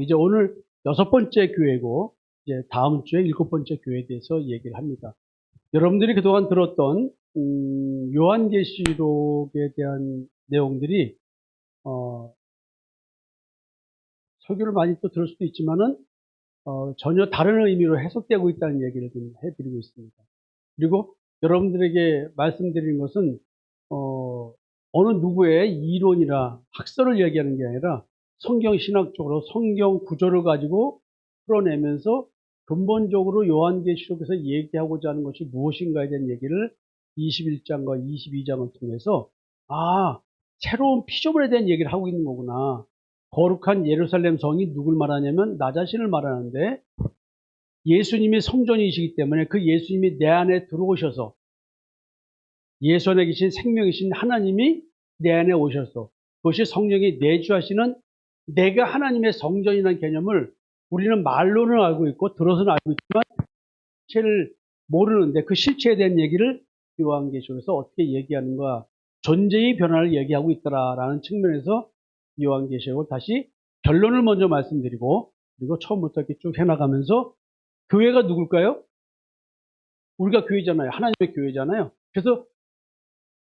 이제 오늘 6번째 교회고, 이제 다음 주에 7번째 교회에 대해서 얘기를 합니다. 여러분들이 그동안 들었던, 요한계시록에 대한 내용들이, 설교를 많이 또 들을 수도 있지만은, 전혀 다른 의미로 해석되고 있다는 얘기를 좀 해드리고 있습니다. 그리고 여러분들에게 말씀드리는 것은, 어느 누구의 이론이나 학설을 얘기하는 게 아니라 성경신학적으로 성경 구조를 가지고 풀어내면서 근본적으로 요한계시록에서 얘기하고자 하는 것이 무엇인가에 대한 얘기를 21장과 22장을 통해서 새로운 피조물에 대한 얘기를 하고 있는 거구나. 거룩한 예루살렘 성이 누굴 말하냐면 나 자신을 말하는데 예수님이 성전이시기 때문에 그 예수님이 내 안에 들어오셔서 예수 안에 계신 생명이신 하나님이 내 안에 오셔서 그것이 성령이 내주하시는 내가 하나님의 성전이라는 개념을 우리는 말로는 알고 있고 들어서는 알고 있지만 실체를 모르는데 그 실체에 대한 얘기를 요한계시록에서 어떻게 얘기하는가, 존재의 변화를 얘기하고 있더라라는 측면에서 요한계시록을 다시 결론을 먼저 말씀드리고, 그리고 처음부터 이렇게 쭉 해나가면서 교회가 누굴까요? 우리가 교회잖아요. 하나님의 교회잖아요. 그래서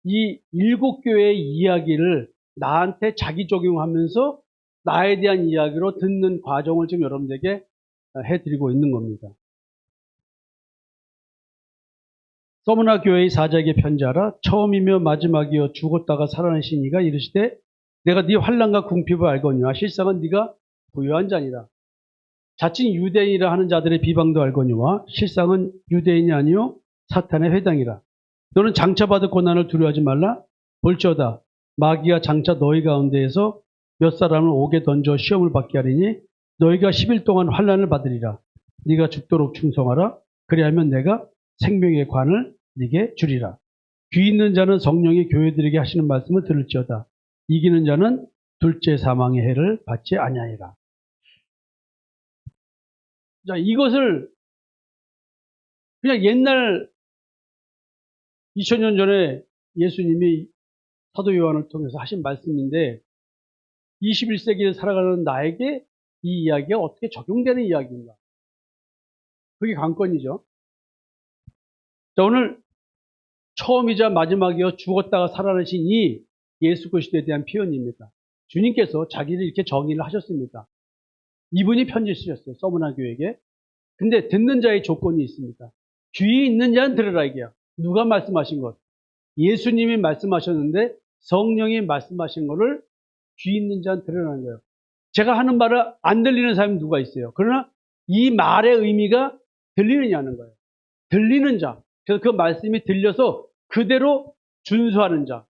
이 7교회의 이야기를 나한테 자기 적용하면서 나에 대한 이야기로 듣는 과정을 지금 여러분들에게 해드리고 있는 겁니다. 서머나 교회의 사자에게 편지하라. 처음이며 마지막이여 죽었다가 살아나신 이가 이르시되 내가 네 환난과 궁핍을 알거니와 실상은 네가 부유한 자니라. 자칭 유대인이라 하는 자들의 비방도 알거니와 실상은 유대인이 아니요 사탄의 회당이라. 너는 장차 받을 고난을 두려워하지 말라. 볼지어다 마귀가 장차 너희 가운데에서 몇 사람을 옥에 던져 시험을 받게 하리니 너희가 10일 동안 환난을 받으리라. 네가 죽도록 충성하라. 그리하면 내가 생명의 관을 네게 주리라. 귀 있는 자는 성령이 교회들에게 하시는 말씀을 들을지어다. 이기는 자는 둘째 사망의 해를 받지 아니하리라. 자, 이것을 그냥 옛날 2000년 전에 예수님이 사도 요한을 통해서 하신 말씀인데 21세기를 살아가는 나에게 이 이야기가 어떻게 적용되는 이야기인가? 그게 관건이죠. 자, 오늘 처음이자 마지막이어 죽었다가 살아나신 이 예수 그리스도에 대한 표현입니다. 주님께서 자기를 이렇게 정의를 하셨습니다. 이분이 편지 쓰셨어요. 서머나 교회에게. 근데 듣는 자의 조건이 있습니다. 귀 있는 자는 들으라 이게요. 누가 말씀하신 것? 예수님이 말씀하셨는데 성령이 말씀하신 것을 귀 있는 자는 들으라는 거예요. 제가 하는 말을 안 들리는 사람이 누가 있어요. 그러나 이 말의 의미가 들리느냐는 거예요. 들리는 자. 그래서 그 말씀이 들려서 그대로 준수하는 자.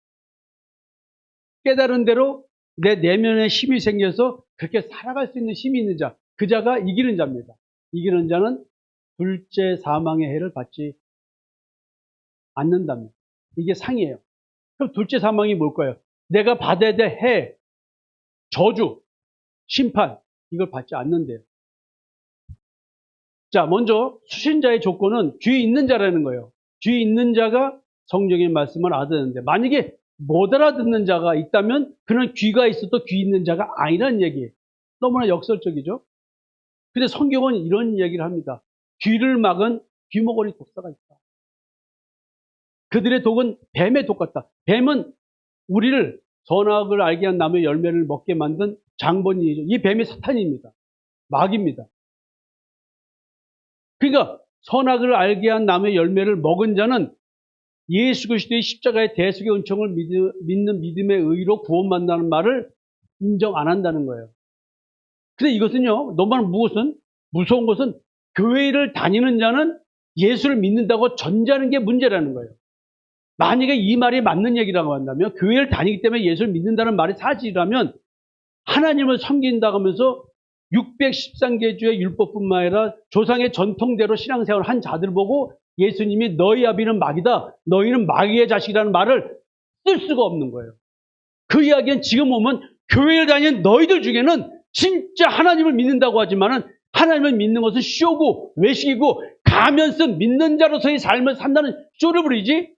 깨달은 대로 내 내면에 힘이 생겨서 그렇게 살아갈 수 있는 힘이 있는 자. 그 자가 이기는 자입니다. 이기는 자는 둘째 사망의 해를 받지 않는답니다. 이게 상이에요. 그럼 둘째 사망이 뭘까요? 내가 받아야 될 해, 저주, 심판, 이걸 받지 않는데요. 자, 먼저 수신자의 조건은 귀 있는 자라는 거예요. 귀 있는 자가 성령의 말씀을 알아듣는데 만약에 못 알아듣는 자가 있다면 그는 귀가 있어도 귀 있는 자가 아니라는 얘기예요. 너무나 역설적이죠. 근데 성경은 이런 얘기를 합니다. 귀를 막은 귀머거리 독사가 있다. 그들의 독은 뱀의 독 같다. 뱀은 우리를 선악을 알게 한 나무의 열매를 먹게 만든 장본인이죠. 이 뱀이 사탄입니다. 마귀입니다. 그러니까 선악을 알게 한 나무의 열매를 먹은 자는 예수 그리스도의 십자가의 대속의 은총을 믿는 믿음의 의로 구원받는다는 말을 인정 안 한다는 거예요. 근데 이것은요, 너무나 무서운 것은 교회를 다니는 자는 예수를 믿는다고 전제하는 게 문제라는 거예요. 만약에 이 말이 맞는 얘기라고 한다면, 교회를 다니기 때문에 예수를 믿는다는 말이 사실이라면 하나님을 섬긴다고 하면서 613개 주의 율법뿐만 아니라 조상의 전통대로 신앙생활을 한 자들 보고 예수님이 너희 아비는 마귀다, 너희는 마귀의 자식이라는 말을 쓸 수가 없는 거예요. 그 이야기는 지금 보면 교회를 다니는 너희들 중에는 진짜 하나님을 믿는다고 하지만은 하나님을 믿는 것은 쇼고 외식이고 가면서 믿는 자로서의 삶을 산다는 쇼를 부리지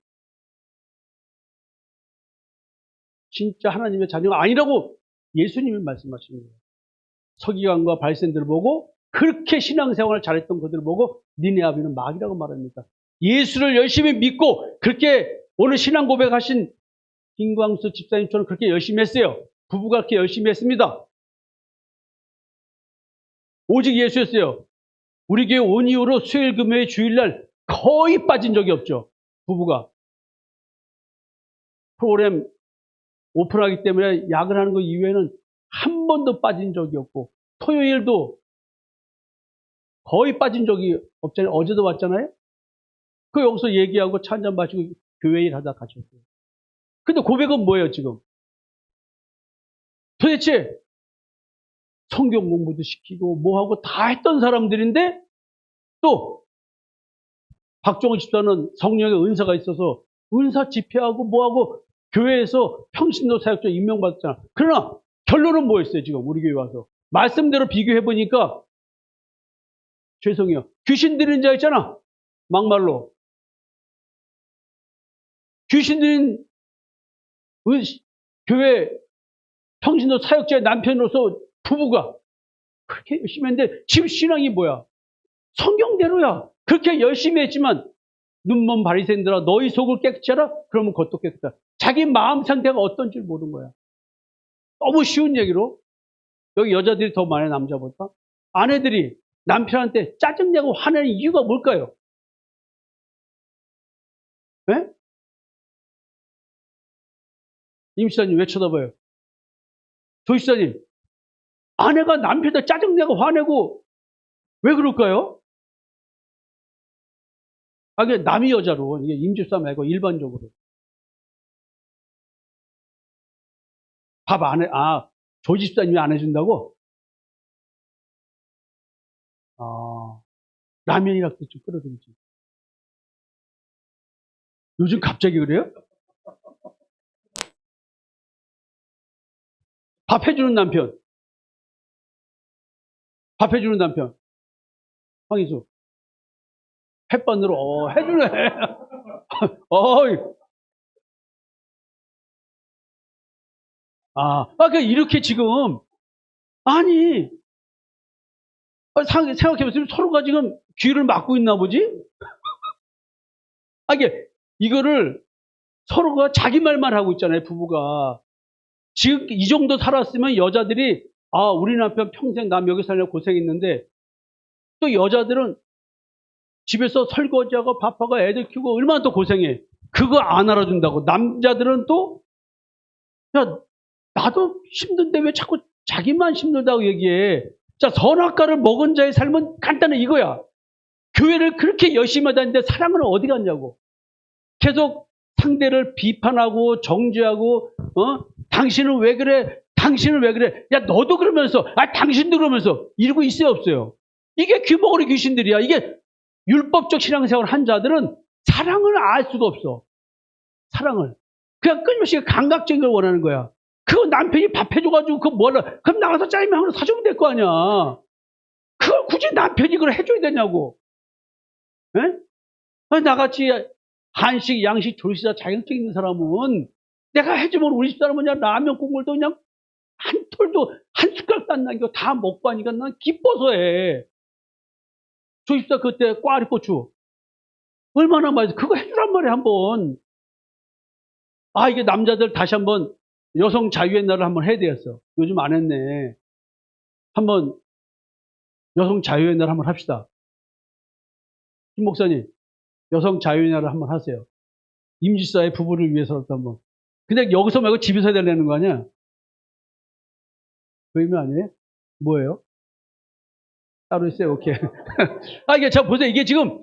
진짜 하나님의 자녀가 아니라고 예수님이 말씀하시는 거예요. 서기관과 바리새인들을 보고 그렇게 신앙생활을 잘했던 그들을 보고 니네 아비는 마귀라고 말합니다. 예수를 열심히 믿고 그렇게 오늘 신앙 고백하신 김광수 집사님처럼 그렇게 열심히 했어요. 부부가 그렇게 열심히 했습니다. 오직 예수였어요. 우리 교회 온 이후로 수요일, 금요일, 주일날 거의 빠진 적이 없죠. 부부가. 프로그램 오픈하기 때문에 야근하는 거 이외에는 한 번도 빠진 적이 없고 토요일도 거의 빠진 적이 없잖아요. 어제도 왔잖아요. 그 여기서 얘기하고 차 한잔 마시고 교회 일 하다 가셨어요. 근데 고백은 뭐예요 지금? 도대체 성경 공부도 시키고 뭐하고 다 했던 사람들인데 또 박종원 집사는 성령의 은사가 있어서 은사 집회하고 뭐하고 교회에서 평신도 사역자 임명받았잖아. 그러나 결론은 뭐였어요 지금 우리 교회 와서? 말씀대로 비교해보니까 죄송해요. 귀신 들린 자 있잖아. 막말로. 귀신 들린 교회 평신도 사역자의 남편으로서 부부가 그렇게 열심히 했는데 지금 신앙이 뭐야? 성경대로야. 그렇게 열심히 했지만 눈먼 바리새인들아 너희 속을 깨끗이 하라? 그러면 그것도 깨끗하다. 자기 마음 상태가 어떤 줄 모르는 거야. 너무 쉬운 얘기로 여기 여자들이 더 많아요 남자보다. 아내들이 남편한테 짜증내고 화내는 이유가 뭘까요? 네? 임시사님 왜 쳐다봐요? 조시사님 아내가 남편한테 짜증내고 화내고 왜 그럴까요? 아, 이게 남이 여자로 이게 임집사 말고 일반적으로 밥 안 해. 아, 조집사님이 안 해준다고? 아, 라면이라도 좀 끓여드리지. 요즘 갑자기 그래요? 밥 해주는 남편. 밥 해주는 남편. 황희수. 햇반으로, 해주네. 어이. 그러니까 이렇게 지금, 아니, 생각해보세요. 서로가 지금 귀를 막고 있나 보지? 이거를 서로가 자기 말만 하고 있잖아요, 부부가. 지금 이 정도 살았으면 여자들이, 우리 남편 평생 남 여기 살려고 고생했는데, 또 여자들은 집에서 설거지하고 밥하고 애들 키우고 얼마나 또 고생해. 그거 안 알아준다고. 남자들은 또, 야, 나도 힘든데 왜 자꾸 자기만 힘들다고 얘기해. 자, 선악과를 먹은 자의 삶은 간단해 이거야. 교회를 그렇게 열심히 하다는데 사랑은 어디 갔냐고. 계속 상대를 비판하고 정죄하고, 당신은 왜 그래? 당신은 왜 그래? 야, 너도 그러면서, 당신도 그러면서 이러고 있어요, 없어요? 이게 귀머거리 귀신들이야. 이게 율법적 신앙생활 한 자들은 사랑을 알 수가 없어. 사랑을. 그냥 끊임없이 감각적인 걸 원하는 거야. 그거 남편이 밥 해줘가지고 그거 뭐라, 그럼 나가서 짜장면 하나 사주면 될 거 아니야. 그걸 굳이 남편이 그걸 해줘야 되냐고. 에? 나같이 한식, 양식, 조리사 자격증 있는 사람은 내가 해주면 우리 집사람은 그냥 라면 국물도 그냥 한 톨도 한 숟갈도 안 남기고 다 먹고 하니까 난 기뻐서 해. 조집사 그때 꽈리고추 얼마나 맛있어. 그거 해주란 말이야 한번. 이게 남자들 다시 한번 여성 자유의 날을 한번 해야 되겠어. 요즘 안 했네. 한번 여성 자유의 날 한번 합시다. 김 목사님 여성 자유의 날을 한번 하세요. 임지사의 부부를 위해서라도 한번. 근데 여기서 말고 집에서 해야 되는 거 아니야? 그 의미 아니에요? 뭐예요? 따로 있어요? 오케이. 이게 자 보세요. 이게 지금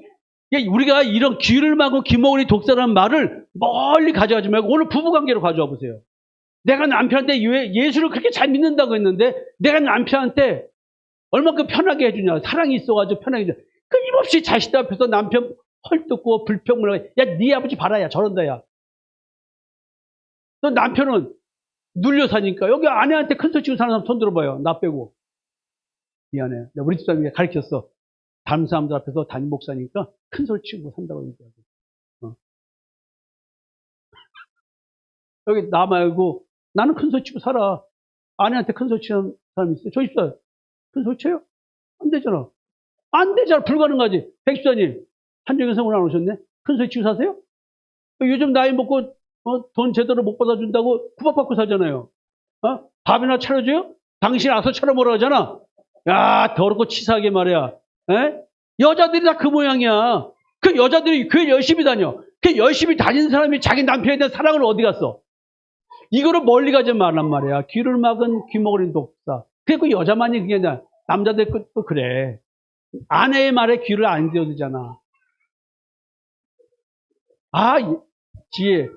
우리가 이런 귀를 막고 귀머거리 독사라는 말을 멀리 가져가지 말고 오늘 부부관계로 가져와 보세요. 내가 남편한테 예수를 그렇게 잘 믿는다고 했는데 내가 남편한테 얼마큼 편하게 해주냐. 사랑이 있어가지고 편하게 해주냐. 끊임없이 자식들 앞에서 남편 헐뜯고 불평을 하고 야, 네 아버지 봐라. 야, 저런다. 야. 또 남편은 눌려 사니까 여기 아내한테 큰 소리 치고 사는 사람 손 들어봐요. 나 빼고. 미안해. 우리 집사람이 가르쳤어. 다른 사람들 앞에서 담임 목사니까 큰 소리 치고 산다고 얘기하고. 여기 나 말고 나는 큰 소리 치고 살아. 아내한테 큰 소리 치는 사람이 있어요. 저 있어요. 큰 소리 쳐요? 안 되잖아. 안 되잖아. 불가능하지. 백수사님, 한정현 성을 안 오셨네? 큰 소리 치고 사세요? 요즘 나이 먹고, 돈 제대로 못 받아준다고 구박받고 사잖아요. 밥이나 차려줘요? 당신 와서 차려 먹으라 하잖아. 야, 더럽고 치사하게 말이야. 에? 여자들이 다 그 모양이야. 그 여자들이 교회 열심히 다녀. 그 열심히 다니는 사람이 자기 남편에 대한 사랑을 어디 갔어? 이거를 멀리 가지 말란 말이야. 귀를 막은 귀머거리는 독사. 그게 그 여자만이 그게 아니라 남자들 또 그래. 아내의 말에 귀를 안 대어주잖아. 지혜.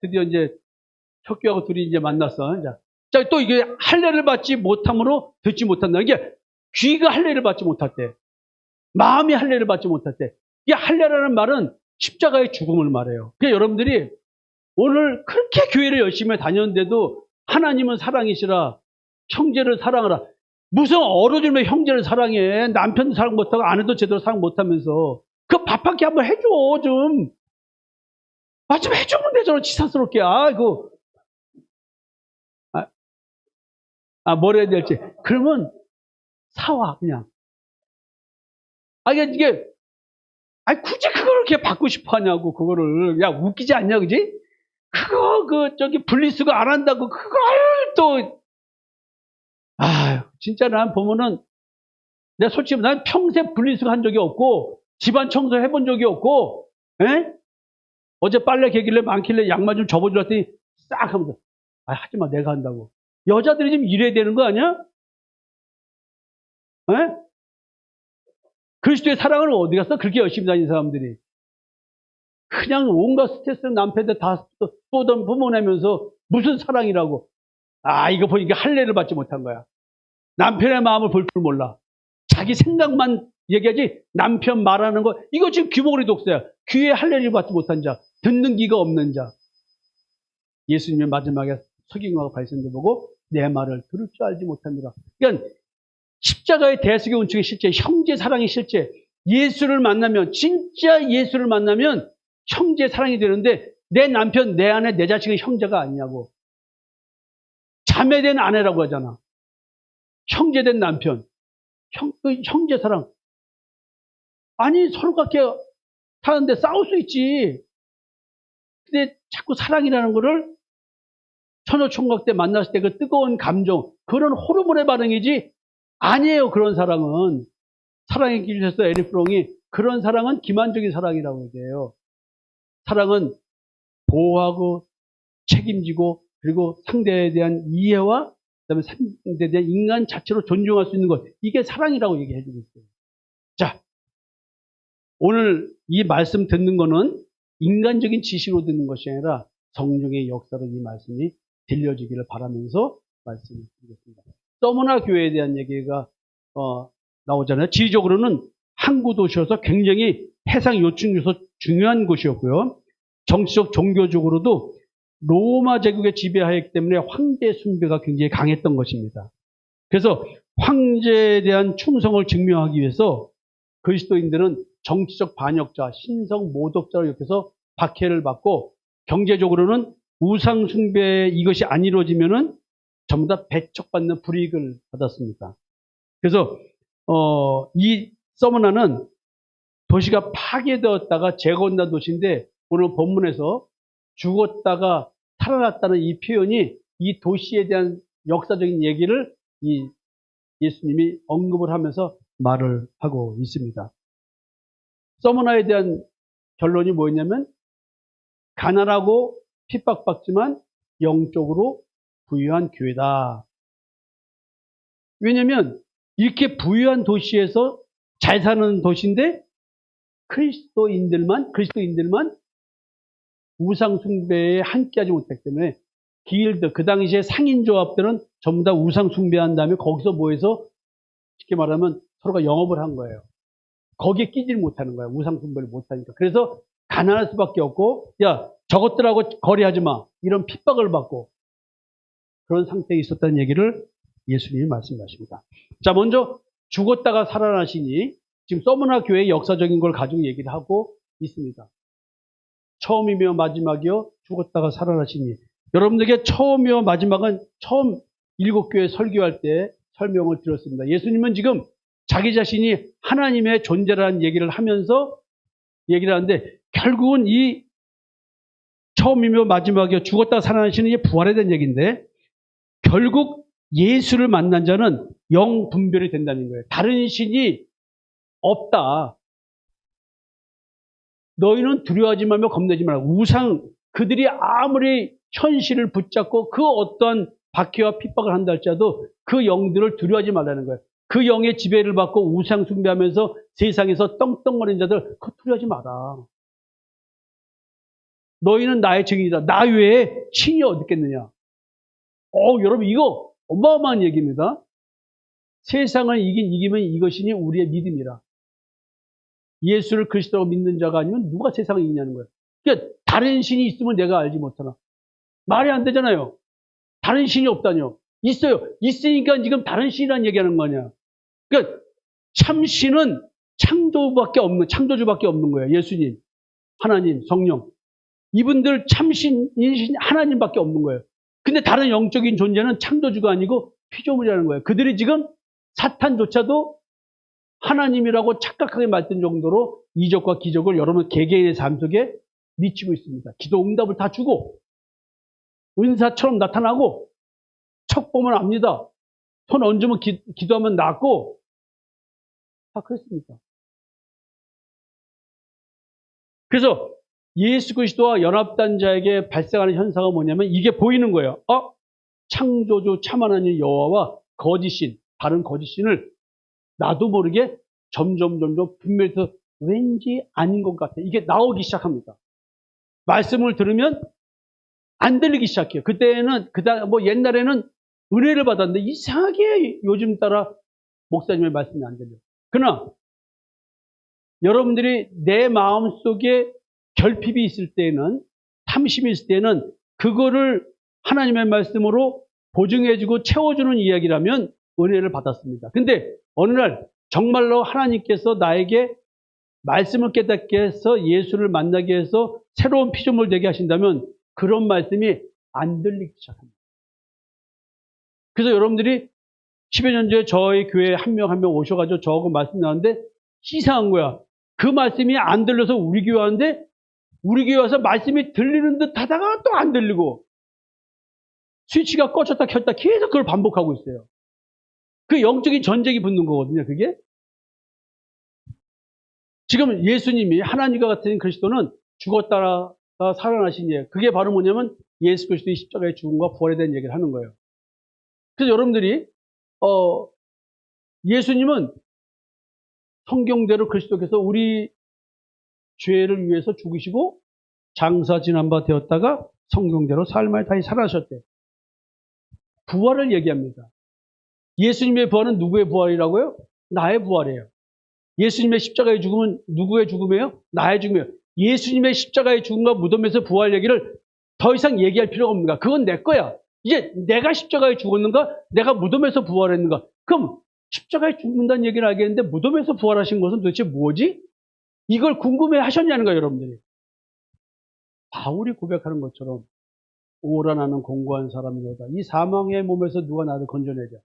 드디어 이제 혁규하고 둘이 이제 만났어. 자, 또 이게 할례를 받지 못함으로 듣지 못한다. 이게 귀가 할례를 받지 못할 때, 마음이 할례를 받지 못할 때, 이 할례라는 말은 십자가의 죽음을 말해요. 그러니까 여러분들이 오늘 그렇게 교회를 열심히 다녔는데도 하나님은 사랑이시라, 형제를 사랑하라. 무슨 어른이면 형제를 사랑해. 남편도 사랑 못하고 아내도 제대로 사랑 못하면서. 그 밥 한 끼 한번 해줘, 좀. 좀 해주면 되잖아, 치사스럽게. 뭘 해야 될지. 그러면 사와, 그냥. 이게, 굳이 그걸 이렇게 받고 싶어 하냐고, 그거를. 야, 웃기지 않냐, 그지? 분리수거 안 한다고, 그걸 또, 진짜 난 보면은, 내가 솔직히 난 평생 분리수거 한 적이 없고, 집안 청소 해본 적이 없고, 에? 어제 빨래 개길래 많길래 양말 좀 접어주라 했더니 싹 하면서, 하지 마, 내가 한다고. 여자들이 좀 이래야 되는 거 아니야? 에? 그리스도의 사랑은 어디 갔어? 그렇게 열심히 다니는 사람들이. 그냥 온갖 스트레스 남편한테 다 쏟아내면서 무슨 사랑이라고. 이거 보니까 할례를 받지 못한 거야. 남편의 마음을 볼 줄 몰라. 자기 생각만 얘기하지 남편 말하는 거 이거 지금 귀머거리 독사야. 귀에 할례를 받지 못한 자, 듣는 귀가 없는 자. 예수님의 마지막에 석인과 발생도 보고 내 말을 들을 줄 알지 못합니다. 그러니까 십자가의 대속의 은총이 실제, 형제 사랑이 실제. 예수를 만나면, 진짜 예수를 만나면 형제 사랑이 되는데 내 남편, 내 아내, 내 자식은 형제가 아니냐고. 자매된 아내라고 하잖아. 형제된 남편. 형제 사랑. 서로 같게 사는데 싸울 수 있지. 근데 자꾸 사랑이라는 거를 처녀총각 때 만났을 때 그 뜨거운 감정, 그런 호르몬의 반응이지 아니에요. 그런 사랑은. 사랑의 길에서 에릭 프롱이 그런 사랑은 기만적인 사랑이라고 얘기해요. 사랑은 보호하고 책임지고 그리고 상대에 대한 이해와 그다음에 상대에 대한 인간 자체로 존중할 수 있는 것. 이게 사랑이라고 얘기해주고 있어요. 자, 오늘 이 말씀 듣는 거는 인간적인 지식으로 듣는 것이 아니라 성령의 역사로 이 말씀이 들려지기를 바라면서 말씀을 드리겠습니다. 서머나 교회에 대한 얘기가 나오잖아요. 지리적으로는 항구 도시여서 굉장히 해상 요충 요소 중요한 곳이었고요. 정치적 종교적으로도 로마 제국의 지배하였기 때문에 황제 숭배가 굉장히 강했던 것입니다. 그래서 황제에 대한 충성을 증명하기 위해서 그리스도인들은 정치적 반역자, 신성 모독자로 옆에서 박해를 받고 경제적으로는 우상 숭배 이것이 안 이루어지면은 전부 다 배척받는 불이익을 받았습니다. 그래서 이 서머나는 도시가 파괴되었다가 재건된 도시인데 오늘 본문에서 죽었다가 살아났다는 이 표현이 이 도시에 대한 역사적인 얘기를 이 예수님이 언급을 하면서 말을 하고 있습니다. 서머나에 대한 결론이 뭐였냐면 가난하고 핍박받지만 영적으로 부유한 교회다. 왜냐하면 이렇게 부유한 도시에서 잘 사는 도시인데 그리스도인들만 우상 숭배에 함께하지 못했기 때문에 길드, 그 당시에 상인조합들은 전부 다 우상 숭배한 다음에 거기서 모여서 쉽게 말하면 서로가 영업을 한 거예요. 거기에 끼질 못하는 거예요. 우상 숭배를 못하니까. 그래서 가난할 수밖에 없고 야 저것들하고 거래하지 마. 이런 핍박을 받고 그런 상태에 있었다는 얘기를 예수님이 말씀하십니다. 자, 먼저 죽었다가 살아나시니 지금 서머나 교회의 역사적인 걸 가지고 얘기를 하고 있습니다. 처음이며 마지막이요 죽었다가 살아나시니 여러분들에게 처음이며 마지막은 처음 일곱 교회 설교할 때 설명을 드렸습니다. 예수님은 지금 자기 자신이 하나님의 존재라는 얘기를 하면서 얘기를 하는데, 결국은 이 처음이며 마지막이요, 죽었다 살아나시는 게 부활에 대한 얘기인데, 결국 예수를 만난 자는 영 분별이 된다는 거예요. 다른 신이 없다. 너희는 두려워하지 말며 겁내지 말라. 우상, 그들이 아무리 현실을 붙잡고 그 어떠한 박해와 핍박을 한다 할지라도 그 영들을 두려워하지 말라는 거예요. 그 영의 지배를 받고 우상 숭배하면서 세상에서 떵떵거리는 자들, 그거 두려워하지 마라. 너희는 나의 증인이다. 나 외에 신이 어디 있겠느냐. 여러분, 이거 어마어마한 얘기입니다. 세상을 이기면 이것이니 우리의 믿음이라. 예수를 그리스도로 믿는 자가 아니면 누가 세상을 이기냐는 거예요. 그러니까 다른 신이 있으면 내가 알지 못하나. 말이 안 되잖아요. 다른 신이 없다뇨. 있어요. 있으니까 지금 다른 신이라는 얘기하는 거 아니야. 그러니까 참 신은 창조주밖에 없는 거예요. 예수님, 하나님, 성령. 이분들 참신 하나님밖에 없는 거예요. 근데 다른 영적인 존재는 창조주가 아니고 피조물이라는 거예요. 그들이 지금 사탄조차도 하나님이라고 착각하게 만든 정도로 이적과 기적을 여러분 개개인의 삶 속에 미치고 있습니다. 기도 응답을 다 주고 은사처럼 나타나고 척 보면 압니다. 손 얹으면 기도하면 낫고 다 그렇습니다. 그래서 예수 그리스도와 연합된 자에게 발생하는 현상은 뭐냐면 이게 보이는 거예요. 창조주 참 하나님 여호와와 거짓신, 다른 거짓신을 나도 모르게 점점 분별해서 왠지 아닌 것 같아. 이게 나오기 시작합니다. 말씀을 들으면 안 들리기 시작해요. 그때는 옛날에는 은혜를 받았는데 이상하게 요즘 따라 목사님의 말씀이 안 들려요. 그러나 여러분들이 내 마음속에 결핍이 있을 때에는, 탐심이 있을 때는 그거를 하나님의 말씀으로 보증해주고 채워주는 이야기라면 은혜를 받았습니다. 근데 어느 날 정말로 하나님께서 나에게 말씀을 깨닫게 해서 예수를 만나게 해서 새로운 피조물 되게 하신다면 그런 말씀이 안 들리기 시작합니다. 그래서 여러분들이 10여 년 전에 저희 교회에 한 명 오셔가지고 저하고 말씀 나왔는데 이상한 거야. 그 말씀이 안 들려서 우리 교회 왔는데 우리 교회 와서 말씀이 들리는 듯 하다가 또 안 들리고 스위치가 꺼졌다 켰다 계속 그걸 반복하고 있어요. 그 영적인 전쟁이 붙는 거거든요, 그게. 지금 예수님이 하나님과 같은 그리스도는 죽었다가 살아나신 예. 그게 바로 뭐냐면 예수 그리스도의 십자가의 죽음과 부활에 대한 얘기를 하는 거예요. 그래서 여러분들이 예수님은 성경대로 그리스도께서 우리 죄를 위해서 죽으시고 장사 지난 바 되었다가 성경대로 삶을 다시 살아나셨대. 부활을 얘기합니다. 예수님의 부활은 누구의 부활이라고요? 나의 부활이에요. 예수님의 십자가의 죽음은 누구의 죽음이에요? 나의 죽음이에요. 예수님의 십자가의 죽음과 무덤에서 부활 얘기를 더 이상 얘기할 필요가 없는가? 그건 내 거야. 이제 내가 십자가에 죽었는가? 내가 무덤에서 부활했는가? 그럼 십자가에 죽는다는 얘기를 알겠는데 무덤에서 부활하신 것은 도대체 뭐지? 이걸 궁금해 하셨냐는 거예요, 여러분들이. 바울이 고백하는 것처럼 오라 나는 공고한 사람이로다. 이 사망의 몸에서 누가 나를 건져내랴.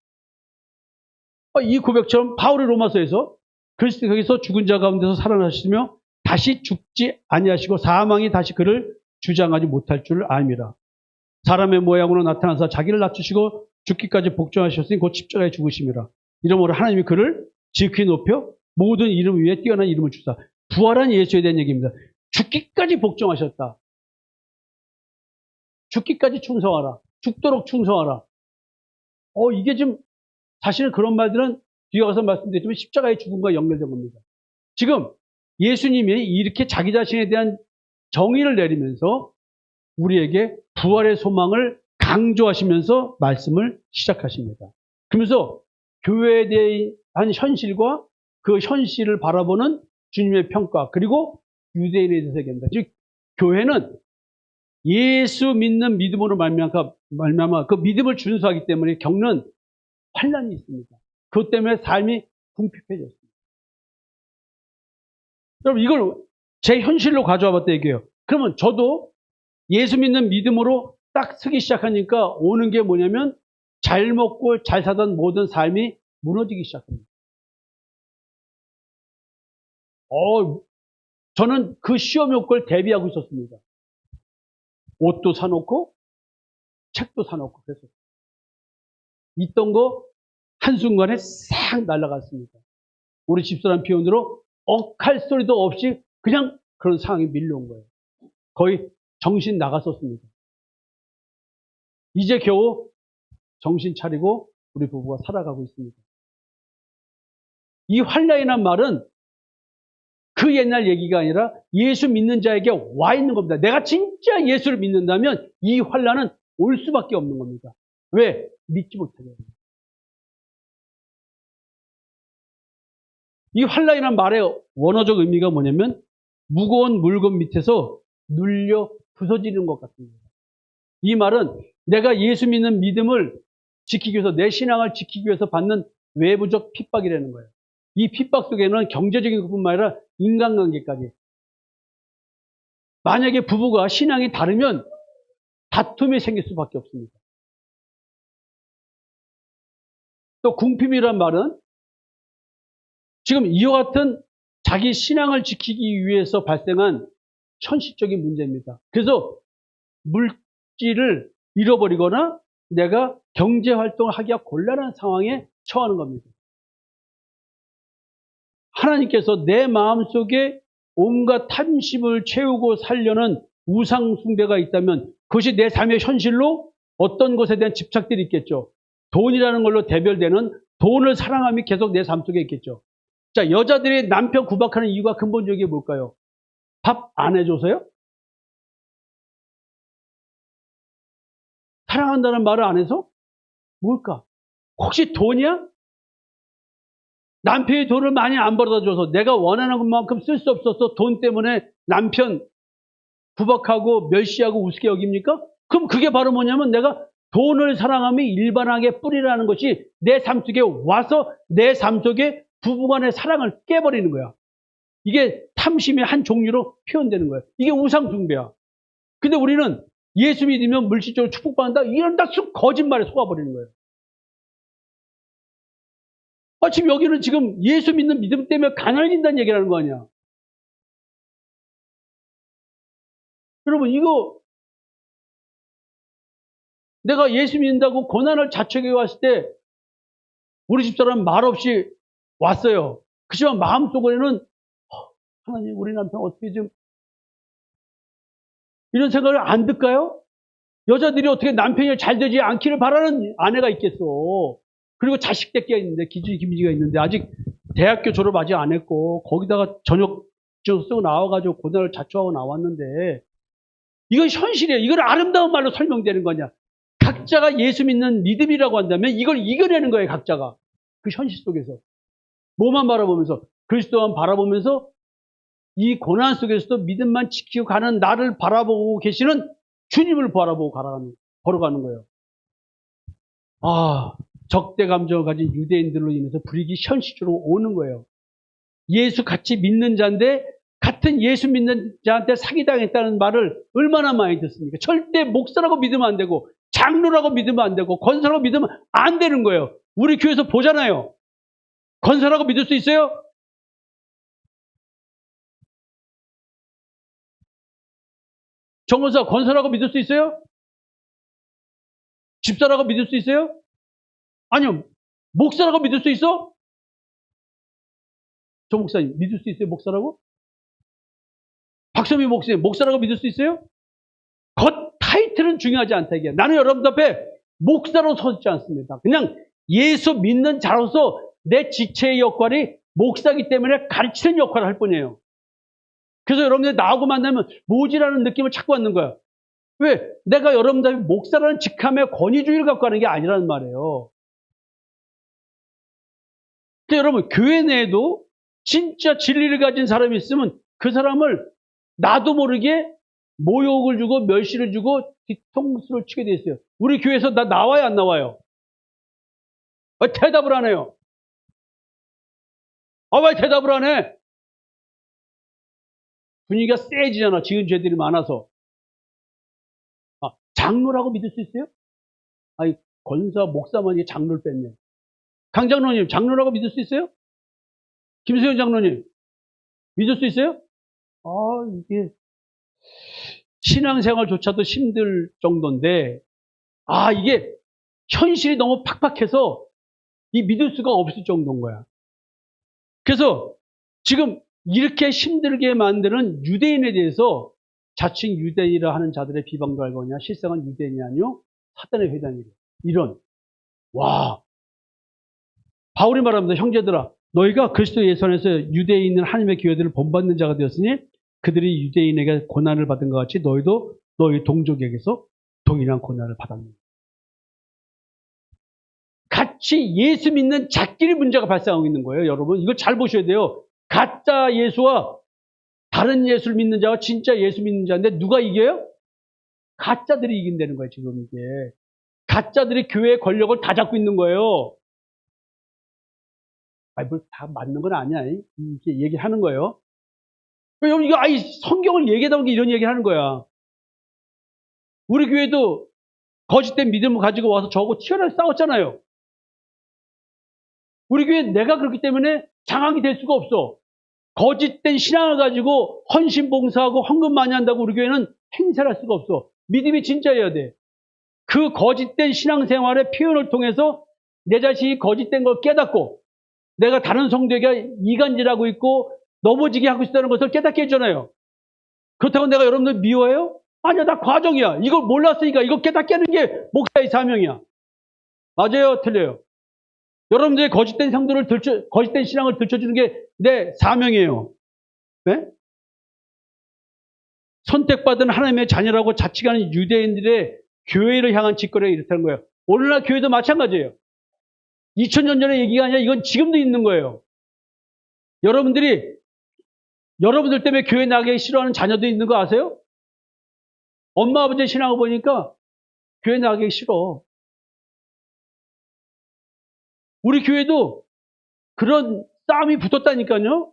이 고백처럼 바울이 로마서에서 그리스도께서 죽은 자 가운데서 살아나시며 다시 죽지 아니하시고 사망이 다시 그를 주장하지 못할 줄 압니다. 사람의 모양으로 나타나서 자기를 낮추시고 죽기까지 복종하셨으니 곧 십자가에 죽으심이라. 이러므로 하나님이 그를 지극히 높여 모든 이름 위에 뛰어난 이름을 주사. 부활한 예수에 대한 얘기입니다. 죽기까지 복종하셨다. 죽기까지 충성하라. 죽도록 충성하라. 이게 좀 사실은 그런 말들은 뒤에 가서 말씀드렸지만 십자가의 죽음과 연결된 겁니다. 지금 예수님이 이렇게 자기 자신에 대한 정의를 내리면서 우리에게 부활의 소망을 강조하시면서 말씀을 시작하십니다. 그러면서 교회에 대한 현실과 그 현실을 바라보는 주님의 평가, 그리고 유대인에 대해서 얘기합니다. 즉 교회는 예수 믿는 믿음으로 말미암아 그 믿음을 준수하기 때문에 겪는 환난이 있습니다. 그것 때문에 삶이 궁핍해졌습니다. 여러분 이걸 제 현실로 가져와 봤다 얘기해요. 그러면 저도 예수 믿는 믿음으로 딱 서기 시작하니까 오는 게 뭐냐면 잘 먹고 잘 사던 모든 삶이 무너지기 시작합니다. 저는 그 시험 효과를 대비하고 있었습니다. 옷도 사놓고 책도 사놓고 그래서 있던 거 한순간에 싹 날아갔습니다. 우리 집사람 표현으로 억할 소리도 없이 그냥 그런 상황이 밀려온 거예요. 거의 정신 나갔었습니다. 이제 겨우 정신 차리고 우리 부부가 살아가고 있습니다. 이 환난이란 말은 그 옛날 얘기가 아니라 예수 믿는 자에게 와 있는 겁니다. 내가 진짜 예수를 믿는다면 이 환난은 올 수밖에 없는 겁니다. 왜? 믿지 못하게. 이 환난이란 말의 원어적 의미가 뭐냐면 무거운 물건 밑에서 눌려 부서지는 것 같습니다. 이 말은 내가 예수 믿는 믿음을 지키기 위해서 내 신앙을 지키기 위해서 받는 외부적 핍박이라는 거예요. 이 핍박 속에는 경제적인 것뿐만 아니라 인간관계까지. 만약에 부부가 신앙이 다르면 다툼이 생길 수밖에 없습니다. 또 궁핍이란 말은 지금 이와 같은 자기 신앙을 지키기 위해서 발생한 현실적인 문제입니다. 그래서 물질을 잃어버리거나 내가 경제활동을 하기가 곤란한 상황에 처하는 겁니다. 하나님께서 내 마음속에 온갖 탐심을 채우고 살려는 우상숭배가 있다면 그것이 내 삶의 현실로 어떤 것에 대한 집착들이 있겠죠. 돈이라는 걸로 대별되는 돈을 사랑함이 계속 내 삶 속에 있겠죠. 자, 여자들이 남편 구박하는 이유가 근본적인 게 뭘까요? 밥 안 해줘서요? 사랑한다는 말을 안 해서? 뭘까? 혹시 돈이야? 남편이 돈을 많이 안 벌어다줘서 내가 원하는 것만큼 쓸 수 없어서 돈 때문에 남편 구박하고 멸시하고 우습게 여깁니까? 그럼 그게 바로 뭐냐면 내가 돈을 사랑함이 일반하게 뿌리라는 것이 내 삶 속에 와서 내 삶 속에 부부간의 사랑을 깨버리는 거야. 이게 탐심의 한 종류로 표현되는 거예요. 이게 우상숭배야. 근데 우리는 예수 믿으면 물질적으로 축복받는다 이런다 쑥 거짓말에 속아버리는 거예요. 지금 여기는 지금 예수 믿는 믿음 때문에 가난해진다는 얘기라는 거 아니야. 여러분 이거 내가 예수 믿는다고 고난을 자책해 왔을 때 우리 집사람 말없이 왔어요. 그렇지만 마음속으로는 하나님 우리 남편 어떻게 좀 이런 생각을 안 들까요? 여자들이 어떻게 남편이 잘 되지 않기를 바라는 아내가 있겠어. 그리고 자식들끼리 있는데 기준이 김지가 있는데 아직 대학교 졸업 아직 안 했고 거기다가 전역증 쓰고 나와가지고 고난을 자초하고 나왔는데 이건 현실이에요. 이걸 아름다운 말로 설명되는 거냐. 각자가 예수 믿는 믿음이라고 한다면 이걸 이겨내는 거예요. 각자가. 그 현실 속에서. 뭐만 바라보면서 그리스도만 바라보면서 이 고난 속에서도 믿음만 지키고 가는 나를 바라보고 계시는 주님을 바라보고 걸어가는 거예요. 적대 감정을 가진 유대인들로 인해서 불이익이 현실적으로 오는 거예요. 예수 같이 믿는 자인데 같은 예수 믿는 자한테 사기당했다는 말을 얼마나 많이 듣습니까? 절대 목사라고 믿으면 안 되고 장로라고 믿으면 안 되고 권사라고 믿으면 안 되는 거예요. 우리 교회에서 보잖아요. 권사라고 믿을 수 있어요? 정권사 권사라고 믿을 수 있어요? 집사라고 믿을 수 있어요? 아니요. 목사라고 믿을 수 있어? 저 목사님 믿을 수 있어요? 목사라고? 박선미 목사님 목사라고 믿을 수 있어요? 겉 타이틀은 중요하지 않다 이게. 나는 여러분들 앞에 목사로 서지 않습니다. 그냥 예수 믿는 자로서 내 지체의 역할이 목사이기 때문에 가르치는 역할을 할 뿐이에요. 그래서 여러분들 나하고 만나면 모지라는 느낌을 자꾸 받는 거야. 왜? 내가 여러분들 목사라는 직함의 권위주의를 갖고 하는 게 아니라는 말이에요. 근데 여러분 교회 내에도 진짜 진리를 가진 사람이 있으면 그 사람을 나도 모르게 모욕을 주고 멸시를 주고 뒤통수를 치게 돼 있어요. 우리 교회에서 나와요 안 나와요? 왜 대답을 안 해요? 왜 대답을 안 해? 분위기가 세지잖아. 지은 죄들이 많아서. 장로라고 믿을 수 있어요? 권사, 목사만 이 장로를 뺐네. 강 장로님, 장로라고 믿을 수 있어요? 김수현 장로님, 믿을 수 있어요? 아, 이게 신앙생활조차도 힘들 정도인데, 이게 현실이 너무 팍팍해서 이 믿을 수가 없을 정도인 거야. 그래서 지금 이렇게 힘들게 만드는 유대인에 대해서 자칭 유대인이라 하는 자들의 비방도 알고 있냐? 실상은 유대인이 아니요 사단의 회당이래. 이런. 와. 바울이 말합니다. 형제들아, 너희가 그리스도 예수 안에서 유대에 있는 하나님의 교회들을 본받는 자가 되었으니 그들이 유대인에게 고난을 받은 것 같이 너희도 너희 동족에게서 동일한 고난을 받았느니라. 같이 예수 믿는 자끼리 문제가 발생하고 있는 거예요. 여러분 이거 잘 보셔야 돼요. 가짜 예수와 다른 예수를 믿는 자와 진짜 예수 믿는 자인데 누가 이겨요? 가짜들이 이긴다는 거예요. 지금 이게 가짜들이 교회의 권력을 다 잡고 있는 거예요. 뭘 다 맞는 건 아니야. 이렇게 얘기하는 거예요. 여러분 이거 성경을 얘기하다 보니까 이런 얘기를 하는 거야. 우리 교회도 거짓된 믿음을 가지고 와서 저하고 치열하게 싸웠잖아요. 우리 교회 내가 그렇기 때문에 장악이 될 수가 없어. 거짓된 신앙을 가지고 헌신 봉사하고 헌금 많이 한다고 우리 교회는 행세를 할 수가 없어. 믿음이 진짜여야 돼. 그 거짓된 신앙생활의 표현을 통해서 내 자신이 거짓된 걸 깨닫고 내가 다른 성도에게 이간질하고 있고 넘어지게 하고 있다는 것을 깨닫게 해주잖아요. 그렇다고 내가 여러분들 미워해요? 아니야, 나 과정이야. 이걸 몰랐으니까 이거 깨닫게 하는 게 목사의 사명이야. 맞아요? 틀려요? 여러분들의 거짓된 성도를 거짓된 신앙을 들춰주는 게 내 사명이에요. 네? 선택받은 하나님의 자녀라고 자칭하는 유대인들의 교회를 향한 짓거리가 이렇다는 거예요. 오늘날 교회도 마찬가지예요. 2000년 전의 얘기가 아니라 이건 지금도 있는 거예요. 여러분들 때문에 교회 나가기 싫어하는 자녀도 있는 거 아세요? 엄마 아버지의 신앙을 보니까 교회 나가기 싫어. 우리 교회도 그런 싸움이 붙었다니까요.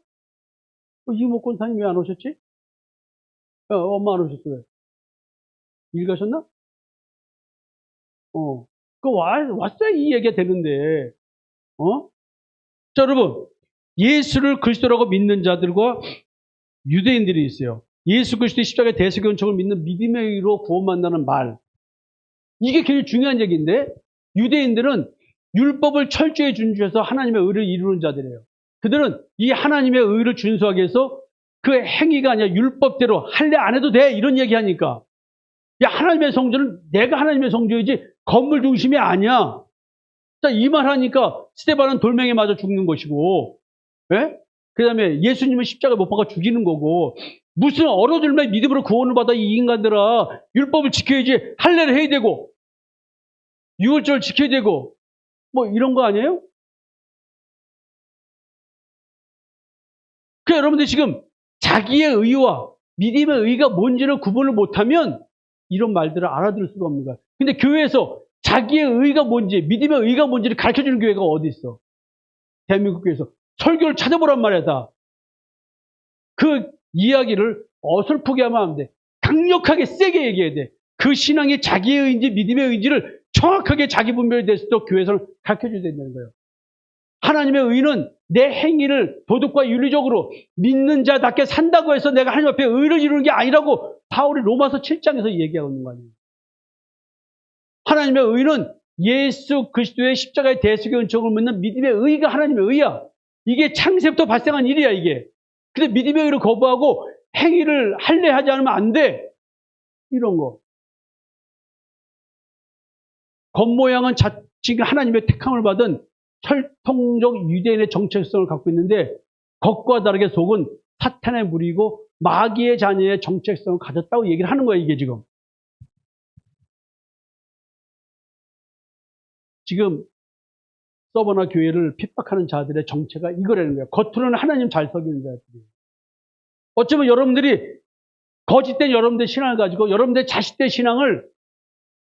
이모 권사님 왜 안 오셨지? 엄마 안 오셨어요. 일 가셨나? 왔어야 이 얘기가 되는데, 자, 여러분, 예수를 그리스도라고 믿는 자들과 유대인들이 있어요. 예수 그리스도의 십자가의 대속연총을 믿는 믿음의 의로 구원받는다는 말. 이게 굉장히 중요한 얘기인데, 유대인들은 율법을 철저히 준수해서 하나님의 의를 이루는 자들이에요. 그들은 이 하나님의 의를 준수하기 위해서 그 행위가 아니라 율법대로 할래 안 해도 돼 이런 얘기하니까 야 하나님의 성전은 내가 하나님의 성전이지 건물 중심이 아니야. 자, 이 말 하니까 스데반은 돌멩이에 맞아 죽는 것이고 그 다음에 예수님은 십자가에 못 박아 죽이는 거고 무슨 얼어들면 믿음으로 구원을 받아 이 인간들아 율법을 지켜야지 할례를 해야 되고 유월절을 지켜야 되고 뭐 이런 거 아니에요? 그 여러분들 지금 자기의 의와 믿음의 의가 뭔지를 구분을 못하면 이런 말들을 알아들을 수가 없는 거야. 근데 교회에서 자기의 의가 뭔지 믿음의 의가 뭔지를 가르쳐주는 교회가 어디 있어? 대한민국 교회에서 설교를 찾아보란 말이야 다. 그 이야기를 어설프게 하면 안 돼. 강력하게 세게 얘기해야 돼. 그 신앙이 자기의 의인지 믿음의 의인지를 정확하게 자기 분별이 될 수 있도록 교회에서는 가르쳐줘야 된다는 거예요. 하나님의 의는 내 행위를 도덕과 윤리적으로 믿는 자답게 산다고 해서 내가 하나님 앞에 의를 이루는 게 아니라고 바울이 로마서 7장에서 얘기하고 있는 거 아니에요. 하나님의 의는 예수 그리스도의 십자가의 대속의 은총을 믿는 믿음의 의가 하나님의 의야. 이게 창세부터 발생한 일이야 이게. 근데 믿음의 의를 거부하고 행위를 할례하지 않으면 안 돼. 이런 거. 겉모양은 자칭 하나님의 택함을 받은 혈통적 유대인의 정체성을 갖고 있는데 겉과 다르게 속은 사탄의 무리고 마귀의 자녀의 정체성을 가졌다고 얘기를 하는 거예요. 이게 지금 서버나 교회를 핍박하는 자들의 정체가 이거라는 거예요. 겉으로는 하나님 잘 섬기는 자들이에요. 어쩌면 여러분들이 거짓된 여러분들의 신앙을 가지고 여러분들의 자식된 신앙을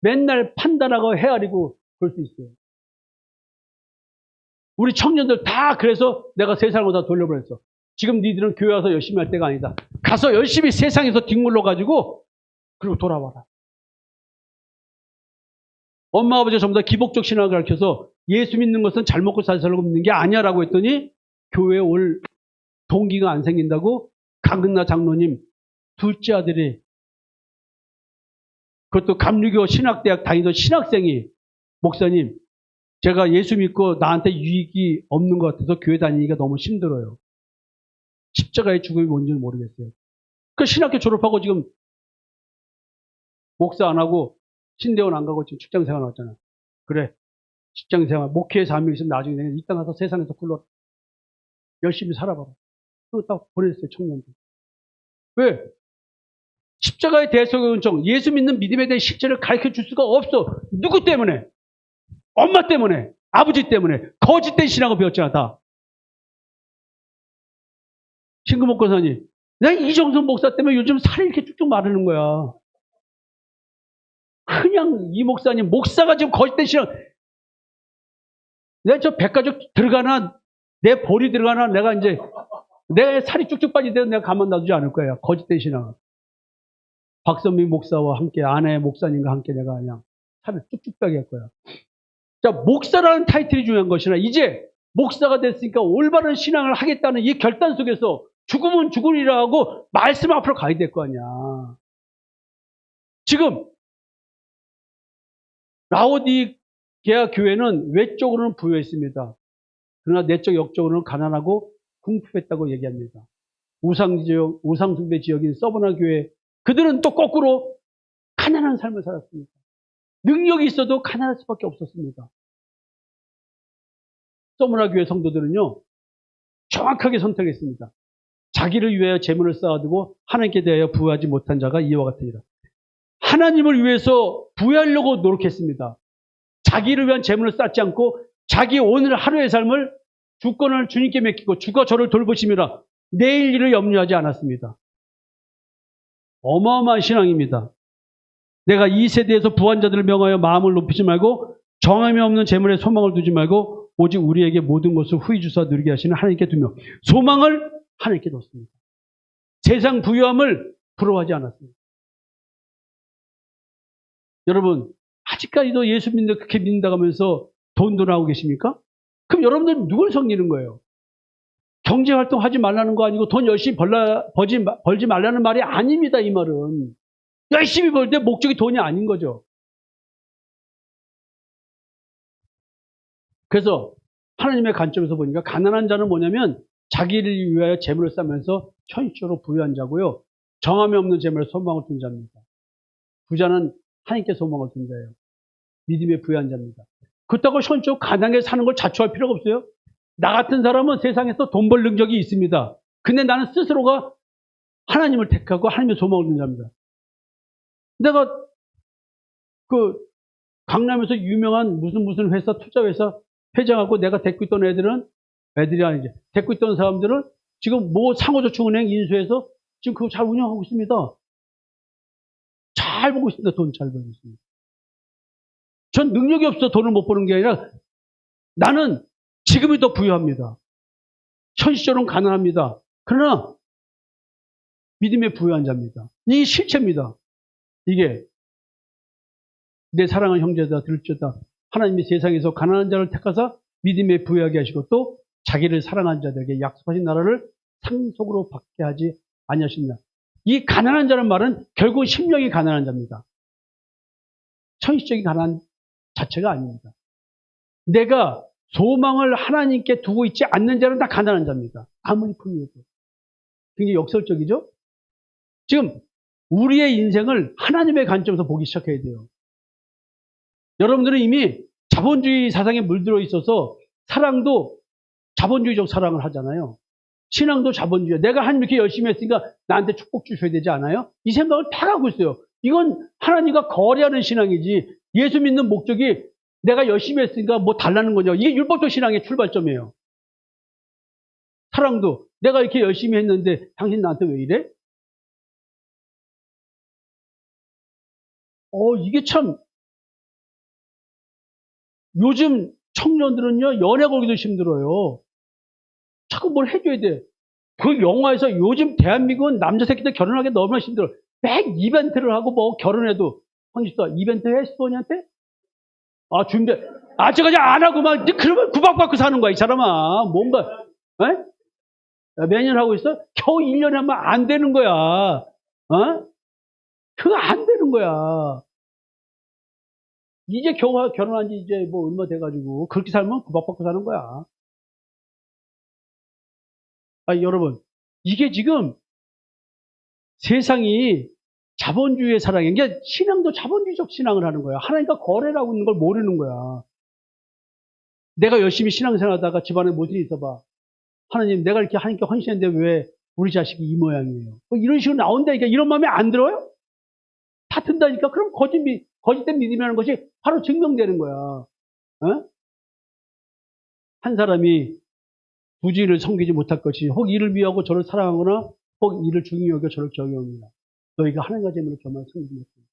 맨날 판단하고 헤아리고 그럴 수 있어요. 우리 청년들 다 그래서 내가 세상을 다 돌려보냈어. 지금 니들은 교회 와서 열심히 할 때가 아니다. 가서 열심히 세상에서 뒹굴러 가지고 그리고 돌아와라. 엄마 아버지가 전부 다 기복적 신앙을 가르쳐서 예수 믿는 것은 잘 먹고 잘 살고 믿는 게 아니야라고 했더니 교회에 올 동기가 안 생긴다고 강근나 장로님 둘째 아들이, 그것도 감리교 신학대학 다니던 신학생이, 목사님, 제가 예수 믿고 나한테 유익이 없는 것 같아서 교회 다니기가 너무 힘들어요. 십자가의 죽음이 뭔지는 모르겠어요. 그 신학교 졸업하고 지금 목사 안 하고 신대원 안 가고 지금 직장생활 왔잖아. 그래, 직장생활, 목회의 삶이 있으면 나중에 이 땅 가서 세상에서 굴러 열심히 살아봐라. 그거 딱 보냈어요, 청년들. 왜? 십자가의 대속의 은총, 예수 믿는 믿음에 대한 실체를 가르쳐 줄 수가 없어. 누구 때문에? 엄마 때문에, 아버지 때문에, 거짓된 신앙을 배웠잖아, 다. 신금옥 권사님, 내가 이정선 목사 때문에 요즘 살이 이렇게 쭉쭉 마르는 거야. 그냥 이 목사님, 목사가 지금 거짓된 신앙, 내가 저 백가족 들어가나, 내 볼이 들어가나, 내가 이제, 내 살이 쭉쭉 빠지대도 내가 가만 놔두지 않을 거야. 거짓된 신앙. 박선민 목사와 함께, 아내 목사님과 함께 내가 그냥 살을 쭉쭉 빼게 할 거야. 자, 목사라는 타이틀이 중요한 것이나, 이제 목사가 됐으니까 올바른 신앙을 하겠다는 이 결단 속에서 죽으면 죽으리라 하고 말씀 앞으로 가야 될 거 아니야. 지금 라오디게아 교회는 외적으로는 부유했습니다. 그러나 내적 역적으로는 가난하고 궁핍했다고 얘기합니다. 우상숭배 지역인 서브나 교회, 그들은 또 거꾸로 가난한 삶을 살았습니다. 능력이 있어도 가난할 수밖에 없었습니다. 서브나 교회 성도들은요, 정확하게 선택했습니다. 자기를 위하여 재물을 쌓아두고 하나님께 대하여 부유하지 못한 자가 이와 같으니라. 하나님을 위해서 부유하려고 노력했습니다. 자기를 위한 재물을 쌓지 않고 자기 오늘 하루의 삶을 주권을 주님께 맡기고 주가 저를 돌보심이라 내일 일을 염려하지 않았습니다. 어마어마한 신앙입니다. 내가 이 세대에서 부한 자들을 명하여 마음을 높이지 말고 정함이 없는 재물에 소망을 두지 말고 오직 우리에게 모든 것을 후히 주사 누리게 하시는 하나님께 두며 소망을 하나님께 뒀습니다. 세상 부유함을 부러워하지 않았습니다. 여러분, 아직까지도 예수 믿는다 그렇게 믿는다고 하면서 돈도 나오고 계십니까? 그럼 여러분들은 누굴 섬기는 거예요? 경제활동 하지 말라는 거 아니고 돈 열심히 벌지 말라는 말이 아닙니다. 이 말은. 열심히 벌 때 목적이 돈이 아닌 거죠. 그래서 하나님의 관점에서 보니까 가난한 자는 뭐냐면 자기를 위하여 재물을 쌓으면서 현실적으로 부유한 자고요. 정함이 없는 재물에 소망을 둔 자입니다. 부자는 하나님께 소망을 둔 자예요. 믿음의 부유한 자입니다. 그렇다고 현실적으로 가난하게 사는 걸 자초할 필요가 없어요. 나 같은 사람은 세상에서 돈 벌 능력이 있습니다. 근데 나는 스스로가 하나님을 택하고 하나님의 소망을 둔 자입니다. 내가 강남에서 유명한 무슨 회사, 투자회사 회장하고 내가 데리고 있던 애들이 아니지. 데리고 있던 사람들은 지금 상호저축은행 인수해서 지금 그거 잘 운영하고 있습니다. 잘 보고 있습니다. 돈 잘 벌고 있습니다. 전 능력이 없어서 돈을 못 버는 게 아니라 나는 지금이 더 부유합니다. 현실적으로는 가난합니다. 그러나 믿음의 부유한 자입니다. 이 실체입니다. 이게 내 사랑하는 형제다 들을지어다 하나님이 세상에서 가난한 자를 택하사 믿음에 부유하게 하시고 또 자기를 사랑하는 자들에게 약속하신 나라를 상속으로 받게 하지 아니하십니다. 이 가난한 자는 말은 결국 심령이 가난한 자입니다. 현실적인 가난 자체가 아닙니다. 내가 소망을 하나님께 두고 있지 않는 자는 다 가난한 자입니다. 아무리 풍요해도. 굉장히 역설적이죠? 지금 우리의 인생을 하나님의 관점에서 보기 시작해야 돼요. 여러분들은 이미 자본주의 사상에 물들어 있어서 사랑도 자본주의적 사랑을 하잖아요. 신앙도 자본주의. 내가 하나님 이렇게 열심히 했으니까 나한테 축복 주셔야 되지 않아요? 이 생각을 다 하고 있어요. 이건 하나님과 거래하는 신앙이지 예수 믿는 목적이 내가 열심히 했으니까 뭐 달라는 거냐. 이게 율법적 신앙의 출발점이에요. 사랑도 내가 이렇게 열심히 했는데 당신 나한테 왜 이래? 이게 참 요즘 청년들은요 연애 걸기도 힘들어요. 자꾸 뭘 해줘야 돼. 그 영화에서 요즘 대한민국은 남자 새끼들 결혼하기 너무나 힘들어. 매 이벤트를 하고 뭐 결혼해도 황지수아 이벤트 해? 수원이한테? 준비, 저까지 안 하고 막, 그러면 구박받고 사는 거야, 이 사람아. 뭔가, 매년 하고 있어? 겨우 1년에 하면 안 되는 거야. 그거 안 되는 거야. 이제 겨우 결혼한 지 이제 뭐 얼마 돼가지고, 그렇게 살면 구박받고 사는 거야. 여러분, 이게 지금 세상이 자본주의의 사랑이, 그러니까 신앙도 자본주의적 신앙을 하는 거야. 하나님과 거래라고 있는 걸 모르는 거야. 내가 열심히 신앙생활 하다가 집안에 무슨 일이 있어봐. 하나님, 내가 이렇게 하나님께 헌신했는데 왜 우리 자식이 이 모양이에요? 뭐 이런 식으로 나온다니까. 이런 마음에 안 들어요? 다 든다니까. 그럼 거짓된 믿음이라는 것이 바로 증명되는 거야. 한 사람이 부지를 섬기지 못할 것이 혹 이를 미워하고 저를 사랑하거나 혹 이를 중히 여겨 저를 경외합니다. 너희가 하나님과 재물을 겸하여 섬기지 못합니다.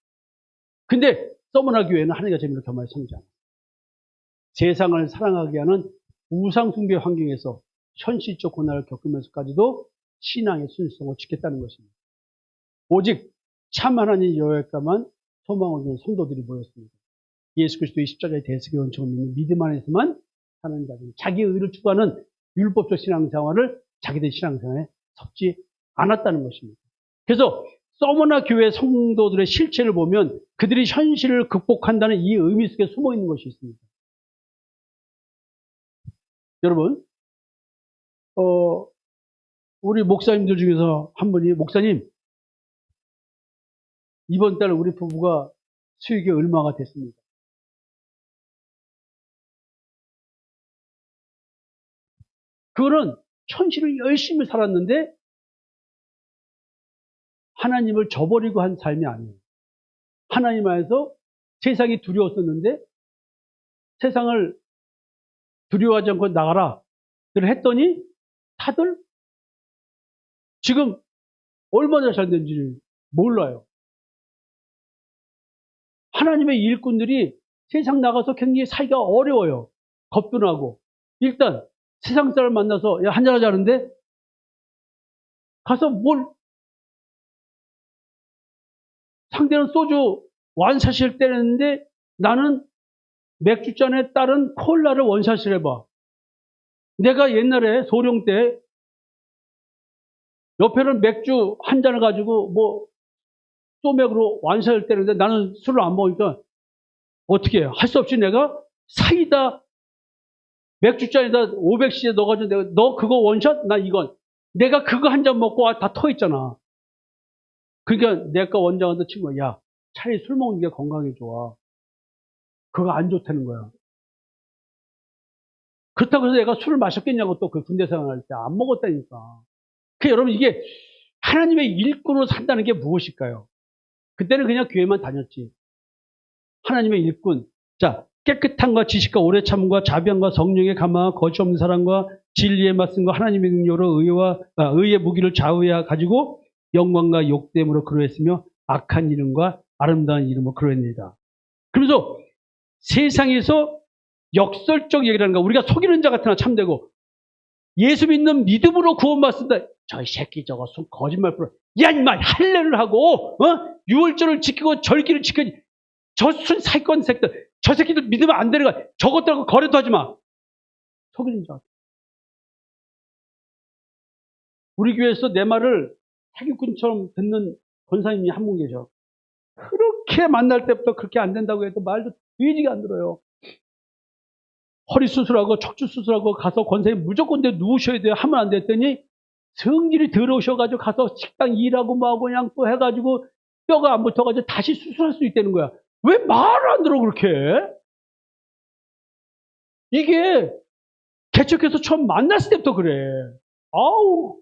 근데 서머나 교회는 하나님과 재물을 겸하여 섬기지 않아요. 세상을 사랑하게 하는 우상 숭배 환경에서 현실적 고난을 겪으면서까지도 신앙의 순수성을 지켰다는 것입니다. 오직 참 하나님 여호와께만 소망을 두는 성도들이 모였습니다. 예수 그리스도의 십자가의 대속의 원칙을 믿는 믿음 안에서만 사는 자들, 자기의 의를 추구하는 율법적 신앙생활을 자기들 신앙생활에 섞지 않았다는 것입니다. 그래서 서머나 교회 성도들의 실체를 보면 그들이 현실을 극복한다는 이 의미 속에 숨어 있는 것이 있습니다. 여러분, 우리 목사님들 중에서 한 분이, 목사님, 이번 달 우리 부부가 수익이 얼마가 됐습니다. 그거는 현실을 열심히 살았는데 하나님을 저버리고 한 삶이 아니에요. 하나님 안에서 세상이 두려웠었는데 세상을 두려워하지 않고 나가라 했더니 다들 지금 얼마나 잘 된지를 몰라요. 하나님의 일꾼들이 세상 나가서 굉장히 살기가 어려워요. 겁도 나고. 일단 세상 사람 만나서 야, 한잔하자는데 가서 뭘, 상대는 소주 원샷을 때렸는데 나는 맥주잔에 따른 콜라를 원샷을 해봐. 내가 옛날에 소령 때 옆에는 맥주 한 잔을 가지고 뭐 소맥으로 원샷을 때렸는데 나는 술을 안 먹으니까 어떻게 해? 할 수 없이 내가 사이다 맥주잔에다 500cc 넣어가지고 내가 너 그거 원샷? 나 이건. 내가 그거 한 잔 먹고 다 터있잖아. 그러니까 내가 원장한테 친구야. 야, 차라리 술 먹는 게 건강에 좋아. 그거 안 좋다는 거야. 그렇다고 해서 내가 술을 마셨겠냐고 또 그 군대 생활할 때 안 먹었다니까. 여러분 이게 하나님의 일꾼으로 산다는 게 무엇일까요? 그때는 그냥 교회만 다녔지. 하나님의 일꾼. 자, 깨끗함과 지식과 오래 참음과 자비함과 성령의 감화와 거짓 없는 사랑과 진리에 맞선 거 하나님의 능력으로 의의 무기를 좌우해 가지고 영광과 욕됨으로 그러했으며 악한 이름과 아름다운 이름으로 그러했습니다. 그러면서 세상에서 역설적 얘기라는 거, 우리가 속이는 자 같으나 참되고 예수 믿는 믿음으로 구원받습니다. 저이 새끼 저거 거짓말 풀어. 야 임마 할례를 하고 유월절을 지키고 절기를 지키지. 저 순 사기꾼 새끼들, 저 새끼들 믿으면 안 되는 거야. 저것들하고 거래도 하지 마. 속이는 자. 우리 교회에서 내 말을 사기꾼처럼 듣는 권사님이 한 분 계셔. 그렇게 만날 때부터 그렇게 안 된다고 해도 말도 되지가 안 들어요. 허리 수술하고 척추 수술하고 가서 권사님 무조건 내 누우셔야 돼요. 하면 안 됐더니 성질이 더러우셔가지고 가서 식당 일하고 뭐하고 그냥 또 해가지고 뼈가 안 붙어가지고 다시 수술할 수 있다는 거야. 왜 말을 안 들어 그렇게? 이게 개척해서 처음 만났을 때부터 그래. 아우,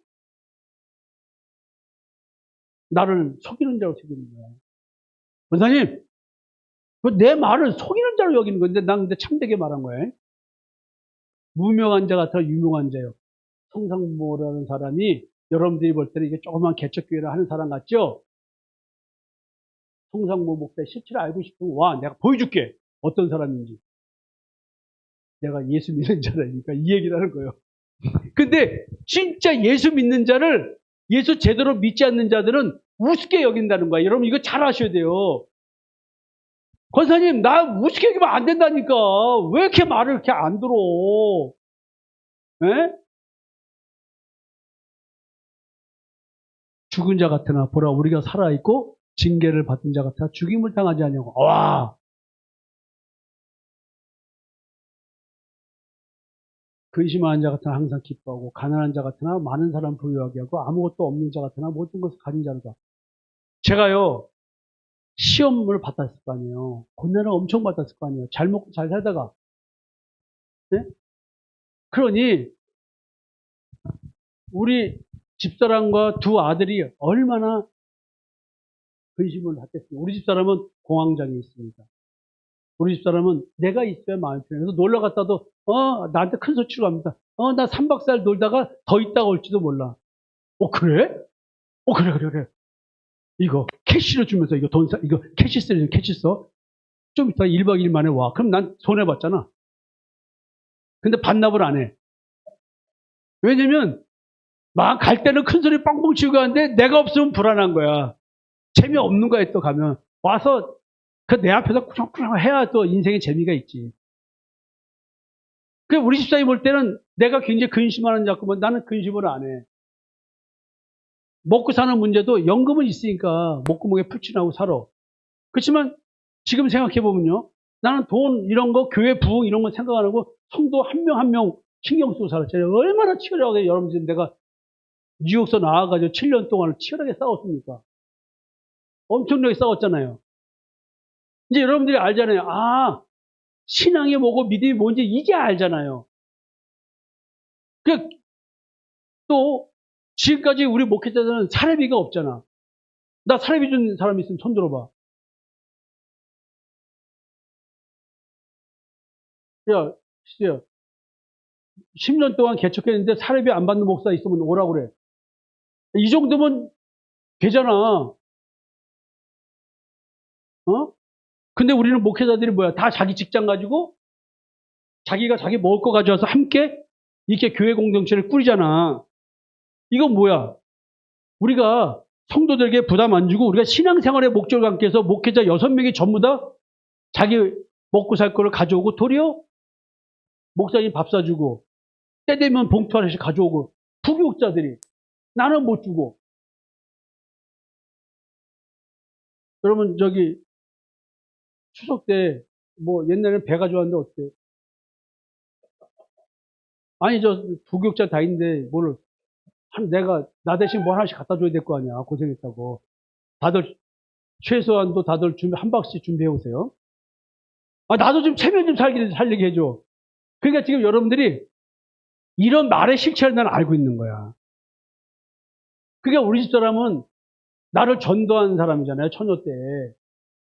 나를 속이는 자로 속이는 거야. 권사님, 내 말을 속이는 자로 여기는 건데 난 근데 참되게 말한 거야. 무명한 자 같아 유명한 자요. 성상모라는 사람이 여러분들이 볼 때는 이게 조그만 개척교회를 하는 사람 같죠? 성상모 목사의 실체를 알고 싶으면 와, 내가 보여줄게. 어떤 사람인지. 내가 예수 믿는 자라니까 이 얘기를 하는 거예요. 근데 진짜 예수 믿는 자를 예수 제대로 믿지 않는 자들은 우습게 여긴다는 거야. 여러분 이거 잘 아셔야 돼요. 권사님, 나 무식해 얘기면 안 된다니까. 왜 이렇게 말을 이렇게 안 들어? 에? 죽은 자 같으나 보라 우리가 살아있고 징계를 받은 자 같아 죽임을 당하지 않냐고. 와, 근심하는 자 같으나 항상 기뻐하고 가난한 자 같으나 많은 사람 부유하게 하고 아무것도 없는 자 같으나 모든 것을 가진 자로다. 제가요 시험을 받았을 거 아니에요. 고난을 엄청 받았을 거 아니에요. 잘 먹고 잘 살다가. 네? 그러니 우리 집사람과 두 아들이 얼마나 근심을 받겠어요. 우리 집사람은 공황장애 있습니다. 우리 집사람은 내가 있어야 마음이 편해. 그래서 놀러 갔다도 나한테 큰 소치로 갑니다. 나 3박 4일 놀다가 더 있다가 올지도 몰라. 그래? 그래. 이거 캐시로 주면서 이거 이거 캐시 쓰려 캐시 써. 좀 이따 1박 2일 만에 와. 그럼 난 손해봤잖아. 근데 반납을 안 해. 왜냐면 막 갈 때는 큰 소리 뻥뻥 치고 가는데 내가 없으면 불안한 거야. 재미없는 거야 또 가면. 와서 그 내 앞에서 꾸렁꾸렁 해야 또 인생에 재미가 있지. 그 우리 집사님 볼 때는 내가 굉장히 근심하는 자꾸만 나는 근심을 안 해. 먹고 사는 문제도 연금은 있으니까 목구멍에 풀칠하고 살아. 그렇지만 지금 생각해보면요. 나는 돈 이런 거 교회 부흥 이런 거 생각 안 하고 성도 한 명 한 명 신경 쓰고 살았잖아요. 얼마나 치열하게 여러분들 내가 뉴욕서 나와가지고 7년 동안 치열하게 싸웠습니까? 엄청나게 싸웠잖아요. 이제 여러분들이 알잖아요. 신앙이 뭐고 믿음이 뭔지 이제 알잖아요. 또 지금까지 우리 목회자들은 사례비가 없잖아. 나 사례비 준 사람 있으면 손 들어봐. 야, 시대야. 10년 동안 개척했는데 사례비 안 받는 목사 있으면 오라고 그래. 이 정도면 되잖아. 근데 우리는 목회자들이 뭐야? 다 자기 직장 가지고 자기가 자기 먹을 거 가져와서 함께 이렇게 교회 공동체를 꾸리잖아. 이건 뭐야? 우리가 성도들에게 부담 안 주고 우리가 신앙생활의 목적을 갖기 위해서 목회자 6명이 전부 다 자기 먹고 살 거를 가져오고 도리어 목사님 밥 사주고 때 되면 봉투 하나씩 가져오고 부교육자들이 나는 못 주고. 여러분 추석 때 뭐 옛날에는 배 가져왔는데 어때? 아니 부교육자 다 있는데 내가 나 대신 뭐 하나씩 갖다 줘야 될 거 아니야. 고생했다고. 다들 최소한도 다들 한 박스씩 준비해 오세요. 나도 좀 체면 좀 살리게 해줘. 그러니까 지금 여러분들이 이런 말의 실체를 난 알고 있는 거야. 그러니까 우리 집사람은 나를 전도한 사람이잖아요. 처녀 때.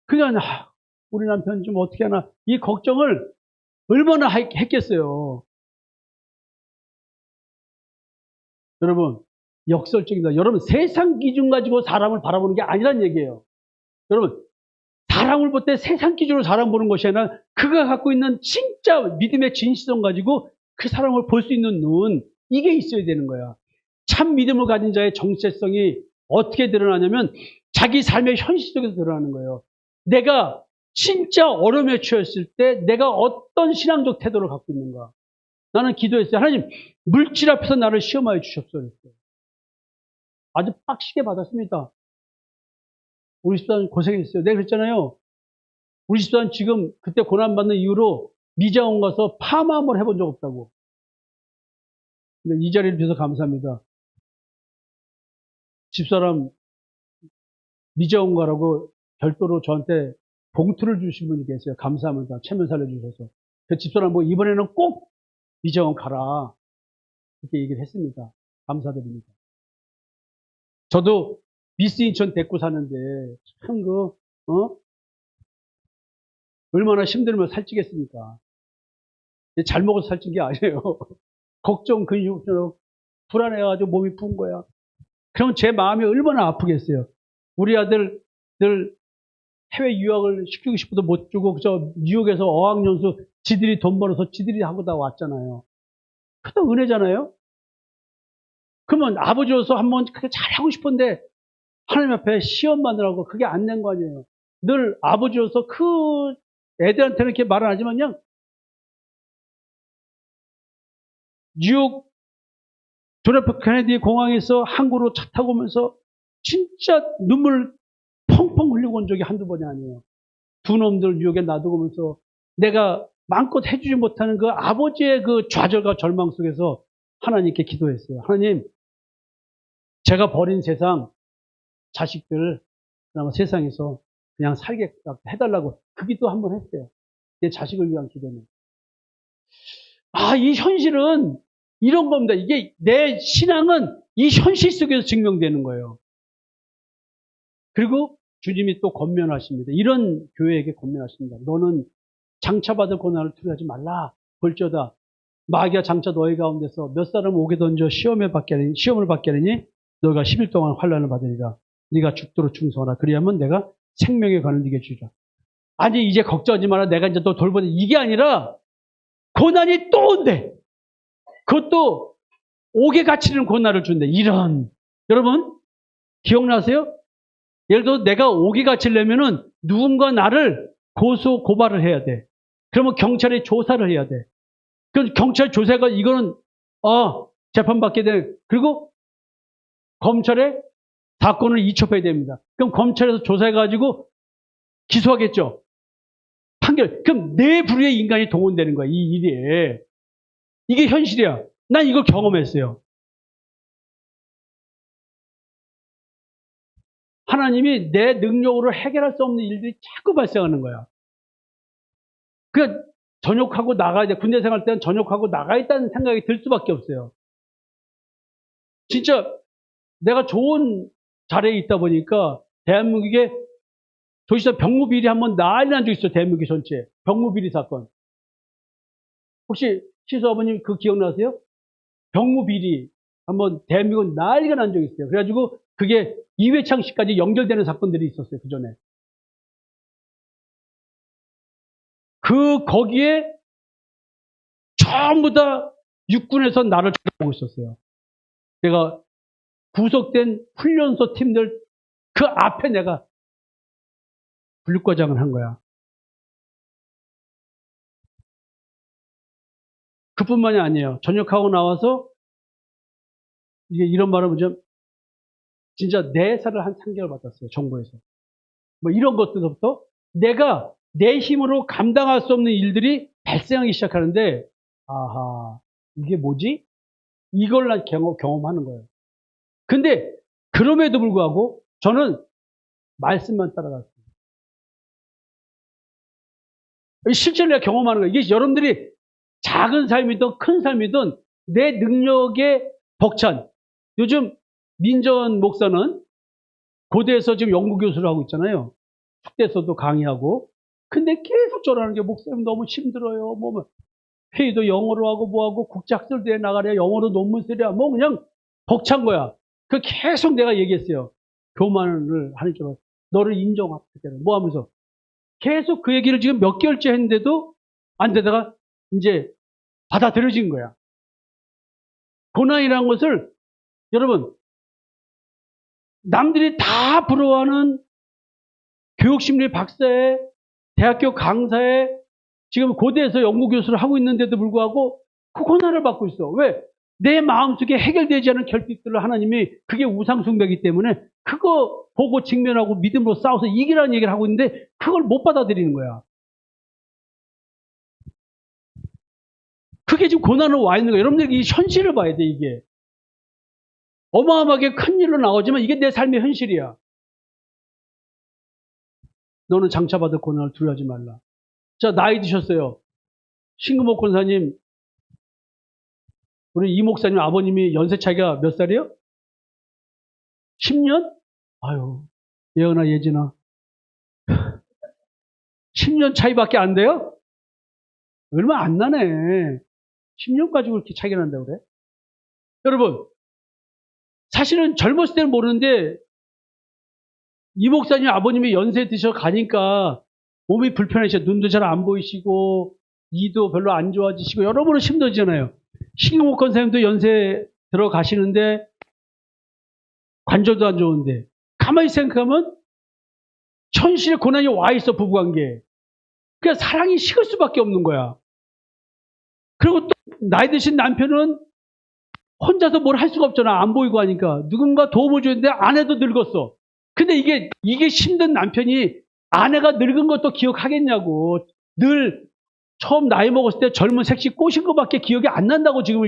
그러니까 우리 남편 좀 어떻게 하나 이 걱정을 얼마나 했겠어요. 여러분 역설적이다. 여러분 세상 기준 가지고 사람을 바라보는 게 아니란 얘기예요. 여러분 사람을 볼 때 세상 기준으로 사람 보는 것이 아니라 그가 갖고 있는 진짜 믿음의 진실성 가지고 그 사람을 볼 수 있는 눈 이게 있어야 되는 거야. 참 믿음을 가진 자의 정체성이 어떻게 드러나냐면 자기 삶의 현실 속에서 드러나는 거예요. 내가 진짜 어려움에 처했을 때 내가 어떤 신앙적 태도를 갖고 있는가. 나는 기도했어요. 하나님 물질 앞에서 나를 시험하여 주셨어요. 아주 빡시게 받았습니다. 우리 집사람 고생했어요. 내가 그랬잖아요. 우리 집사람 지금 그때 고난받는 이후로 미자원 가서 파마함을 해본 적 없다고. 근데 이 자리를 빌어서 감사합니다. 집사람 미자원 가라고 별도로 저한테 봉투를 주신 분이 계세요. 감사합니다. 체면 살려주셔서. 그 집사람 이번에는 꼭 미자원 가라. 이렇게 얘기를 했습니다. 감사드립니다. 저도 미스 인천 데리고 사는데 참 얼마나 힘들면 살찌겠습니까? 잘 먹어서 살찐 게 아니에요. 걱정, 근심, 불안해가지고 몸이 푼 거야. 그럼 제 마음이 얼마나 아프겠어요. 우리 아들 늘 해외 유학을 시키고 싶어도 못 주고 뉴욕에서 어학연수 지들이 돈 벌어서 지들이 하고 다 왔잖아요. 그것도 은혜잖아요. 그러면 아버지로서 한번 그렇게 잘하고 싶은데 하나님 앞에 시험 받으라고 그게 안 된 거 아니에요. 늘 아버지로서 그 애들한테는 이렇게 말 안 하지만 그냥 뉴욕 존 F 케네디 공항에서 한국으로 차 타고 오면서 진짜 눈물 펑펑 흘리고 온 적이 한두 번이 아니에요. 두 놈들 뉴욕에 놔두고면서 내가 마음껏 해주지 못하는 그 아버지의 그 좌절과 절망 속에서 하나님께 기도했어요. 하나님, 제가 버린 세상, 자식들, 그나마 세상에서 그냥 살게 해달라고 그 기도 한번 했어요. 내 자식을 위한 기도는. 이 현실은 이런 겁니다. 이게 내 신앙은 이 현실 속에서 증명되는 거예요. 그리고 주님이 또 권면하십니다. 이런 교회에게 권면하십니다. 너는 장차받을 고난을 두려워하지 말라. 볼지어다 마귀가 장차 너희 가운데서 몇 사람 오게 던져 시험을 받게 하리니 너희가 10일 동안 환난을 받으리라. 네가 죽도록 충성하라. 그리하면 내가 생명의 관을 네게 주리라. 아니 이제 걱정하지 마라. 내가 이제 너 돌보니 이게 아니라 고난이 또 온대. 그것도 옥에 갇히는 고난을 준대. 이런 여러분 기억나세요? 예를 들어 내가 옥에 갇히려면은 누군가 나를 고발을 해야 돼. 그러면 경찰에 조사를 해야 돼. 그럼 경찰 조사가 이거는 재판받게 돼. 그리고 검찰에 사건을 이첩해야 됩니다. 그럼 검찰에서 조사해가지고 기소하겠죠. 판결. 그럼 네 부류의 인간이 동원되는 거야. 이 일에. 이게 현실이야. 난 이걸 경험했어요. 하나님이 내 능력으로 해결할 수 없는 일들이 자꾸 발생하는 거야. 그러니까 전역하고 나가야 돼. 군대 생활 때는 전역하고 나가야 있다는 생각이 들 수밖에 없어요. 진짜 내가 좋은 자리에 있다 보니까 대한민국에 도시사 병무비리 한번 난리 난 적 있어요. 대한민국 전체에. 병무비리 사건. 혹시 시수 아버님 그 기억나세요? 병무비리 한번 대한민국 난리가 난 적이 있어요. 그래가지고 그게 이회창 씨까지 연결되는 사건들이 있었어요. 그 전에. 거기에 전부 다 육군에서 나를 쳐다보고 있었어요. 내가 구속된 훈련소 팀들 그 앞에 내가 불육과장을 한 거야. 그뿐만이 아니에요. 전역하고 나와서 이게 이런 말을 좀 진짜 내사를 한 3개월 받았어요. 정부에서. 뭐 이런 것들부터 내가 내 힘으로 감당할 수 없는 일들이 발생하기 시작하는데 아하 이게 뭐지? 이걸 난 경험하는 거예요. 근데 그럼에도 불구하고 저는 말씀만 따라갔어요. 실제로 내가 경험하는 거예요. 이게 여러분들이 작은 삶이든 큰 삶이든 내 능력에 벅찬 요즘 민전 목사는 고대에서 지금 연구교수를 하고 있잖아요. 축대에서도 강의하고. 근데 계속 저러는 게 목사님 너무 힘들어요. 뭐 회의도 영어로 하고 뭐하고 국제학술대회 나가랴 영어로 논문 쓰랴 뭐 그냥 벅찬 거야. 그 계속 내가 얘기했어요. 교만을 하니까 너를 인정하게 뭐 하면서 계속 그 얘기를 지금 몇 개월째 했는데도 안 되다가 이제 받아들여진 거야. 고난이라는 것을 여러분 남들이 다 부러워하는 교육심리 박사에 대학교 강사에 지금 고대에서 연구교수를 하고 있는데도 불구하고 그 고난을 받고 있어. 왜? 내 마음속에 해결되지 않은 결핍들을 하나님이 그게 우상숭배이기 때문에 그거 보고 직면하고 믿음으로 싸워서 이기라는 얘기를 하고 있는데 그걸 못 받아들이는 거야. 그게 지금 고난으로 와 있는 거야. 여러분들이 이 현실을 봐야 돼, 이게. 어마어마하게 큰 일로 나오지만 이게 내 삶의 현실이야. 너는 장차받을 고난을 두려워하지 말라. 자, 나이 드셨어요. 신금옥 권사님, 우리 이 목사님 아버님이 연세 차이가 몇 살이요? 10년? 아유, 예언아, 예진아. 10년 차이밖에 안 돼요? 얼마 안 나네. 10년 가지고 그렇게 차이가 난다고 그래? 여러분, 사실은 젊었을 때는 모르는데, 이 목사님 아버님이 연세 드셔 가니까 몸이 불편하시죠. 눈도 잘 안 보이시고, 이도 별로 안 좋아지시고, 여러분은 힘들잖아요. 신금옥 권사님도 연세 들어가시는데, 관절도 안 좋은데, 가만히 생각하면, 현실의 고난이 와 있어, 부부관계에. 그러니까 사랑이 식을 수밖에 없는 거야. 그리고 또 나이 드신 남편은 혼자서 뭘 할 수가 없잖아. 안 보이고 하니까. 누군가 도움을 줘야 되는데 아내도 늙었어. 근데 이게 힘든 남편이 아내가 늙은 것도 기억하겠냐고. 늘 처음 나이 먹었을 때 젊은 섹시 꼬신 것밖에 기억이 안 난다고 지금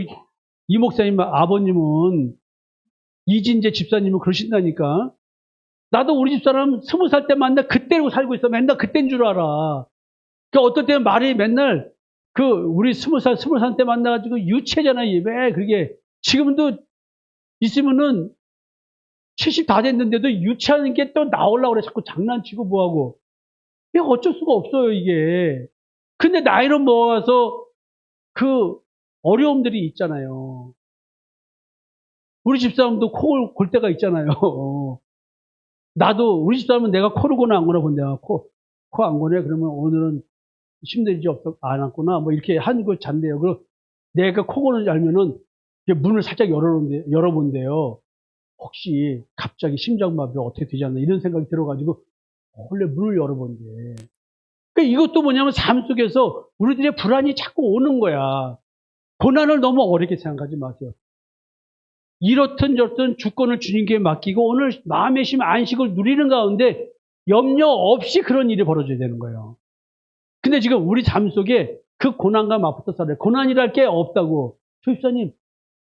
이 목사님 아버님은, 이진재 집사님은 그러신다니까. 나도 우리 집사람 20살 때 만나 그때로 살고 있어. 맨날 그때인 줄 알아. 그러니까 어떨 때는 말이 맨날 우리 20살 때 만나가지고 유치하잖아요. 왜 그게 지금도 있으면은 70 다 됐는데도 유치하는 게 또 나오려고 그래. 자꾸 장난치고 뭐하고. 이게 어쩔 수가 없어요, 이게. 근데 나이를 먹어서 그 어려움들이 있잖아요. 우리 집사람도 코를 골 때가 있잖아요. 나도 우리 집사람은 내가 코를 고나 안 고나 본데 코 안 고네. 그러면 오늘은 힘들지 안 왔구나. 뭐 이렇게 한 거 잔대요. 그리고 내가 코 고는 줄 알면은 문을 살짝 열어본대요. 혹시 갑자기 심장마비가 어떻게 되지 않나 이런 생각이 들어가지고 원래 문을 열어본대. 그러니까 이것도 뭐냐면 삶 속에서 우리들의 불안이 자꾸 오는 거야. 고난을 너무 어렵게 생각하지 마세요. 이렇든 저렇든 주권을 주님께 맡기고 오늘 마음의 심 안식을 누리는 가운데 염려 없이 그런 일이 벌어져야 되는 거예요. 근데 지금 우리 삶 속에 그 고난과 맞붙어 살아요. 고난이랄 게 없다고. 조집사님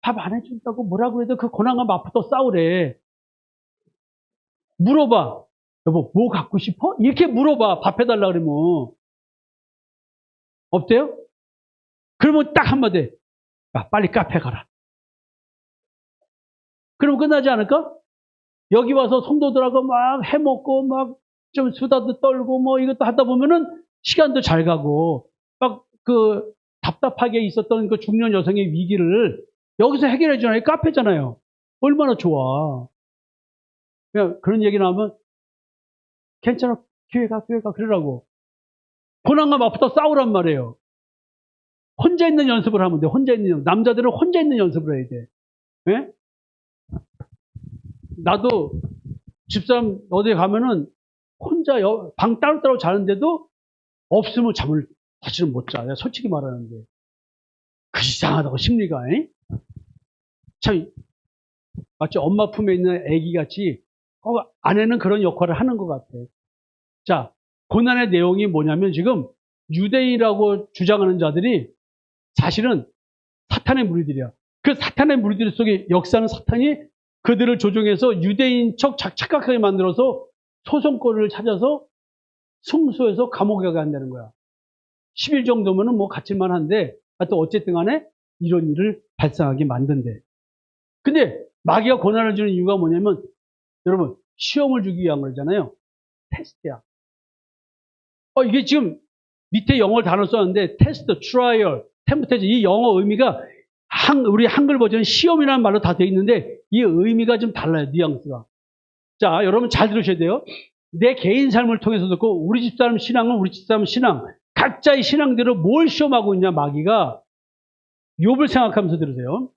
밥 안 해준다고 뭐라고 해도 그 고난과 맞붙어 싸우래. 물어봐. 여보 뭐 갖고 싶어? 이렇게 물어봐. 밥 해달라 그러면. 없대요? 그러면 딱 한마디. 야, 빨리 카페 가라. 그럼 끝나지 않을까? 여기 와서 성도들하고 막 해먹고 막 좀 수다도 떨고 뭐 이것도 하다 보면은 시간도 잘 가고 막 답답하게 있었던 그 중년 여성의 위기를 여기서 해결해 주나요? 카페잖아요. 얼마나 좋아. 그냥 그런 얘기 나오면 괜찮아. 교회 가 그러라고. 고난과 맞붙어 싸우란 말이에요. 혼자 있는 연습을 하면 돼. 남자들은 혼자 있는 연습을 해야 돼. 네? 나도 집사람 어디에 가면은 혼자 방 따로따로 자는데도 없으면 잠을 사실은 못 자. 내가 솔직히 말하는데. 그 이상하다고 심리가. 참 마치 엄마 품에 있는 아기같이 아내는 그런 역할을 하는 것 같아. 자, 고난의 내용이 뭐냐면 지금 유대인이라고 주장하는 자들이 사실은 사탄의 무리들이야. 그 사탄의 무리들 속에 역사하는 사탄이 그들을 조종해서 유대인 척 착각하게 만들어서 소송권을 찾아서 승소해서 감옥에 가게 한다는 거야. 10일 정도면은 뭐 갇힐만 한데, 하여튼 어쨌든 간에 이런 일을 발생하게 만든대. 근데 마귀가 고난을 주는 이유가 뭐냐면, 여러분, 시험을 주기 위한 거잖아요. 테스트야. 이게 지금 밑에 영어 단어 썼는데, 테스트, 트라이얼, 템프테이션, 이 영어 의미가 우리 한글 버전 시험이라는 말로 다 되어 있는데, 이 의미가 좀 달라요, 뉘앙스가. 자, 여러분 잘 들으셔야 돼요. 내 개인 삶을 통해서 듣고 우리 집사람 신앙은 우리 집사람 신앙, 각자의 신앙대로 뭘 시험하고 있냐 마귀가. 욥을 생각하면서 들으세요.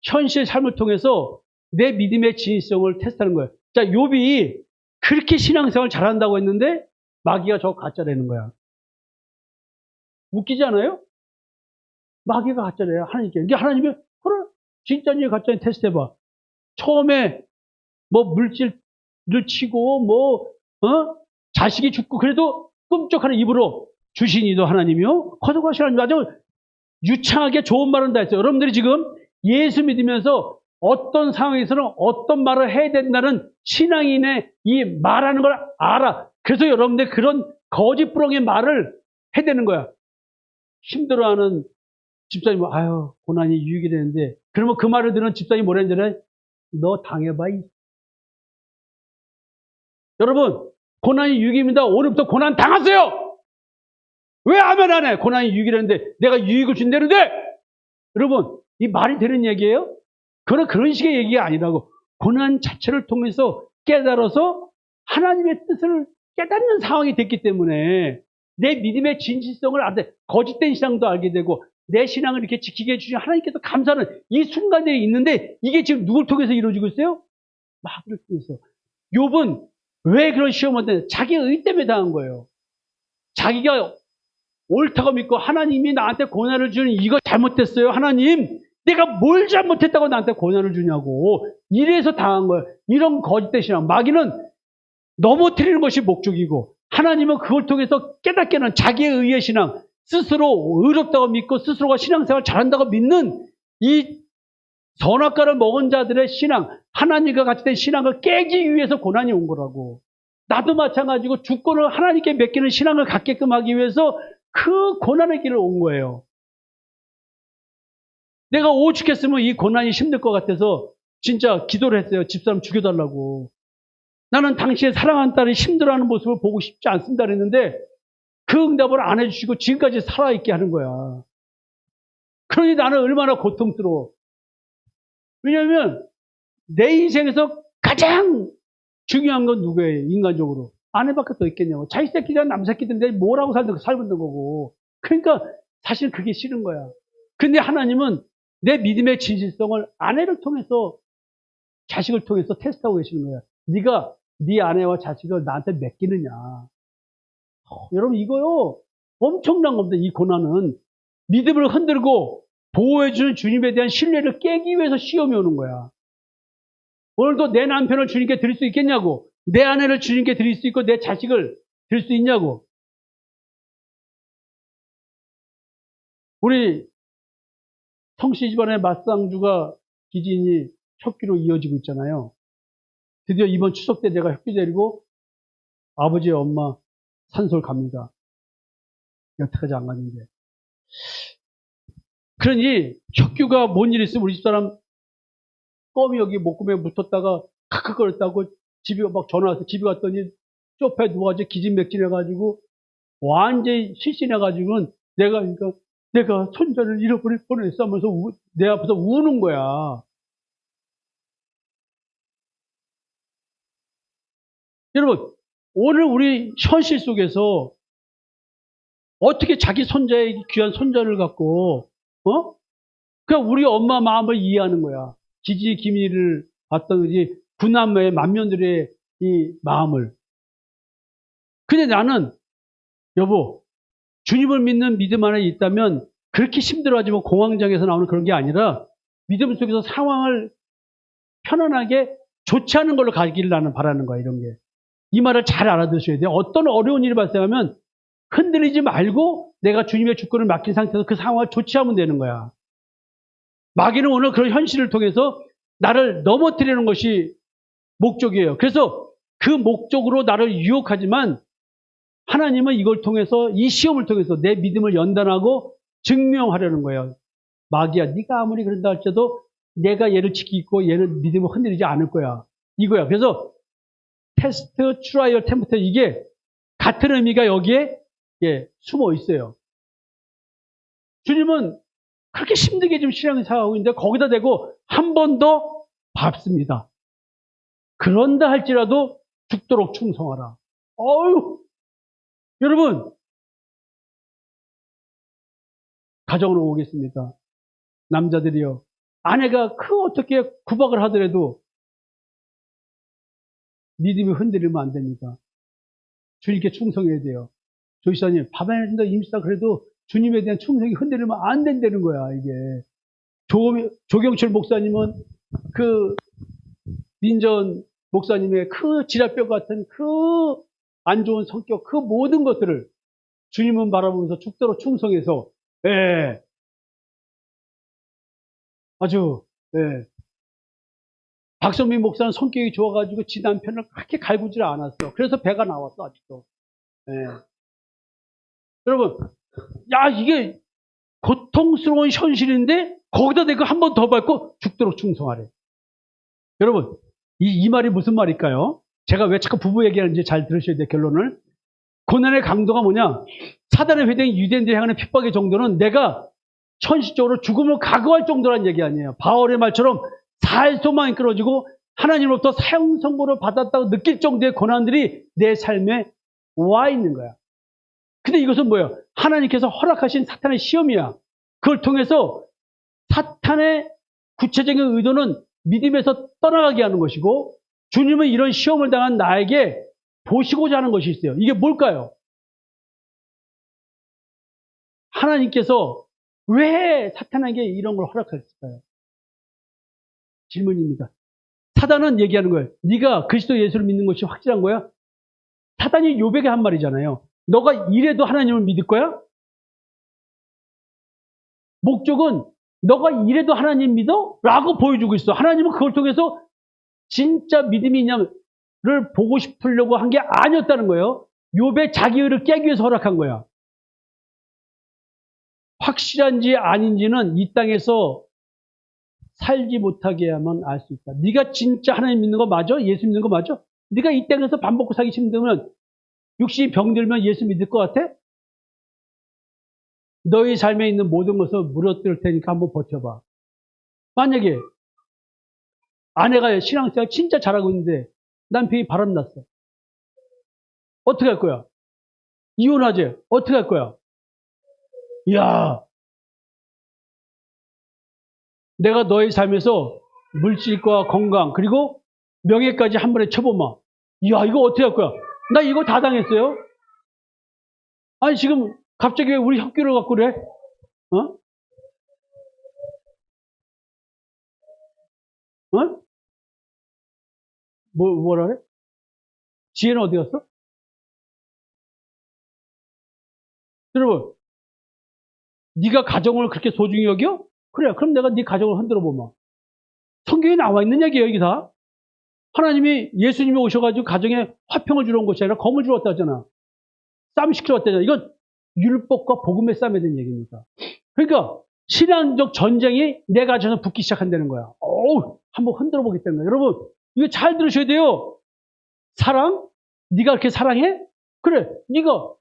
현실 삶을 통해서 내 믿음의 진실성을 테스트하는 거예요. 자, 욥이 그렇게 신앙생활 잘한다고 했는데 마귀가 저거 가짜라는 거야. 웃기지 않아요? 마귀가 가짜래요, 하나님께. 이게 하나님이 그래 진짜니 가짜니 테스트해봐. 처음에 뭐 물질을 치고 자식이 죽고 그래도 꿈쩍하는 입으로 주신이도 하나님이요 거듭하시는 하나님. 아주 유창하게 좋은 말은 다 했어요. 여러분들이 지금 예수 믿으면서 어떤 상황에서는 어떤 말을 해야 된다는 신앙인의 이 말하는 걸 알아. 그래서 여러분들 그런 거짓부렁의 말을 해야 되는 거야. 힘들어하는 집사님, 아유 고난이 유익이 되는데, 그러면 그 말을 들은 집사님이 뭐라 했는지 너 당해봐. 여러분, 고난이 유익입니다. 오늘부터 고난 당하세요. 왜 아멘 안 해? 고난이 유익이라는데 내가 유익을 준다는데. 여러분, 이 말이 되는 얘기예요? 그런 식의 얘기가 아니라고. 고난 자체를 통해서 깨달아서 하나님의 뜻을 깨닫는 상황이 됐기 때문에 내 믿음의 진실성을 알게, 거짓된 신앙도 알게 되고 내 신앙을 이렇게 지키게 해주신 하나님께서 감사하는 이 순간에 있는데, 이게 지금 누굴 통해서 이루어지고 있어요? 마귀를 통해서. 욥은 왜 그런 시험을 당했냐? 자기 의 때문에 당한 거예요. 자기가 옳다고 믿고 하나님이 나한테 고난을 주는 이거 잘못했어요. 하나님, 내가 뭘 잘못했다고 나한테 고난을 주냐고. 이래서 당한 거예요. 이런 거짓된 신앙. 마귀는 넘어뜨리는 것이 목적이고 하나님은 그걸 통해서 깨닫게 하는 자기의 의의 신앙, 스스로 의롭다고 믿고 스스로가 신앙생활 잘한다고 믿는 이 선악과를 먹은 자들의 신앙, 하나님과 같이 된 신앙을 깨기 위해서 고난이 온 거라고. 나도 마찬가지고 주권을 하나님께 맡기는 신앙을 갖게끔 하기 위해서 그 고난의 길을 온 거예요. 내가 오죽했으면 이 고난이 힘들 것 같아서 진짜 기도를 했어요. 집사람 죽여달라고. 나는 당신의 사랑하는 딸이 힘들어하는 모습을 보고 싶지 않습니다 그랬는데 그 응답을 안 해주시고 지금까지 살아있게 하는 거야. 그러니 나는 얼마나 고통스러워. 왜냐하면 내 인생에서 가장 중요한 건 누구예요? 인간적으로. 아내밖에 더 있겠냐고. 자기 새끼들은 남새끼들인데 뭐라고 살고 있는 거고. 그러니까 사실 그게 싫은 거야. 근데 하나님은 내 믿음의 진실성을 아내를 통해서 자식을 통해서 테스트하고 계시는 거야. 네가 네 아내와 자식을 나한테 맡기느냐. 여러분 이거요. 엄청난 겁니다. 이 고난은. 믿음을 흔들고 보호해주는 주님에 대한 신뢰를 깨기 위해서 시험이 오는 거야. 오늘도 내 남편을 주님께 드릴 수 있겠냐고. 내 아내를 주님께 드릴 수 있고 내 자식을 드릴 수 있냐고. 우리 성씨 집안의 맞상주가 기진이 혁기로 이어지고 있잖아요. 드디어 이번 추석 때 제가 혁기 데리고 아버지 엄마 산소를 갑니다. 여태까지 안 갔는데. 그러니 혁규가 뭔 일 있으면 우리 집사람 껌이 여기 목구멍에 묻었다가 카크거렸다고 집에 막 전화 와서 집에 갔더니 소파에 누워가지고 기진맥진해가지고 완전히 실신해가지고는 내가 손자를 잃어버릴 뻔했어 하면서 내 앞에서 우는 거야. 여러분, 오늘 우리 현실 속에서 어떻게 자기 손자의 귀한 손자를 갖고, 그러니까 우리 엄마 마음을 이해하는 거야. 기지, 기미를 봤던 이 구남매의 만면들의 이 마음을. 근데 나는, 여보, 주님을 믿는 믿음 안에 있다면 그렇게 힘들어하지만 공황장애에서 나오는 그런 게 아니라 믿음 속에서 상황을 편안하게 좋지 않은 걸로 가기를 나는 바라는 거야, 이런 게. 이 말을 잘 알아두셔야 돼요. 어떤 어려운 일이 발생하면 흔들리지 말고 내가 주님의 주권을 맡긴 상태에서 그 상황을 조치하면 되는 거야. 마귀는 오늘 그런 현실을 통해서 나를 넘어뜨리는 것이 목적이에요. 그래서 그 목적으로 나를 유혹하지만 하나님은 이걸 통해서 이 시험을 통해서 내 믿음을 연단하고 증명하려는 거예요. 마귀야, 네가 아무리 그런다 할지라도 내가 얘를 지키고 얘는 믿음을 흔들리지 않을 거야. 이거야. 그래서 테스트, 트라이얼, 템프트 이게 같은 의미가 여기에 숨어 있어요. 주님은 그렇게 힘들게 좀 신앙을 살아가고 있는데 거기다 대고 한 번 더 밟습니다. 그런다 할지라도 죽도록 충성하라. 어휴, 여러분 가정으로 오겠습니다. 남자들이요. 아내가 어떻게 구박을 하더라도 믿음이 흔들리면 안 됩니다. 주님께 충성해야 돼요. 조이사님, 밥안해준다 임시다 그래도 주님에 대한 충성이 흔들리면 안 된다는 거야, 이게. 조경철 목사님은 그 민전 목사님의 그 지랄뼈 같은 그 안 좋은 성격, 그 모든 것들을 주님은 바라보면서 죽도록 충성해서, 아주, 박성민 목사는 성격이 좋아가지고 지 남편을 그렇게 갈구질 않았어. 그래서 배가 나왔어, 아직도. 여러분, 야, 이게 고통스러운 현실인데, 거기다 대고 한 번 더 밟고 죽도록 충성하래. 여러분, 이 말이 무슨 말일까요? 제가 왜 자꾸 부부 얘기하는지 잘 들으셔야 돼요, 결론을. 고난의 강도가 뭐냐? 사단의 회당이 유대인들이 향하는 핍박의 정도는 내가 현실적으로 죽음을 각오할 정도란 얘기 아니에요. 바울의 말처럼 살 소망이 끊어지고 하나님으로부터 사형 선고를 받았다고 느낄 정도의 고난들이 내 삶에 와 있는 거야. 근데 이것은 뭐예요? 하나님께서 허락하신 사탄의 시험이야. 그걸 통해서 사탄의 구체적인 의도는 믿음에서 떠나가게 하는 것이고 주님은 이런 시험을 당한 나에게 보시고자 하는 것이 있어요. 이게 뭘까요? 하나님께서 왜 사탄에게 이런 걸 허락했을까요? 질문입니다. 사단은 얘기하는 거예요. 네가 그리스도 예수를 믿는 것이 확실한 거야? 사단이 욥에게 한 말이잖아요. 너가 이래도 하나님을 믿을 거야? 목적은 너가 이래도 하나님 믿어? 라고 보여주고 있어. 하나님은 그걸 통해서 진짜 믿음이 있냐를 보고 싶으려고 한 게 아니었다는 거예요. 욥의 자기의를 깨기 위해서 허락한 거야. 확실한지 아닌지는 이 땅에서 살지 못하게 하면 알 수 있다. 네가 진짜 하나님 믿는 거 맞아? 예수 믿는 거 맞아? 네가 이 땅에서 밥 먹고 살기 힘들면 육신이 병들면 예수 믿을 것 같아? 너희 삶에 있는 모든 것을 무너뜨릴 테니까 한번 버텨봐. 만약에 아내가 신앙생활 진짜 잘하고 있는데 남편이 바람났어. 어떻게 할 거야? 이혼하지? 어떻게 할 거야? 이야, 내가 너의 삶에서 물질과 건강 그리고 명예까지 한 번에 쳐보마. 이야, 이거 어떻게 할 거야? 나 이거 다 당했어요. 아니 지금 갑자기 왜 우리 혁규를 갖고 그래? 어? 어? 뭐라 그래? 지혜는 어디 갔어? 여러분, 네가 가정을 그렇게 소중히 여겨? 그래, 그럼 내가 네 가정을 흔들어 보마. 성경에 나와 있는 얘기예요, 이게 다. 하나님이 예수님이 오셔가지고 가정에 화평을 주러 온 것이 아니라 검을 주러 왔다잖아. 싸움 시키러 왔다잖아. 이건 율법과 복음의 싸움에 대한 얘기입니다. 그러니까 신앙적 전쟁이 내 가정에서 붙기 시작한다는 거야. 어우, 한번 흔들어 보겠다는 거야. 여러분, 이거 잘 들으셔야 돼요. 사랑? 네가 그렇게 사랑해? 그래, 네가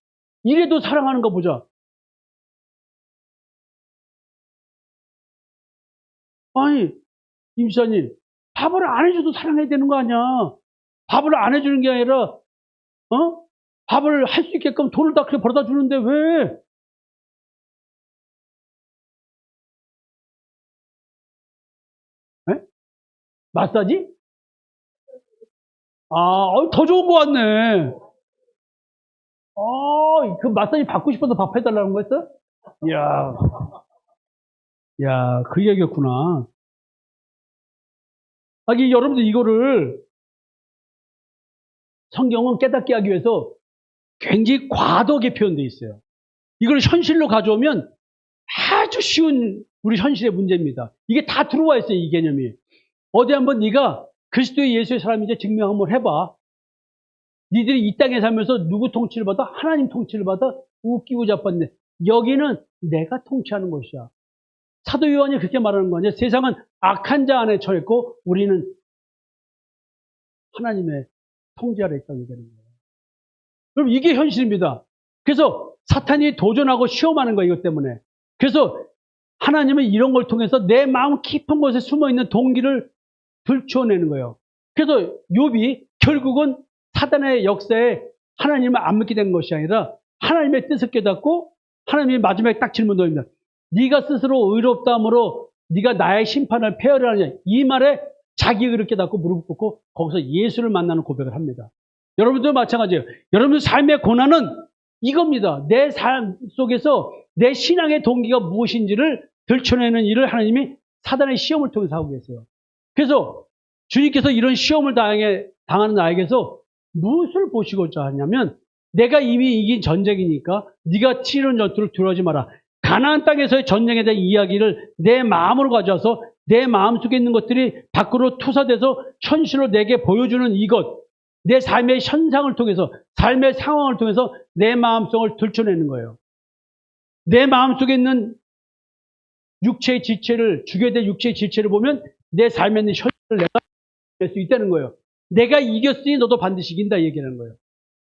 이래도 사랑하는 거 보자. 아니, 임사님, 밥을 안 해줘도 사랑해야 되는 거 아니야. 밥을 안 해주는 게 아니라, 어? 밥을 할 수 있게끔 돈을 다 그렇게 벌어다 주는데 왜? 에? 마사지? 더 좋은 거 같네. 그 마사지 받고 싶어서 밥 해달라는 거였어? 이야, 야, 그 얘기였구나. 여러분들 이거를 성경은 깨닫게 하기 위해서 굉장히 과도하게 표현되어 있어요. 이걸 현실로 가져오면 아주 쉬운 우리 현실의 문제입니다. 이게 다 들어와 있어요, 이 개념이. 어디 한번 네가 그리스도의 예수의 사람인지 증명 한번 해봐. 니들이 이 땅에 살면서 누구 통치를 받아? 하나님 통치를 받아? 웃기고 자빴네. 여기는 내가 통치하는 것이야. 사도 요한이 그렇게 말하는 거 아니야? 세상은 악한 자 안에 처했고 우리는 하나님의 통치 아래 있다고 되는 거예요. 그럼 이게 현실입니다. 그래서 사탄이 도전하고 시험하는 거예요, 이것 때문에. 그래서 하나님은 이런 걸 통해서 내 마음 깊은 곳에 숨어있는 동기를 들춰내는 거예요. 그래서 욥이 결국은 사단의 역사에 하나님을 안 믿게 된 것이 아니라 하나님의 뜻을 깨닫고 하나님이 마지막에 딱 질문 드립니다. 네가 스스로 의롭다 함으로 네가 나의 심판을 폐하려 하느냐. 이 말에 자기 의를 깨닫고 무릎 꿇고 거기서 예수를 만나는 고백을 합니다. 여러분도 마찬가지예요. 여러분들 삶의 고난은 이겁니다. 내 삶 속에서 내 신앙의 동기가 무엇인지를 들춰내는 일을 하나님이 사단의 시험을 통해서 하고 계세요. 그래서 주님께서 이런 시험을 당하는 나에게서 무엇을 보시고자 하냐면 내가 이미 이긴 전쟁이니까 네가 치르는 전투를 두려워하지 마라. 가나안 땅에서의 전쟁에 대한 이야기를 내 마음으로 가져와서 내 마음속에 있는 것들이 밖으로 투사돼서 현실로 내게 보여주는 이것, 내 삶의 현상을 통해서 삶의 상황을 통해서 내 마음성을 들춰내는 거예요. 내 마음속에 있는 육체의 지체를 주게 된 육체의 지체를 보면 내 삶에 있는 현실을 내가 낼 수 있다는 거예요. 내가 이겼으니 너도 반드시 이긴다 얘기하는 거예요.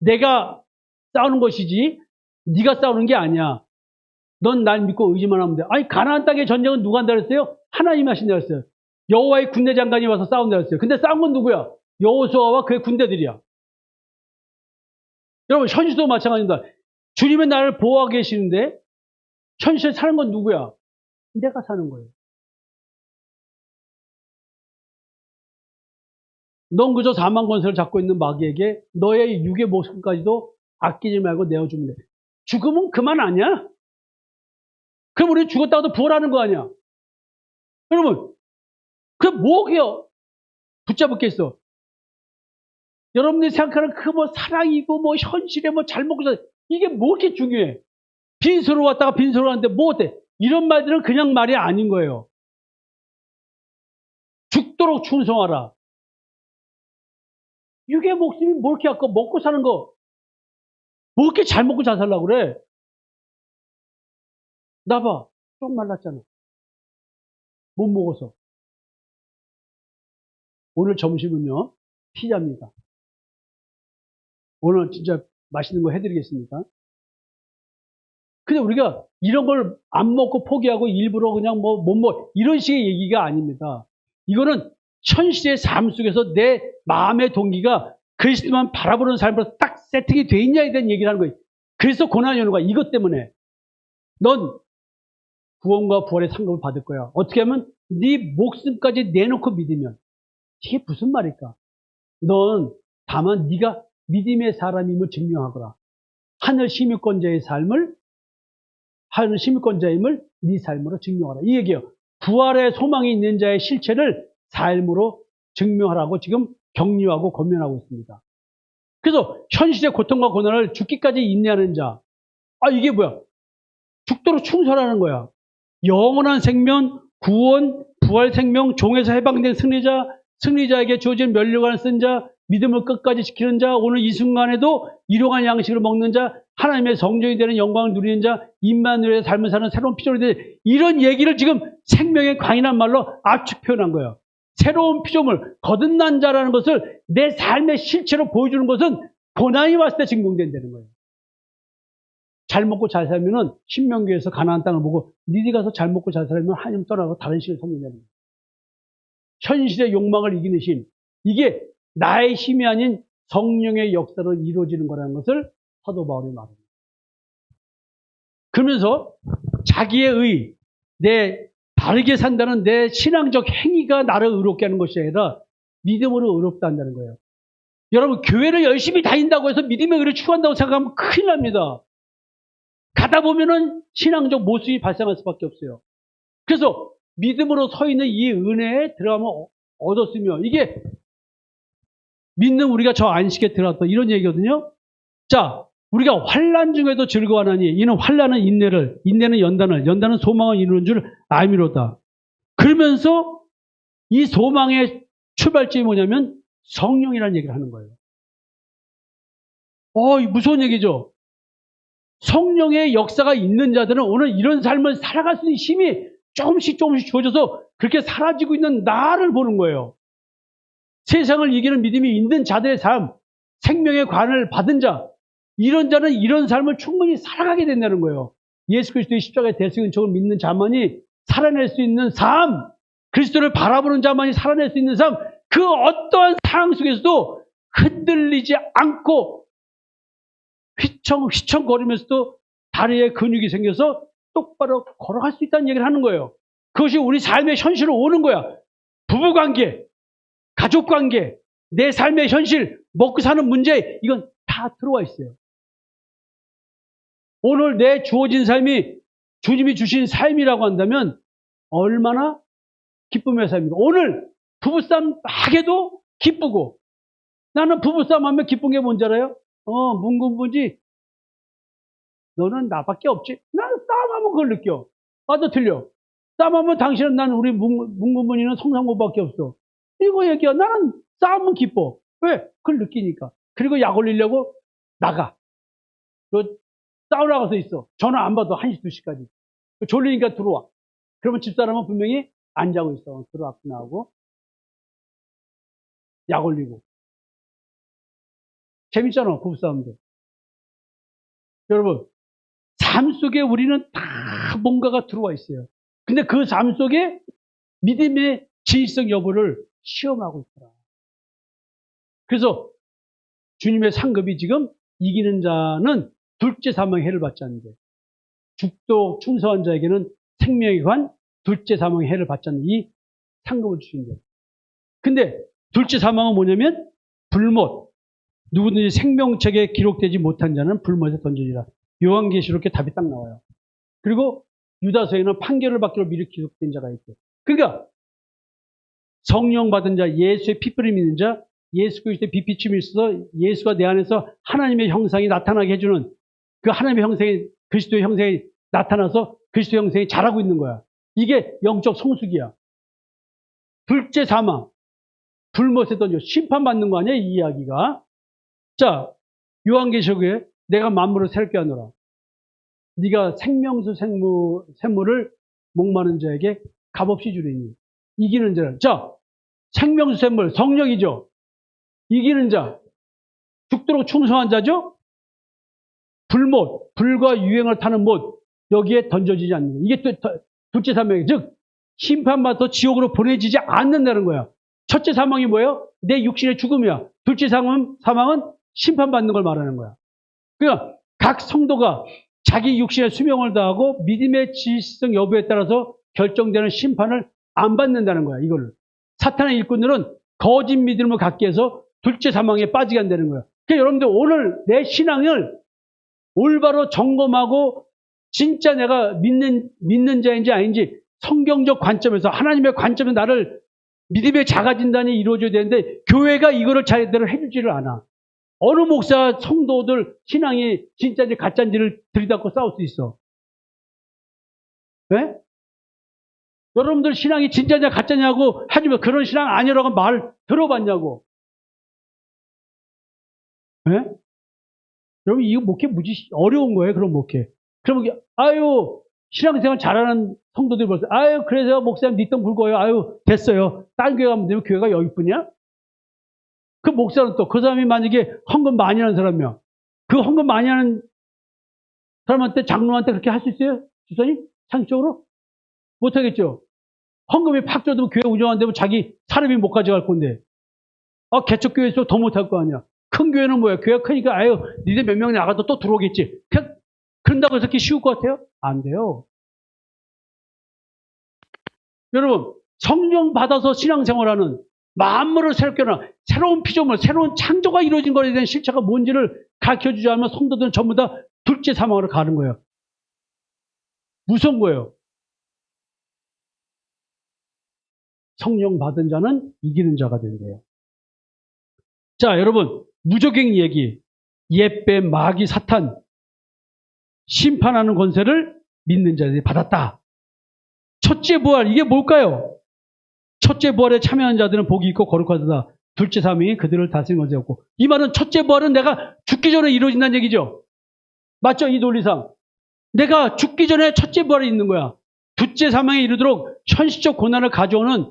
내가 싸우는 것이지 네가 싸우는 게 아니야. 넌 날 믿고 의지만 하면 돼. 아니 가나안 땅의 전쟁은 누가 한다 그랬어요? 하나님이 하신다 그랬어요. 여호와의 군대 장관이 와서 싸운다 그랬어요. 근데 싸운 건 누구야? 여호수아와 그의 군대들이야. 여러분 현실도 마찬가지입니다. 주님은 나를 보호하고 계시는데 현실에 사는 건 누구야? 내가 사는 거예요. 넌 그저 사망 권세를 잡고 있는 마귀에게 너의 육의 목숨까지도 아끼지 말고 내어주면 돼. 죽으면 그만 아니야? 그럼 우리 죽었다가도 부활하는 거 아니야? 여러분, 그럼 뭐게요? 붙잡았겠어? 여러분들이 생각하는 그 뭐 사랑이고 뭐 현실에 뭐 잘 먹고 살 이게 뭐 이렇게 중요해? 빈소로 왔다가 빈소로 왔는데 뭐 어때? 이런 말들은 그냥 말이 아닌 거예요. 죽도록 충성하라. 육의 목숨이 뭐 이렇게 아까 먹고 사는 거, 뭐 이렇게 잘 먹고 잘 살라고 그래? 나 봐. 쪽 말랐잖아. 못 먹어서. 오늘 점심은요, 피자입니다. 오늘 진짜 맛있는 거 해드리겠습니다. 근데 우리가 이런 걸 안 먹고 포기하고 일부러 그냥 뭐, 이런 식의 얘기가 아닙니다. 이거는 현실의 삶 속에서 내 마음의 동기가 그리스도만 바라보는 삶으로 딱 세팅이 돼 있냐에 대한 얘기를 하는 거예요. 그래서 고난이 오는 거야. 이것 때문에. 넌 구원과 부활의 상급을 받을 거야. 어떻게 하면 네 목숨까지 내놓고 믿으면. 이게 무슨 말일까? 넌 다만 네가 믿음의 사람임을 증명하거라. 하늘 시민권자의 삶을 하늘 시민권자임을 네 삶으로 증명하라. 이 얘기예요. 부활의 소망이 있는 자의 실체를 삶으로 증명하라고 지금 격려하고 권면하고 있습니다. 그래서 현실의 고통과 고난을 죽기까지 인내하는 자. 아, 이게 뭐야? 죽도록 충성하는 거야. 영원한 생명, 구원, 부활 생명, 종에서 해방된 승리자, 승리자에게 주어진 면류관을 쓴 자, 믿음을 끝까지 지키는 자, 오늘 이 순간에도 일용할 양식을 먹는 자, 하나님의 성전이 되는 영광을 누리는 자, 임마누엘의 삶을 사는 새로운 피조물이 되는 이런 얘기를 지금 생명의 광이란 말로 압축 표현한 거예요. 새로운 피조물, 거듭난 자라는 것을 내 삶의 실체로 보여주는 것은 고난이 왔을 때 증명된다는 거예요. 잘 먹고 잘 살면은 신명기에서 가나안 땅을 보고 니네 가서 잘 먹고 잘 살면 하나님 떠나고 다른 신을 섬긴다는 거예요. 현실의 욕망을 이기는 힘. 이게 나의 힘이 아닌 성령의 역사로 이루어지는 거라는 것을 사도 바울이 말합니다. 그러면서 자기의 의, 내 바르게 산다는 내 신앙적 행위가 나를 의롭게 하는 것이 아니라 믿음으로 의롭다 한다는 거예요. 여러분, 교회를 열심히 다닌다고 해서 믿음의 의를 추구한다고 생각하면 큰일 납니다. 가다 보면은 신앙적 모습이 발생할 수밖에 없어요. 그래서 믿음으로 서 있는 이 은혜에 들어가면 얻었으며, 이게 믿는 우리가 저 안식에 들어갔다 이런 얘기거든요. 자, 우리가 환난 중에도 즐거워하나니 이는 환난은 인내를, 인내는 연단을, 연단은 소망을 이루는 줄 알미로다. 그러면서 이 소망의 출발점이 뭐냐면 성령이라는 얘기를 하는 거예요. 무서운 얘기죠. 성령의 역사가 있는 자들은 오늘 이런 삶을 살아갈 수 있는 힘이 조금씩 주어져서 그렇게 사라지고 있는 나를 보는 거예요. 세상을 이기는 믿음이 있는 자들의 삶, 생명의 관을 받은 자, 이런 자는 이런 삶을 충분히 살아가게 된다는 거예요. 예수 그리스도의 십자가의 대승은총을 믿는 자만이 살아낼 수 있는 삶, 그리스도를 바라보는 자만이 살아낼 수 있는 삶, 그 어떠한 상황 속에서도 흔들리지 않고 휘청거리면서도 다리에 근육이 생겨서 똑바로 걸어갈 수 있다는 얘기를 하는 거예요. 그것이 우리 삶의 현실로 오는 거야. 부부관계, 가족관계, 내 삶의 현실, 먹고 사는 문제, 이건 다 들어와 있어요. 오늘 내 주어진 삶이 주님이 주신 삶이라고 한다면 얼마나 기쁨의 삶입니까? 오늘 부부싸움 하게도 기쁘고, 나는 부부싸움 하면 기쁜 게 뭔지 알아요? 문군분지 너는 나밖에 없지. 나는 싸움하면 그걸 느껴. 너 틀려. 싸움하면 당신은 나는 우리 문군분이는 성상고밖에 없어. 이거 얘기야. 나는 싸움은 기뻐. 왜? 그걸 느끼니까. 그리고 약 올리려고 나가. 싸우러 나가서 있어. 전화 안 받아. 1시, 2시까지. 졸리니까 들어와. 그러면 집사람은 분명히 안 자고 있어. 들어왔구나 하고. 약 올리고. 재밌잖아. 부부싸움도. 여러분, 삶 속에 우리는 다 뭔가가 들어와 있어요. 근데 그 삶 속에 믿음의 진실성 여부를 시험하고 있더라. 그래서 주님의 상급이 지금 이기는 자는 둘째 사망의 해를 받지 않는데, 죽도록 충성한 자에게는 생명의 관, 둘째 사망의 해를 받지 않는 이 상급을 주신 거예요. 근데 둘째 사망은 뭐냐면 불못. 누구든지 생명책에 기록되지 못한 자는 불못에 던져지라. 요한계시록에 답이 딱 나와요. 그리고 유다서에는 판결을 받기로 미리 기록된 자가 있고. 그러니까 성령 받은 자, 예수의 피뿌리 믿는 자, 예수 그리스도의 빛비춤이 있어서 예수가 내 안에서 하나님의 형상이 나타나게 해주는 그 하나님의 형상이 그리스도의 형상이 나타나서 그리스도의 형상이 자라고 있는 거야. 이게 영적 성숙이야. 둘째 사망, 불못에 던져 심판받는 거 아니야, 이 이야기가. 자, 요한계시록에 내가 만물을 새롭게 하노라. 네가 생명수 샘물을 목마른 자에게 값없이 주리니. 이기는 자는. 자, 생명수 샘물, 성령이죠. 이기는 자, 죽도록 충성한 자죠. 불못, 불과 유행을 타는 못, 여기에 던져지지 않는. 이게 또 둘째 사망이, 즉 심판받아서 지옥으로 보내지지 않는다는 거야. 첫째 사망이 뭐예요? 내 육신의 죽음이야. 둘째 사망은 심판받는 걸 말하는 거야. 그러니까 각 성도가 자기 육신의 수명을 다하고 믿음의 지시성 여부에 따라서 결정되는 심판을 안 받는다는 거야. 이거를. 사탄의 일꾼들은 거짓 믿음을 갖게 해서 둘째 사망에 빠지게 한다는 거야. 그러니까 여러분들 오늘 내 신앙을 올바로 점검하고 진짜 내가 믿는 자인지 아닌지 성경적 관점에서 하나님의 관점에서 나를 믿음의 자가진단이 이루어져야 되는데 교회가 이거를 제대로 해주지를 않아. 어느 목사 성도들 신앙이 진짜인지 가짜인지를 들이닫고 싸울 수 있어. 네? 여러분들 신앙이 진짜냐 가짜냐고 하지만 그런 신앙 아니라고 말 들어봤냐고. 네? 여러분 이거 목회 무지 어려운 거예요. 그런 목회. 그러면 아유 신앙생활 잘하는 성도들이 벌써 아유 그래서 목사님 네 똥 굵어요. 아유 됐어요. 딴 교회 가면 되면 교회가 여기뿐이야? 그 목사는 또 그 사람이 만약에 헌금 많이 하는 사람이야. 그 헌금 많이 하는 사람한테 장로한테 그렇게 할 수 있어요? 주선이? 상식적으로? 못하겠죠. 헌금이 팍 줘도 교회 운영한다면 자기 사람이 못 가져갈 건데. 아 개척교회에서 더 못할 거 아니야. 큰 교회는 뭐야? 교회가 크니까 아유 니네 몇 명 나가도 또 들어오겠지. 그런다고 해서 그렇게 쉬울 것 같아요? 안 돼요. 여러분 성령 받아서 신앙생활하는 만물을 새롭게 하는 새로운 피조물, 새로운 창조가 이루어진 것에 대한 실체가 뭔지를 가르쳐주지 않으면 성도들은 전부 다 둘째 사망으로 가는 거예요. 무서운 거예요. 성령 받은 자는 이기는 자가 된대요. 자, 여러분 무적행 얘기, 옛뱀, 마귀, 사탄 심판하는 권세를 믿는 자들이 받았다. 첫째 부활, 이게 뭘까요? 첫째 부활에 참여한 자들은 복이 있고 거룩하다. 둘째 사망이 그들을 다스리는 것이었고. 이 말은 첫째 부활은 내가 죽기 전에 이루어진다는 얘기죠. 맞죠? 이 논리상. 내가 죽기 전에 첫째 부활이 있는 거야. 둘째 사망에 이르도록 현실적 고난을 가져오는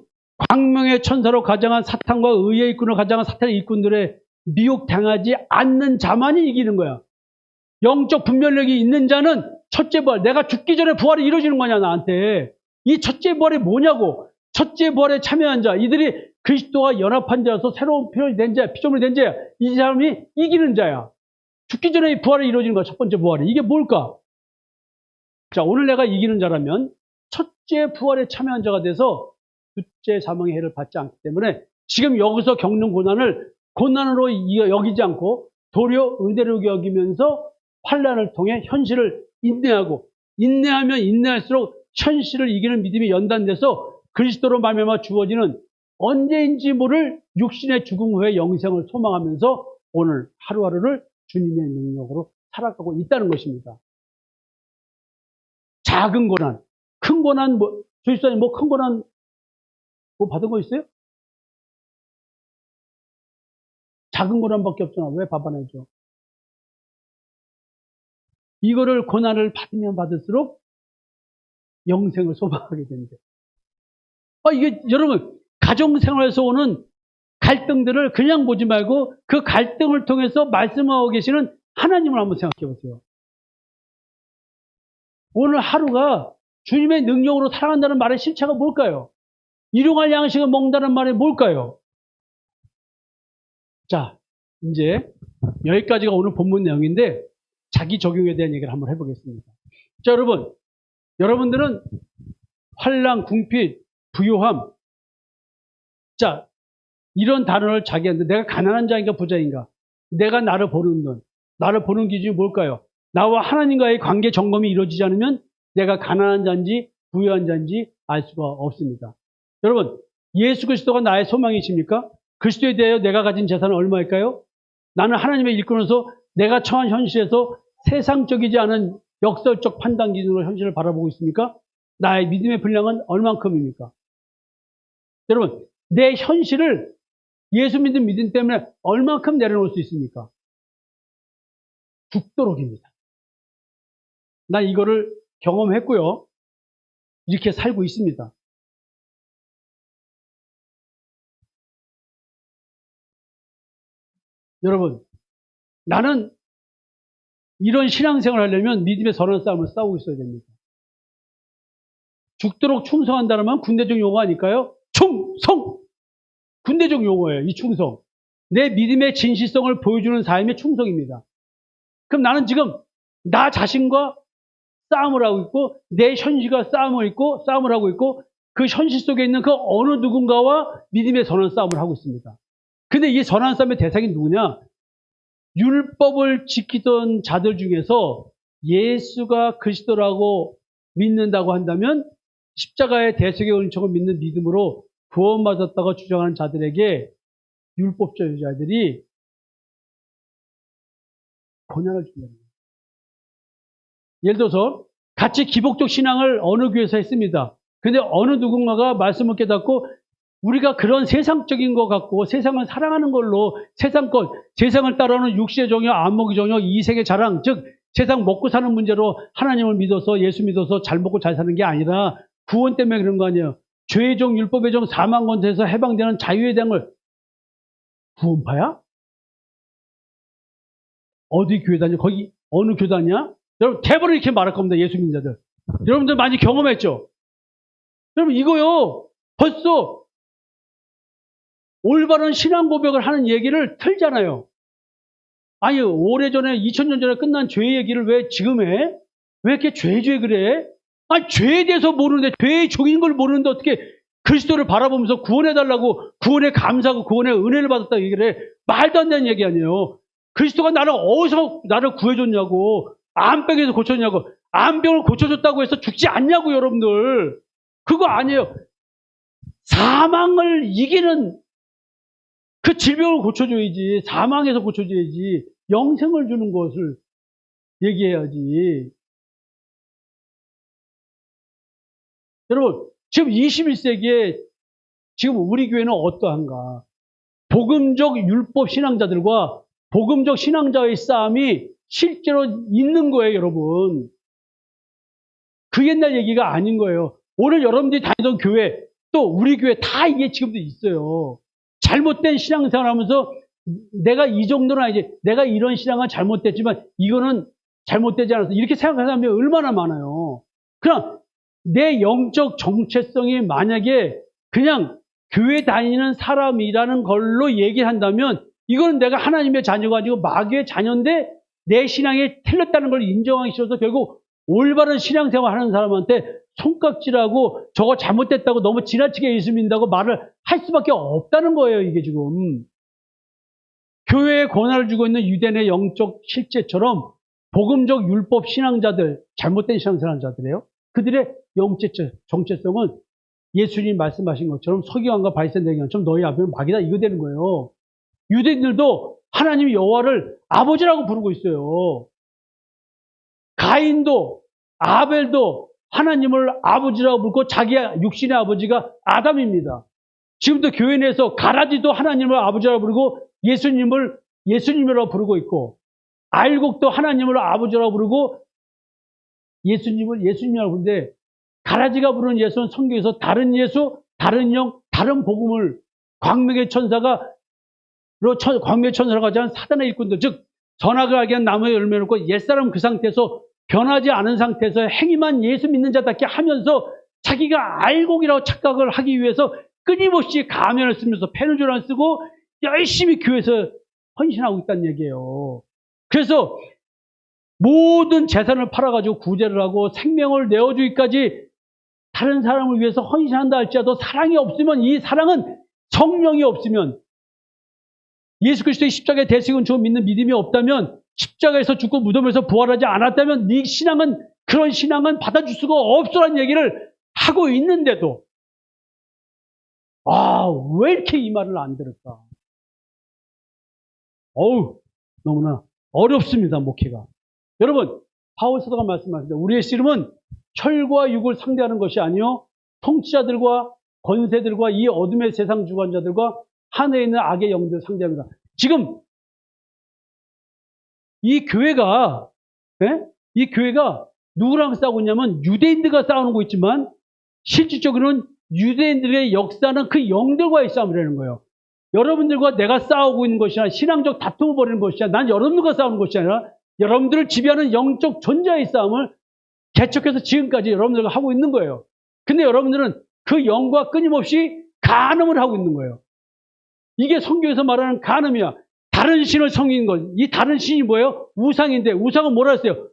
광명의 천사로 가장한 사탄과 의의 일꾼을 가장한 사탄의 일꾼들의 미혹당하지 않는 자만이 이기는 거야. 영적 분별력이 있는 자는 첫째 부활, 내가 죽기 전에 부활이 이루어지는 거냐 나한테. 이 첫째 부활이 뭐냐고. 첫째 부활에 참여한 자, 이들이 그리스도와 연합한 자로서 새로운 피조물이 된 자야. 이 사람이 이기는 자야. 죽기 전에 부활이 이루어지는 거야. 첫 번째 부활이. 이게 뭘까? 자, 오늘 내가 이기는 자라면 첫째 부활에 참여한 자가 돼서 둘째 사망의 해를 받지 않기 때문에 지금 여기서 겪는 고난을 고난으로 여기지 않고 도리어 은혜로 여기면서 환난을 통해 현실을 인내하고 인내하면 인내할수록 현실을 이기는 믿음이 연단돼서 그리스도로 말미암아 주어지는 언제인지 모를 육신의 죽음 후의 영생을 소망하면서 오늘 하루하루를 주님의 능력으로 살아가고 있다는 것입니다. 작은 고난, 큰 고난, 조이사님 큰 고난 받은 거 있어요? 작은 고난밖에 없잖아. 왜 밥 안 해줘? 이거를 고난을 받으면 받을수록 영생을 소망하게 된대. 이게 여러분 가정생활에서 오는 갈등들을 그냥 보지 말고 그 갈등을 통해서 말씀하고 계시는 하나님을 한번 생각해 보세요. 오늘 하루가 주님의 능력으로 살아간다는 말의 실체가 뭘까요? 일용할 양식을 먹는다는 말이 뭘까요? 자, 이제 여기까지가 오늘 본문 내용인데 자기 적용에 대한 얘기를 한번 해보겠습니다. 자, 여러분들은 환난, 궁핍, 부요함. 자, 이런 단어를 자기한테 내가 가난한 자인가 부자인가, 내가 나를 보는 눈, 나를 보는 기준이 뭘까요? 나와 하나님과의 관계 점검이 이루어지지 않으면 내가 가난한 자인지 부유한 자인지 알 수가 없습니다. 여러분, 예수 그리스도가 나의 소망이십니까? 그리스도에 대하여 내가 가진 재산은 얼마일까요? 나는 하나님의 일꾼으로서 내가 처한 현실에서 세상적이지 않은 역설적 판단 기준으로 현실을 바라보고 있습니까? 나의 믿음의 분량은 얼만큼입니까? 여러분, 내 현실을 예수 믿음 때문에 얼만큼 내려놓을 수 있습니까? 죽도록입니다. 난 이거를 경험했고요. 이렇게 살고 있습니다. 여러분, 나는 이런 신앙생활을 하려면 믿음의 선한 싸움을 싸우고 있어야 됩니다. 죽도록 충성한다는 건 군대적 용어 아닐까요? 충성! 군대적 용어예요, 이 충성. 내 믿음의 진실성을 보여주는 삶의 충성입니다. 그럼 나는 지금 나 자신과 싸움을 하고 있고, 내 현실과 싸움을 하고 있고, 그 현실 속에 있는 그 어느 누군가와 믿음의 선한 싸움을 하고 있습니다. 근데 이 선한 싸움의 대상이 누구냐? 율법을 지키던 자들 중에서 예수가 그리스도라고 믿는다고 한다면 십자가의 대속의 은총을 믿는 믿음으로 구원받았다고 주장하는 자들에게 율법주의자들이 고난을 준답니다. 예를 들어서 같이 기복적 신앙을 어느 교회에서 했습니다. 근데 어느 누군가가 말씀을 깨닫고 우리가 그런 세상적인 것 같고 세상을 사랑하는 걸로 세상것, 세상을 따르는 육신의 정욕, 안목의 정욕, 이색의 자랑, 즉 세상 먹고 사는 문제로 하나님을 믿어서 예수 믿어서 잘 먹고 잘 사는 게 아니라 구원 때문에 그런 거 아니에요. 죄의 종, 율법의 종, 사망 권세에서 해방되는 자유의 당을 구원파야? 어디 교회 다녀? 거기 어느 교단이야? 여러분 대부분 이렇게 말할 겁니다. 예수 믿는 자들. 여러분들 많이 경험했죠? 여러분 이거요. 벌써 올바른 신앙 고백을 하는 얘기를 틀잖아요. 아니 오래전에 2000년 전에 끝난 죄 얘기를 왜 지금 해? 왜 이렇게 죄 그래? 아니 죄에 대해서 모르는데 죄의 종인 걸 모르는데 어떻게 그리스도를 바라보면서 구원해달라고 구원에 감사하고 구원의 은혜를 받았다고 얘기를 해. 말도 안 되는 얘기 아니에요. 그리스도가 나를 어디서 나를 구해줬냐고, 암병에서 고쳤냐고, 암병을 고쳐줬다고 해서 죽지 않냐고 여러분들. 그거 아니에요. 사망을 이기는 그 질병을 고쳐줘야지. 사망에서 고쳐줘야지. 영생을 주는 것을 얘기해야지. 여러분 지금 21세기에 지금 우리 교회는 어떠한가? 복음적 율법 신앙자들과 복음적 신앙자의 싸움이 실제로 있는 거예요, 여러분. 그 옛날 얘기가 아닌 거예요. 오늘 여러분들이 다니던 교회, 또 우리 교회 다 이게 지금도 있어요. 잘못된 신앙생활 하면서 내가 이 정도는 아니지, 내가 이런 신앙은 잘못됐지만 이거는 잘못되지 않아서 이렇게 생각하는 사람이 얼마나 많아요. 그럼 내 영적 정체성이 만약에 그냥 교회 다니는 사람이라는 걸로 얘기한다면 이거는 내가 하나님의 자녀가 아니고 마귀의 자녀인데 내 신앙이 틀렸다는 걸 인정하기 싫어서 결국 올바른 신앙생활 하는 사람한테 손깍질하고 저거 잘못됐다고 너무 지나치게 예수 믿는다고 말을 할 수밖에 없다는 거예요, 이게 지금. 교회에 권한을 주고 있는 유대인의 영적 실제처럼 복음적 율법 신앙자들, 잘못된 신앙생활자들이에요. 그들의 영적 정체성은 예수님 말씀하신 것처럼 서기관과 바리새인들처럼 너희 앞에는 마귀다 이거 되는 거예요. 유대인들도 하나님 여호와를 아버지라고 부르고 있어요. 가인도 아벨도 하나님을 아버지라고 부르고 자기 육신의 아버지가 아담입니다. 지금도 교회 내에서 가라지도 하나님을 아버지라고 부르고 예수님을 예수님이라고 부르고 있고 알곡도 하나님을 아버지라고 부르고 예수님을 예수님이라고 부르는데 가라지가 부르는 예수는 성경에서 다른 예수, 다른 영, 다른 복음을 광명의 천사가 가진 사단의 일꾼들, 즉 선악을 알게 한 나무의 열매를 놓고 옛사람 그 상태에서 변하지 않은 상태에서 행위만 예수 믿는 자답게 하면서 자기가 알곡이라고 착각을 하기 위해서 끊임없이 가면을 쓰면서 페누조를 쓰고 열심히 교회에서 헌신하고 있다는 얘기예요. 그래서 모든 재산을 팔아가지고 구제를 하고 생명을 내어주기까지 다른 사람을 위해서 헌신한다 할지라도 사랑이 없으면 이 사랑은 성령이 없으면 예수 그리스도의 십자가의 대속은 주 믿는 믿음이 없다면, 십자가에서 죽고 무덤에서 부활하지 않았다면 네 신앙은, 그런 신앙은 받아줄 수가 없어라는 얘기를 하고 있는데도 왜 이렇게 이 말을 안 들을까? 너무나 어렵습니다, 목회가. 여러분, 바울 사도가 말씀하십니다. 우리의 씨름은 혈과 육을 상대하는 것이 아니요 통치자들과 권세들과 이 어둠의 세상 주관자들과 하늘에 있는 악의 영들을 상대합니다. 지금 이 교회가 누구랑 싸우고 있냐면 유대인들과 싸우는 거 있지만, 실질적으로는 유대인들의 역사는 그 영들과의 싸움이라는 거예요. 여러분들과 내가 싸우고 있는 것이 아니라, 신앙적 다툼을 벌이는 것이 아니라, 난 여러분들과 싸우는 것이 아니라 여러분들을 지배하는 영적 존재의 싸움을 개척해서 지금까지 여러분들과 하고 있는 거예요. 근데 여러분들은 그 영과 끊임없이 간음을 하고 있는 거예요. 이게 성경에서 말하는 간음이야. 다른 신을 섬기는 것. 이 다른 신이 뭐예요? 우상인데, 우상은 뭐라 했어요?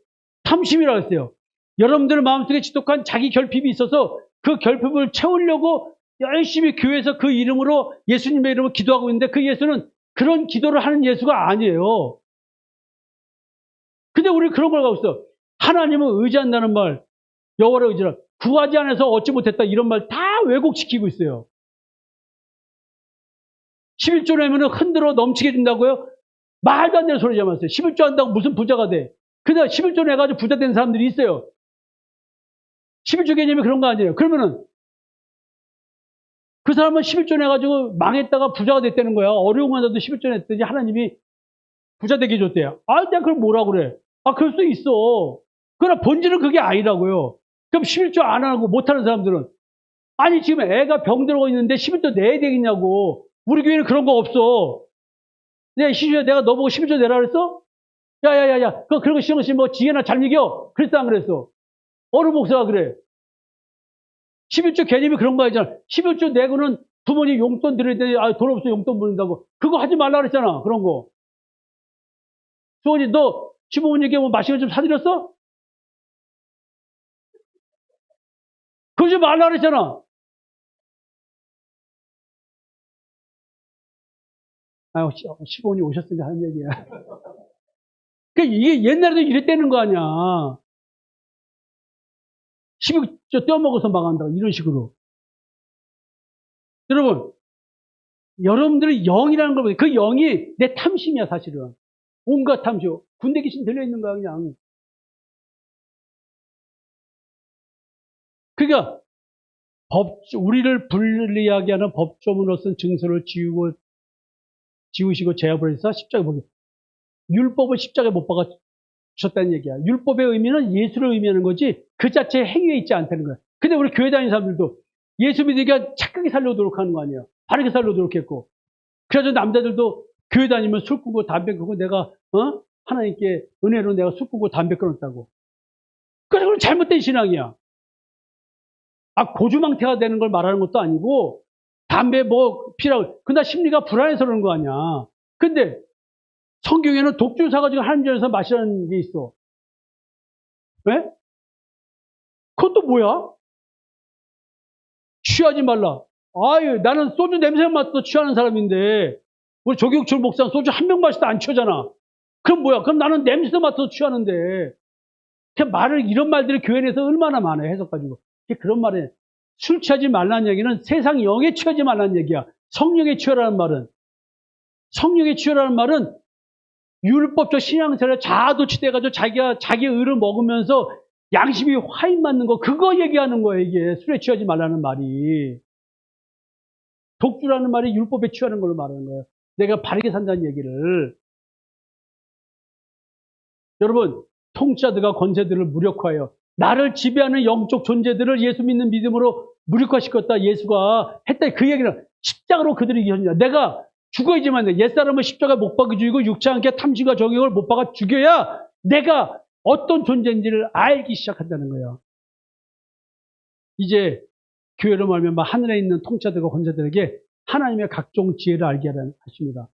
탐심이라고 했어요. 여러분들 마음속에 지독한 자기 결핍이 있어서 그 결핍을 채우려고 열심히 교회에서 그 이름으로, 예수님의 이름으로 기도하고 있는데, 그 예수는 그런 기도를 하는 예수가 아니에요. 근데 우리 그런 걸 가고 있어. 하나님을 의지한다는 말, 여호와를 의지하라, 구하지 않아서 얻지 못했다, 이런 말 다 왜곡시키고 있어요. 11조 내면은 흔들어 넘치게 준다고요? 말도 안 되는 소리 잡았어요. 11조 한다고 무슨 부자가 돼? 근데 11조 내가지고 부자 된 사람들이 있어요. 11조 개념이 그런 거 아니에요. 그러면은 그 사람은 11조 내가지고 망했다가 부자가 됐다는 거야. 어려운 건데도 11조 냈더니 하나님이 부자 되게 줬대요. 내가 그걸 뭐라 그래? 그럴 수 있어. 그러나 본질은 그게 아니라고요. 그럼 11조 안 하고 못하는 사람들은, 아니 지금 애가 병들고 있는데 11조 내야 되겠냐고. 우리 교회는 그런 거 없어. 내가 너보고 11조 내라 그랬어? 야야야야, 그런 거 싫은 것이 뭐 지혜나 잘 이겨? 그랬어 안 그랬어? 어느 목사가 그래? 11조 개념이 그런 거 아니잖아. 11조 내고는 부모님 용돈 드려야 돼. 돈 없어 용돈 보낸다고. 그거 하지 말라 그랬잖아. 그런 거. 수원이 너 시부모님께 뭐 맛있는 거 좀 사드렸어? 그러지 말라 그랬잖아. 시부모님 오셨으니까 하는 얘기야. 이게 옛날에도 이랬다는 거 아니야. 11조 떼어먹어서 망한다. 이런 식으로. 여러분, 여러분들의 영이라는 걸 보세요. 그 영이 내 탐심이야, 사실은. 온갖 탐심. 군대 귀신 들려있는 거야, 그냥. 그러니까, 우리를 불리하게 하는 법조문으로 쓴 증서를 지우시고 제압을 해서 십자가에 보게. 율법을 십자가에 못 박아주셨다는 얘기야. 율법의 의미는 예수를 의미하는 거지, 그 자체의 행위에 있지 않다는 거야. 근데 우리 교회 다니는 사람들도 예수 믿으니까 착하게 살려고 노력하는 거 아니에요. 바르게 살려고 노력했고. 그래서 남자들도 교회 다니면 술 끊고 담배 끊고, 내가 하나님께 은혜로 내가 술 끊고 담배 끊었다고. 그건 잘못된 신앙이야. 고주망태가 되는 걸 말하는 것도 아니고, 담배 피라고. 근데 심리가 불안해서 그러는 거 아니야. 근데 성경에는 독주 사가지고 하나님 전에서 마시라는 게 있어. 왜? 그것도 뭐야? 취하지 말라. 나는 소주 냄새 맡아도 취하는 사람인데, 우리 조경철 목사는 소주 한 병 마셔도 안 취하잖아. 그럼 뭐야? 그럼 나는 냄새 맡아도 취하는데. 이런 말들이 교회 내에서 얼마나 많아요, 해석가지고. 그런 말에, 술 취하지 말라는 얘기는 세상 영에 취하지 말라는 얘기야. 성령에 취하라는 말은. 성령에 취하라는 말은 율법적 신앙생활에 자아도취돼가지고 자기 의를 먹으면서 양심이 화인 맞는 거, 그거 얘기하는 거예요, 이게. 술에 취하지 말라는 말이. 독주라는 말이 율법에 취하는 걸로 말하는 거예요. 내가 바르게 산다는 얘기를. 여러분, 통치자들과 권세들을 무력화해요. 나를 지배하는 영적 존재들을 예수 믿는 믿음으로 무력화시켰다, 예수가 했다. 그 얘기는 십자가로 그들이 이겼냐. 내가 죽어야지만 돼. 옛사람을 십자가 못 박아 죽이고 육체 함께 탐심과 정욕을 못 박아 죽여야 내가 어떤 존재인지를 알기 시작한다는 거예요. 이제 교회로 말하면 하늘에 있는 통치자들과 권세들에게 하나님의 각종 지혜를 알게 하십니다.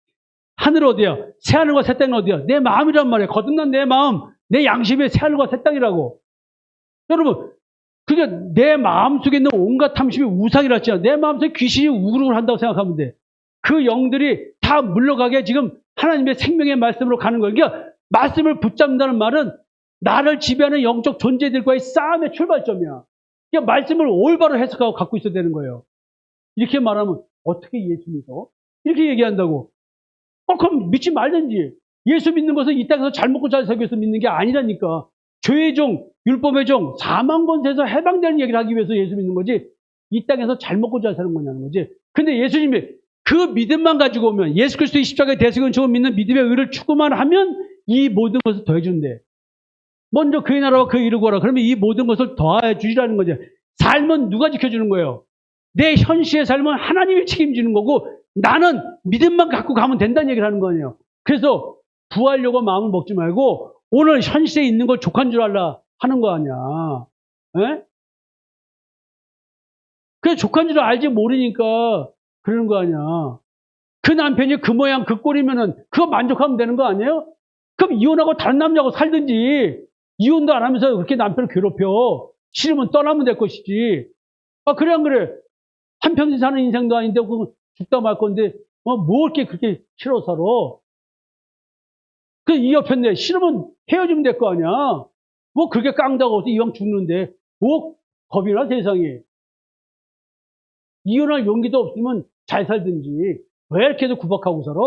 하늘 어디야? 새하늘과 새 땅은 어디야? 내 마음이란 말이에요. 거듭난 내 마음, 내 양심의 새하늘과 새 땅이라고. 여러분, 그러니까 내 마음속에 있는 온갖 탐심이 우상이라 했잖아. 내 마음속에 귀신이 우글우글 한다고 생각하면 돼. 그 영들이 다 다 물러가게 지금 하나님의 생명의 말씀으로 가는 거예요. 그러니까 말씀을 붙잡는다는 말은 나를 지배하는 영적 존재들과의 싸움의 출발점이야. 그러니까 말씀을 올바로 해석하고 갖고 있어야 되는 거예요. 이렇게 말하면 어떻게 예수 믿어? 이렇게 얘기한다고. 그럼 믿지 말든지. 예수 믿는 것은 이 땅에서 잘 먹고 잘 살기 위해서 믿는 게 아니라니까. 죄의 종, 율법의 종, 사망 권세에서 해방되는 얘기를 하기 위해서 예수 믿는 거지. 이 땅에서 잘 먹고 잘 사는 거냐는 거지. 근데 예수님이 그 믿음만 가지고 오면, 예수 그리스도의 십자가의 대속을 믿는 믿음의 의를 추구만 하면 이 모든 것을 더해준대. 먼저 그의 나라와 그의 일을 구하라. 그러면 이 모든 것을 더해 주시라는 거죠. 삶은 누가 지켜주는 거예요? 내 현실의 삶은 하나님이 책임지는 거고 나는 믿음만 갖고 가면 된다는 얘기를 하는 거 아니에요. 그래서 구하려고 마음을 먹지 말고 오늘 현실에 있는 걸 족한 줄 알라 하는 거 아니야. 에? 그래 족한 줄 알지 모르니까 그러는 거 아니야. 그 남편이 그 모양 그 꼴이면은 그거 만족하면 되는 거 아니에요? 그럼 이혼하고 다른 남자하고 살든지 이혼도 안 하면서 그렇게 남편을 괴롭혀. 싫으면 떠나면 될 것이지. 아 그래 안 그래? 한평생 사는 인생도 아닌데 그거 죽다 말 건데 뭐 이렇게 그렇게 싫어 살아. 그 이 옆에 싫으면 헤어지면 될 거 아니야. 뭐 그렇게 깡다고 이왕 죽는데 뭐 겁이나 세상에. 이혼할 용기도 없으면 잘 살든지 왜 이렇게도 구박하고 살아?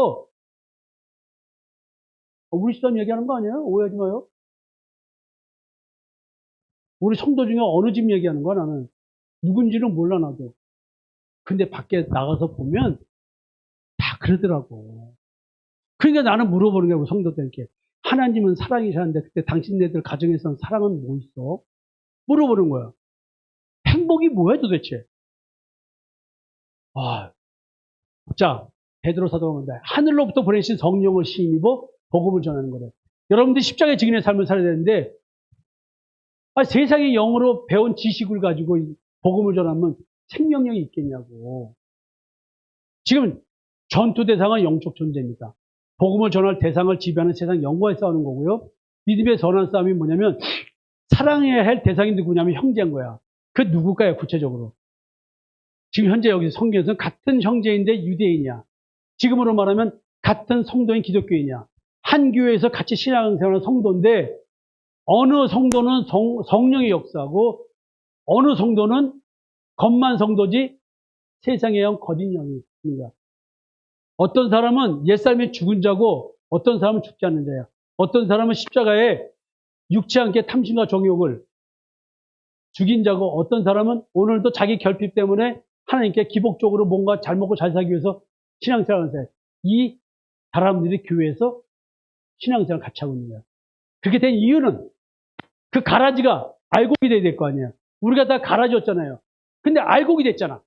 우리 집안 얘기하는 거 아니에요? 오해하지 마요. 우리 성도 중에 어느 집 얘기하는 거야 나는. 누군지는 몰라 나도. 근데 밖에 나가서 보면 다 그러더라고. 그러니까 나는 물어보는 거야 성도들께. 하나님은 사랑이시는데 그때 당신네들 가정에서는 사랑은 뭐 있어? 물어보는 거야. 행복이 뭐야 도대체? 자, 베드로 사도가 말한다. 하늘로부터 보내신 성령을 힘입어 복음을 전하는 거래. 여러분들이 십자가의 증인의 삶을 살아야 되는데 세상의 영으로 배운 지식을 가지고 복음을 전하면 생명력이 있겠냐고. 지금 전투 대상은 영적 존재입니다. 복음을 전할 대상을 지배하는 세상 영과에 싸우는 거고요. 믿음의 선한 싸움이 뭐냐면 사랑해야 할 대상이 누구냐면 형제인 거야. 그 누굴까요 구체적으로? 지금 현재 여기서 성경에서는 같은 형제인데 유대인이야. 지금으로 말하면 같은 성도인 기독교인이야. 한 교회에서 같이 신앙생활하는 성도인데 어느 성도는 성령의 역사고 어느 성도는 겉만 성도지 세상의 영 거짓 영이 있습니다. 어떤 사람은 옛사람이 죽은 자고 어떤 사람은 죽지 않는 자야. 어떤 사람은 십자가에 육치 않게 탐심과 정욕을 죽인 자고 어떤 사람은 오늘도 자기 결핍 때문에 하나님께 기복적으로 뭔가 잘 먹고 잘 살기 위해서 신앙생활을 하는 이 사람들이 교회에서 신앙생활을 같이 하고 있는 거야. 그렇게 된 이유는 그 가라지가 알곡이 돼야 될 거 아니에요. 우리가 다 가라지였잖아요. 근데 알곡이 됐잖아.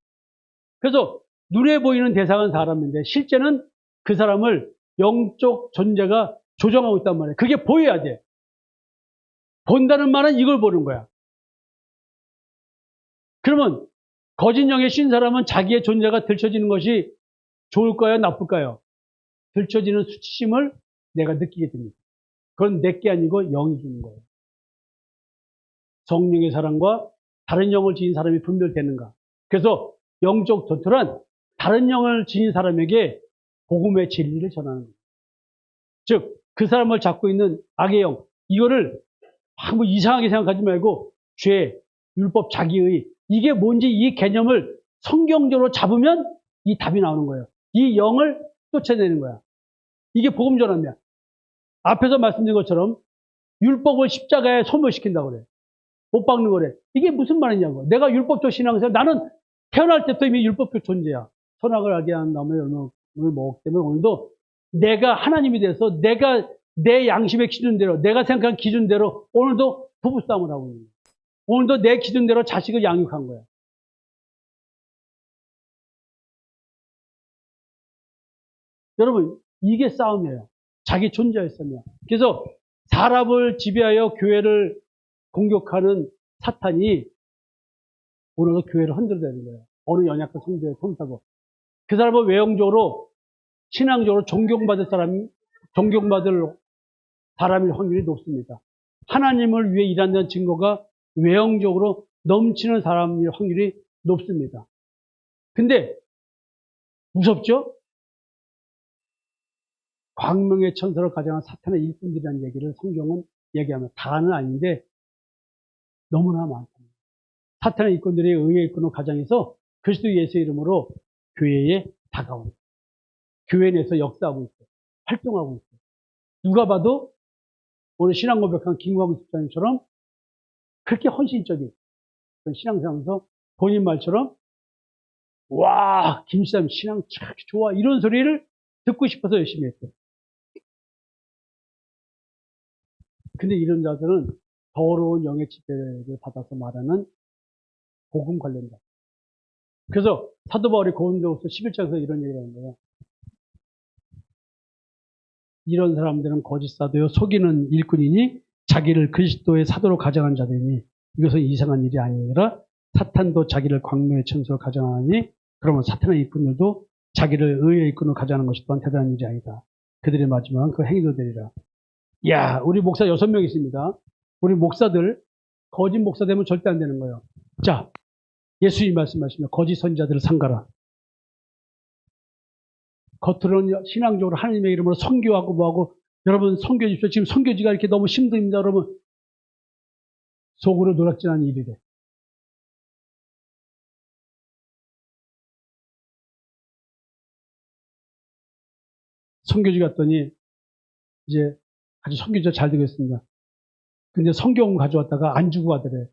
그래서 눈에 보이는 대상은 사람인데 실제는 그 사람을 영적 존재가 조정하고 있단 말이에요. 그게 보여야 돼. 본다는 말은 이걸 보는 거야. 그러면 거짓 영에 쉰 사람은 자기의 존재가 들춰지는 것이 좋을까요? 나쁠까요? 들춰지는 수치심을 내가 느끼게 됩니다. 그건 내게 아니고 영이 주는 거예요. 성령의 사랑과 다른 영을 지닌 사람이 분별되는가? 그래서 영적 전투란 다른 영을 지닌 사람에게 복음의 진리를 전하는 거예요. 즉, 그 사람을 잡고 있는 악의 영, 이거를 뭐 이상하게 생각하지 말고 죄, 율법, 자기의 이게 뭔지 이 개념을 성경적으로 잡으면 이 답이 나오는 거예요. 이 영을 쫓아내는 거야. 이게 복음 전환이야. 앞에서 말씀드린 것처럼 율법을 십자가에 소멸시킨다고 그래. 못 박는 거래. 이게 무슨 말이냐고. 내가 율법적 신앙생활, 나는 태어날 때부터 이미 율법적 존재야. 선악을 알게 한 나무의 열매를 먹기 때문에 오늘도 내가 하나님이 돼서 내가 내 양심의 기준대로, 내가 생각한 기준대로 오늘도 부부싸움을 하고 있는 거야. 오늘도 내 기준대로 자식을 양육한 거야. 여러분, 이게 싸움이에요. 자기 존재의 싸움이야. 그래서 사람을 지배하여 교회를 공격하는 사탄이 오늘도 교회를 흔들어대는 거예요. 어느 연약한 성도의 통사고. 그 사람은 외형적으로, 신앙적으로 존경받을 사람일 확률이 높습니다. 하나님을 위해 일한다는 증거가 외형적으로 넘치는 사람일 확률이 높습니다. 근데 무섭죠? 광명의 천사로 가장한 사탄의 일꾼들이라는 얘기를 성경은 얘기하면 다는 아닌데 너무나 많습니다. 사탄의 일꾼들이 의의 일꾼으로 가장해서 그리스도 예수의 이름으로 교회에 다가옵니다. 교회 내에서 역사하고 있어요. 활동하고 있어요. 누가 봐도 오늘 신앙 고백한 김광수 집사님처럼 그렇게 헌신적인 그런 신앙생활에서 본인 말처럼 와, 김수삼 신앙 참 좋아 이런 소리를 듣고 싶어서 열심히 했어요. 근데 이런 자들은 더러운 영의 지배를 받아서 말하는 복음 관련자. 그래서 사도 바울이 고린도후서 11장에서 이런 얘기를 하는 거예요. 이런 사람들은 거짓 사도요 속이는 일꾼이니 자기를 그리스도의 사도로 가정한 자들이니 이것은 이상한 일이 아니라 사탄도 자기를 광명의 천사로 가정하니 그러면 사탄의 일꾼들도 자기를 의의 일꾼으로 가정하는 것이 또한 대단한 일이 아니다. 그들의 마지막은 그 행위도 되리라. 야, 우리 목사 6명 있습니다. 우리 목사들 거짓 목사 되면 절대 안 되는 거예요. 자, 예수님 말씀하시면 거짓 선지자들을 삼가라. 겉으로는 신앙적으로 하나님의 이름으로 선교하고 뭐하고 여러분 선교 주십시오. 지금 선교지가 이렇게 너무 힘듭니다. 여러분 속으로 노략질하는 일이래. 선교지 갔더니 이제 아주 선교지가 잘 되겠습니다. 근데 성경 가져왔다가 안 주고 가더래.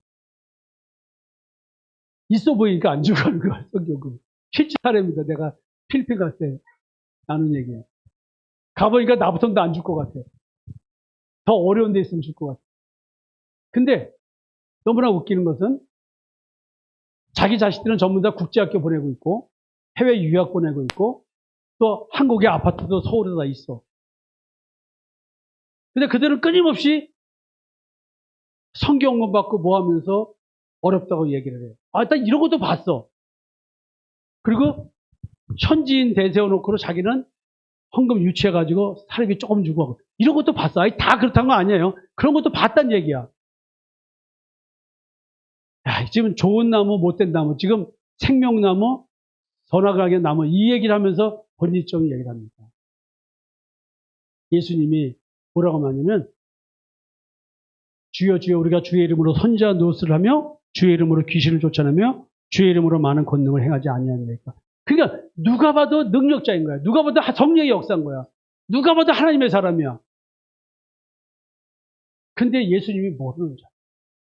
있어 보이니까 안 주고 가는 거야, 성경을. 실제 사례입니다. 내가 필리핀 갈 때 나눈 얘기예요. 가보니까 나부터는 안 줄 것 같아. 더 어려운 데 있으면 줄 것 같아. 근데 너무나 웃기는 것은 자기 자식들은 전부 다 국제학교 보내고 있고 해외 유학 보내고 있고 또 한국의 아파트도 서울에 다 있어. 근데 그들은 끊임없이 성경만 받고 뭐 하면서 어렵다고 얘기를 해요. 아, 일단 이런 것도 봤어. 그리고 현지인 대세워놓고 자기는 헌금 유치해가지고 사례비 조금 주고 하고 이런 것도 봤어. 아니, 다 그렇다는 거 아니에요. 그런 것도 봤단 얘기야. 야, 지금 좋은 나무, 못된 나무, 지금 생명나무, 선악하게 나무 이 얘기를 하면서 본질적인 얘기를 합니다. 예수님이 뭐라고 하냐면 주여 주여 우리가 주의 이름으로 선지자 노릇을 하며 주의 이름으로 귀신을 쫓아내며 주의 이름으로 많은 권능을 행하지 아니하니까. 그러니까 누가 봐도 능력자인 거야. 누가 봐도 성령의 역사인 거야. 누가 봐도 하나님의 사람이야. 근데 예수님이 모르는 자.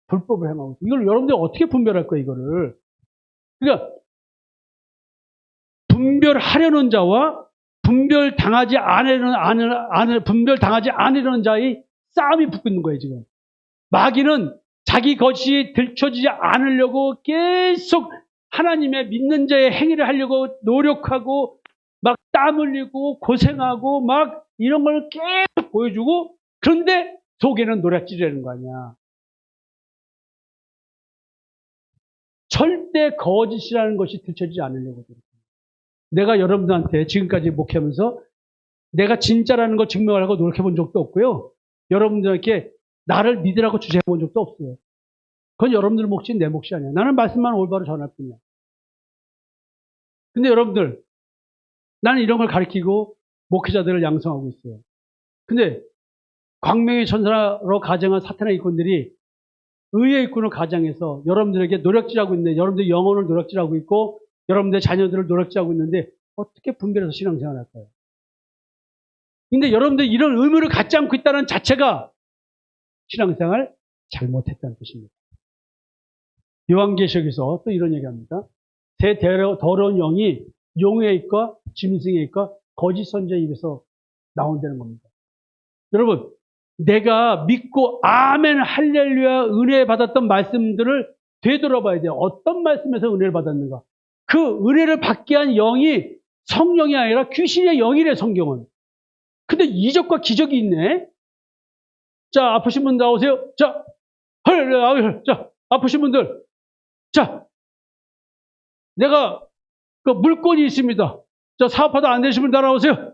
불법을 행하고. 이걸 여러분들이 어떻게 분별할 거야, 이거를. 그러니까 분별하려는 자와 분별당하지 않으려는 자의 싸움이 붙고 있는 거예요, 지금. 마귀는 자기 것이 들춰지지 않으려고 계속 하나님의 믿는 자의 행위를 하려고 노력하고 막 땀 흘리고 고생하고 막 이런 걸 계속 보여주고 그런데 속에는 노략질이라는 거 아니야. 절대 거짓이라는 것이 들춰지지 않으려고. 내가 여러분들한테 지금까지 목회하면서 내가 진짜라는 걸 증명하려고 노력해 본 적도 없고요. 여러분들에게 나를 믿으라고 주제해 본 적도 없어요. 그건 여러분들 몫이 내 몫이 아니야. 나는 말씀만 올바로 전할 뿐이야. 근데 여러분들, 나는 이런 걸 가르치고 목회자들을 양성하고 있어요. 근데 광명의 천사로 가정한 사탄의 일꾼들이 의의 일꾼을 가장해서 여러분들에게 노력질하고 있는데 여러분들 영혼을 노력질하고 있고 여러분들의 자녀들을 노력질하고 있는데 어떻게 분별해서 신앙생활 할까요? 근데 여러분들 이런 의무를 갖지 않고 있다는 자체가 신앙생활 잘못했다는 뜻입니다. 요한계시록에서 또 이런 얘기합니다. 새 더러운 영이 용의 입과 짐승의 입과 거짓 선지자의 입에서 나온다는 겁니다. 여러분, 내가 믿고 아멘 할렐루야 은혜 받았던 말씀들을 되돌아봐야 돼요. 어떤 말씀에서 은혜를 받았는가? 그 은혜를 받게 한 영이 성령이 아니라 귀신의 영이래, 성경은. 근데 이적과 기적이 있네. 자, 아프신 분 나오세요. 자, 자, 아프신 분들. 자, 내가 그 물건이 있습니다. 자, 사업하다 안 되신 분 나오세요.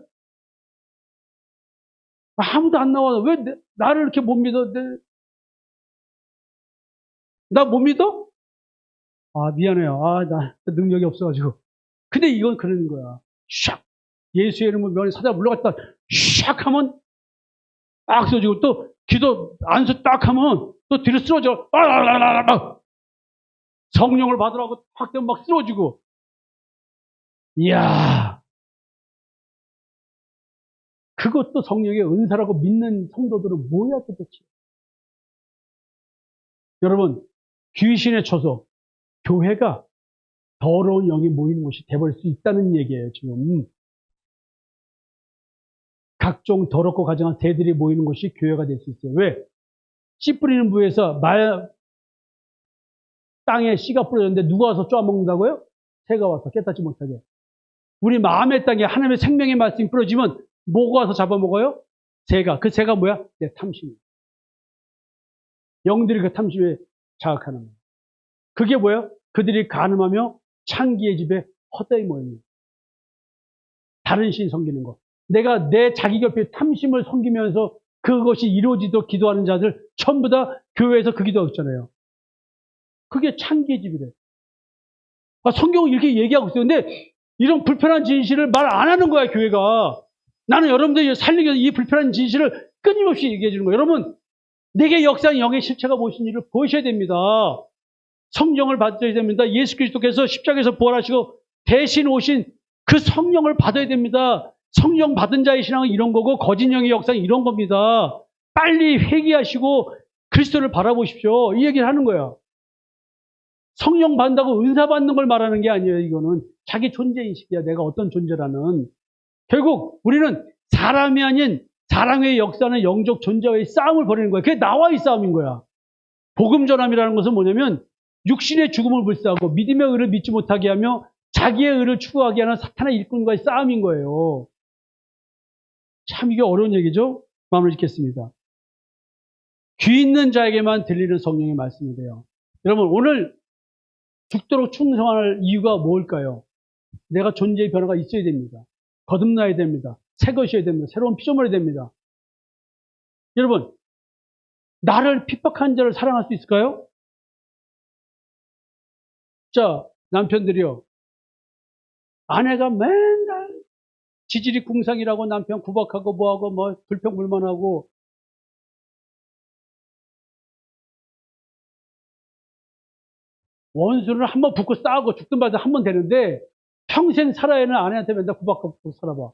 아무도 안 나와. 왜 나를 이렇게 못 믿어? 나 못 믿어? 아, 미안해요. 아, 나 능력이 없어가지고. 근데 이건 그런 거야. 샥. 예수의 이름으로 면에 사자 물러갔다 샥 하면 딱 쓰러지고 또 기도 안수 딱 하면 또 뒤로 쓰러져. 성령을 받으라고 확 되면 막 쓰러지고. 이야. 그것도 성령의 은사라고 믿는 성도들은 뭐야 도대체. 여러분, 귀신의 초소, 교회가 더러운 영이 모이는 곳이 돼버릴 수 있다는 얘기예요, 지금. 각종 더럽고 가증한 새들이 모이는 곳이 교회가 될 수 있어요. 왜? 씨 뿌리는 부에서 땅에 씨가 뿌려졌는데 누가 와서 쪼아먹는다고요? 새가 와서 깨닫지 못하게. 우리 마음의 땅에 하나님의 생명의 말씀이 뿌려지면 뭐가 와서 잡아먹어요? 새가. 그 새가 뭐야? 내 탐심. 영들이 그 탐심에 자극하는 거예요. 그게 뭐예요? 그들이 간음하며 창기의 집에 헛되이 모이는 거예요. 다른 신 섬기는 거. 내가 내 자기 곁에 탐심을 섬기면서 그것이 이루어지도록 기도하는 자들 전부 다 교회에서 그 기도했잖아요. 그게 창기의 집이래. 성경은 이렇게 얘기하고 있어요. 근데 이런 불편한 진실을 말 안 하는 거야, 교회가. 나는 여러분들이 살리기 위해서 이 불편한 진실을 끊임없이 얘기해 주는 거예요. 여러분, 내게 역사한 영의 실체가 무엇인지를 보셔야 됩니다. 성령을 받아야 됩니다. 예수 그리스도께서 십자가에서 부활하시고 대신 오신 그 성령을 받아야 됩니다. 성령 받은 자의 신앙은 이런 거고 거짓 영의 역사는 이런 겁니다. 빨리 회개하시고 그리스도를 바라보십시오. 이 얘기를 하는 거야. 성령 받는다고 은사 받는 걸 말하는 게 아니에요. 이거는 자기 존재인식이야. 내가 어떤 존재라는. 결국 우리는 사람이 아닌 사랑의 역사는 영적 존재와의 싸움을 벌이는 거야. 그게 나와의 싸움인 거야. 복음 전함이라는 것은 뭐냐면 육신의 죽음을 불사하고 믿음의 의를 믿지 못하게 하며 자기의 의를 추구하게 하는 사탄의 일꾼과의 싸움인 거예요. 참 이게 어려운 얘기죠? 마음을 짓겠습니다. 귀 있는 자에게만 들리는 성령의 말씀이 돼요. 여러분, 오늘 죽도록 충성할 이유가 뭘까요? 내가 존재의 변화가 있어야 됩니다. 거듭나야 됩니다. 새 것이어야 됩니다. 새로운 피조물이 됩니다. 여러분, 나를 핍박한 자를 사랑할 수 있을까요? 자, 남편들이요. 아내가 맨날 지질이 궁상이라고 남편 구박하고 뭐하고 뭐 불평불만하고 원수를 한번 붙고 싸우고 죽든 말든 한번 되는데 평생 살아야 하는 아내한테 맨날 구박하고 살아봐.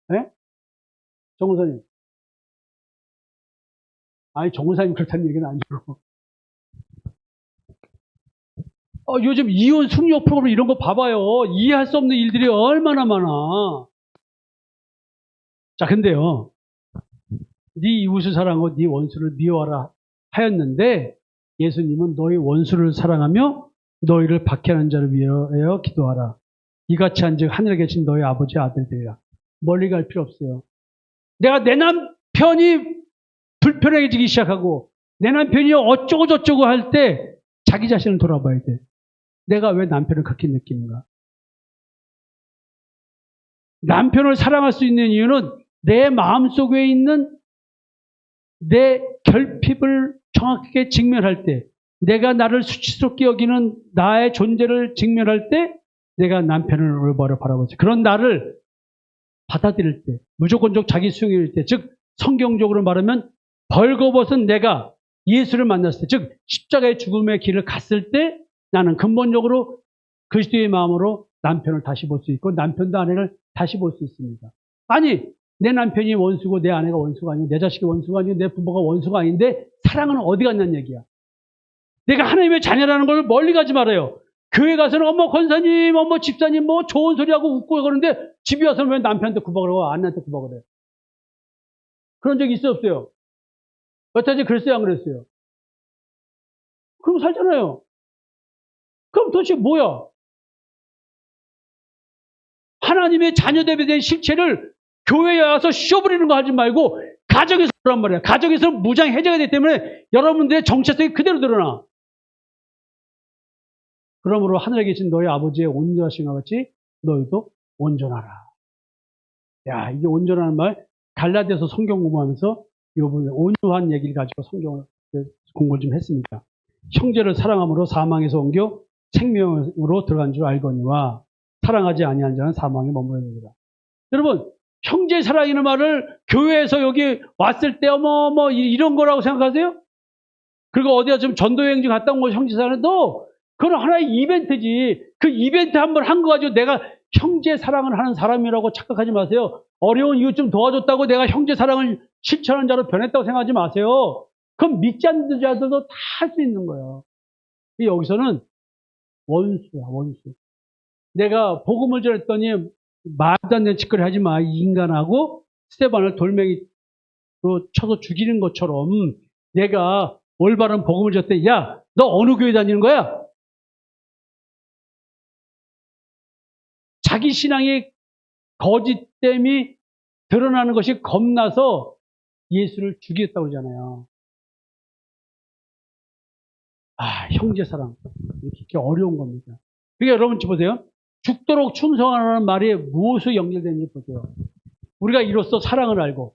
네? 정우사님. 아니, 정우사님 그렇다는 얘기는 아니고. 요즘 이혼 숙녀 프로그램 이런 거 봐봐요. 이해할 수 없는 일들이 얼마나 많아. 자, 근데요. 네 이웃을 사랑하고 네 원수를 미워하라 하였는데 예수님은 너희 원수를 사랑하며 너희를 박해하는 자를 위하여 기도하라. 이같이 한즉 하늘에 계신 너희 아버지 아들들이라. 멀리 갈 필요 없어요. 내가 내 남편이 불편해지기 시작하고 내 남편이 어쩌고 저쩌고 할 때 자기 자신을 돌아봐야 돼. 내가 왜 남편을 그렇게 느끼는가? 남편을 사랑할 수 있는 이유는 내 마음속에 있는 내 결핍을 정확하게 직면할 때, 내가 나를 수치스럽게 여기는 나의 존재를 직면할 때 내가 남편을 올바로 바라보지. 그런 나를 받아들일 때, 무조건적 자기 수용일 때, 즉 성경적으로 말하면 벌거벗은 내가 예수를 만났을 때, 즉 십자가의 죽음의 길을 갔을 때 나는 근본적으로 그리스도의 마음으로 남편을 다시 볼 수 있고 남편도 아내를 다시 볼 수 있습니다. 아니, 내 남편이 원수고 내 아내가 원수가 아니고 내 자식이 원수가 아니고 내 부모가 원수가 아닌데 사랑은 어디 갔냐는 얘기야. 내가 하나님의 자녀라는 걸 멀리 가지 말아요. 교회 가서는 어머 권사님, 어머 집사님 뭐 좋은 소리하고 웃고 그러는데 집에 와서는 왜 남편한테 구박을 하고 아내한테 구박을 해? 그런 적이 있어요, 없어요? 여태까지 그랬어요, 안 그랬어요? 그럼 살잖아요. 그럼 도대체 뭐야? 하나님의 자녀됨에 대한 실체를 교회에 와서 쉬어버리는 거 하지 말고 가정에서 그란 말이야. 가정에서 무장 해제가 되기 때문에 여러분들의 정체성이 그대로 드러나. 그러므로 하늘에 계신 너희 아버지의 온전하신 것 같이 너희도 온전하라. 야, 이게 온전하는 말 갈라디아서 성경 공부하면서 이 부분에 온유한 얘기를 가지고 성경을 공부를 좀 했습니다. 형제를 사랑함으로 사망에서 옮겨 생명으로 들어간 줄 알거니와 사랑하지 아니한 자는 사망에 머무릅니다. 여러분, 형제 사랑이라는 말을 교회에서 여기 왔을 때 뭐 이런 거라고 생각하세요? 그리고 어디가 좀 전도여행 중 갔다 온 거 형제 사랑도 그건 하나의 이벤트지. 그 이벤트 한번 한 거 가지고 내가 형제 사랑을 하는 사람이라고 착각하지 마세요. 어려운 이웃 좀 도와줬다고 내가 형제 사랑을 실천하는 자로 변했다고 생각하지 마세요. 그럼 믿지 않는 자들도 다 할 수 있는 거예요. 여기서는 원수야, 원수. 내가 복음을 전했더니 말도 안 되는 짓거리 하지 마. 이 인간하고 스테반을 돌멩이로 쳐서 죽이는 것처럼 내가 올바른 복음을 전했더니 야, 너 어느 교회 다니는 거야? 자기 신앙의 거짓됨이 드러나는 것이 겁나서 예수를 죽이겠다고 그러잖아요. 형제사랑. 이렇게 어려운 겁니다. 그러니까 여러분 보세요. 죽도록 충성하라는 말이 무엇으로 연결되는지 보세요. 우리가 이로써 사랑을 알고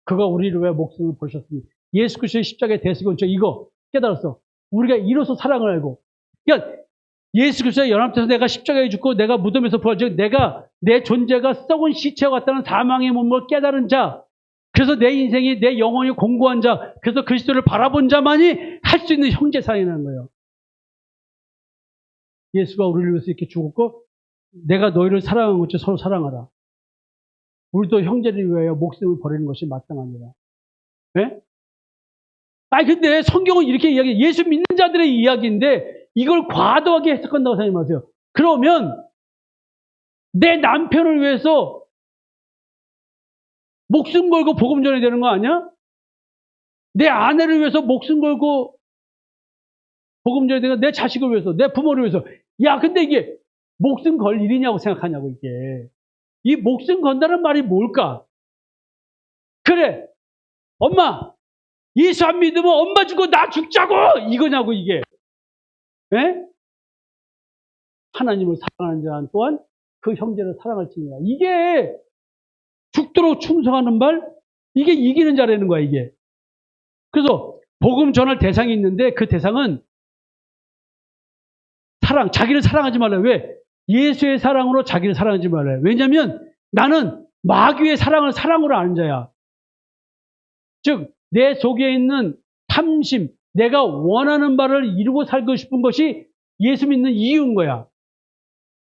그가 우리를 왜 목숨을 버리셨으니 예수 그리스도의 십자가의 대속은 이거 깨달았어. 우리가 이로써 사랑을 알고 그러니까 예수 그리스도의 연합돼서 내가 십자가에 죽고 내가 무덤에서 부활, 내가 내 존재가 썩은 시체와 같다는 사망의 몸을 깨달은 자, 그래서 내 인생이 내 영혼이 공고한 자, 그래서 그리스도를 바라본 자만이 할 수 있는 형제사랑이라는 거예요. 예수가 우리를 위해서 이렇게 죽었고 내가 너희를 사랑한 것처럼 서로 사랑하라. 우리도 형제를 위하여 목숨을 버리는 것이 마땅합니다. 네? 근데 성경은 이렇게 이야기해. 예수 믿는 자들의 이야기인데 이걸 과도하게 해석한다고 생각하지 마세요. 그러면 내 남편을 위해서 목숨 걸고 복음 전해야 되는 거 아니야? 내 아내를 위해서 목숨 걸고 복음 전해야 되는 거, 내 자식을 위해서, 내 부모를 위해서. 야, 근데 이게 목숨 걸 일이냐고 생각하냐고, 이게. 이 목숨 건다는 말이 뭘까? 그래, 엄마, 예수 안 믿으면 엄마 죽고 나 죽자고! 이거냐고, 이게. 예? 하나님을 사랑하는 자 또한 그 형제를 사랑할지니라. 이게 죽도록 충성하는 말, 이게 이기는 자라는 거야, 이게. 그래서 복음 전할 대상이 있는데 그 대상은 사랑, 자기를 사랑하지 말라. 왜? 예수의 사랑으로 자기를 사랑하지 말라. 왜냐하면 나는 마귀의 사랑을 사랑으로 아는 자야. 즉, 내 속에 있는 탐심, 내가 원하는 바를 이루고 살고 싶은 것이 예수 믿는 이유인 거야.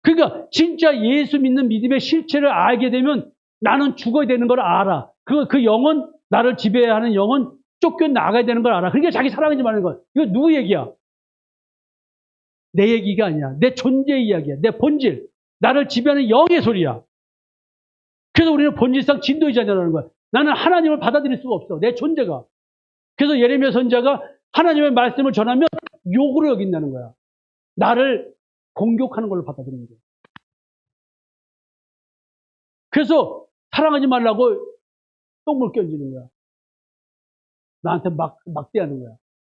그러니까 진짜 예수 믿는 믿음의 실체를 알게 되면 나는 죽어야 되는 걸 알아. 그 영은, 나를 지배하는 영은 쫓겨나가야 되는 걸 알아. 그러니까 자기 사랑하지 말는 거야. 이거 누구 얘기야? 내 얘기가 아니야. 내 존재의 이야기야. 내 본질. 나를 지배하는 영의 소리야. 그래서 우리는 본질상 진도의자라는 거야. 나는 하나님을 받아들일 수가 없어. 내 존재가. 그래서 예레미야 선지자가 하나님의 말씀을 전하면 욕으로 여긴다는 거야. 나를 공격하는 걸로 받아들이는 거야. 그래서 사랑하지 말라고 똥물 껴주는 거야. 나한테 막대하는 거야.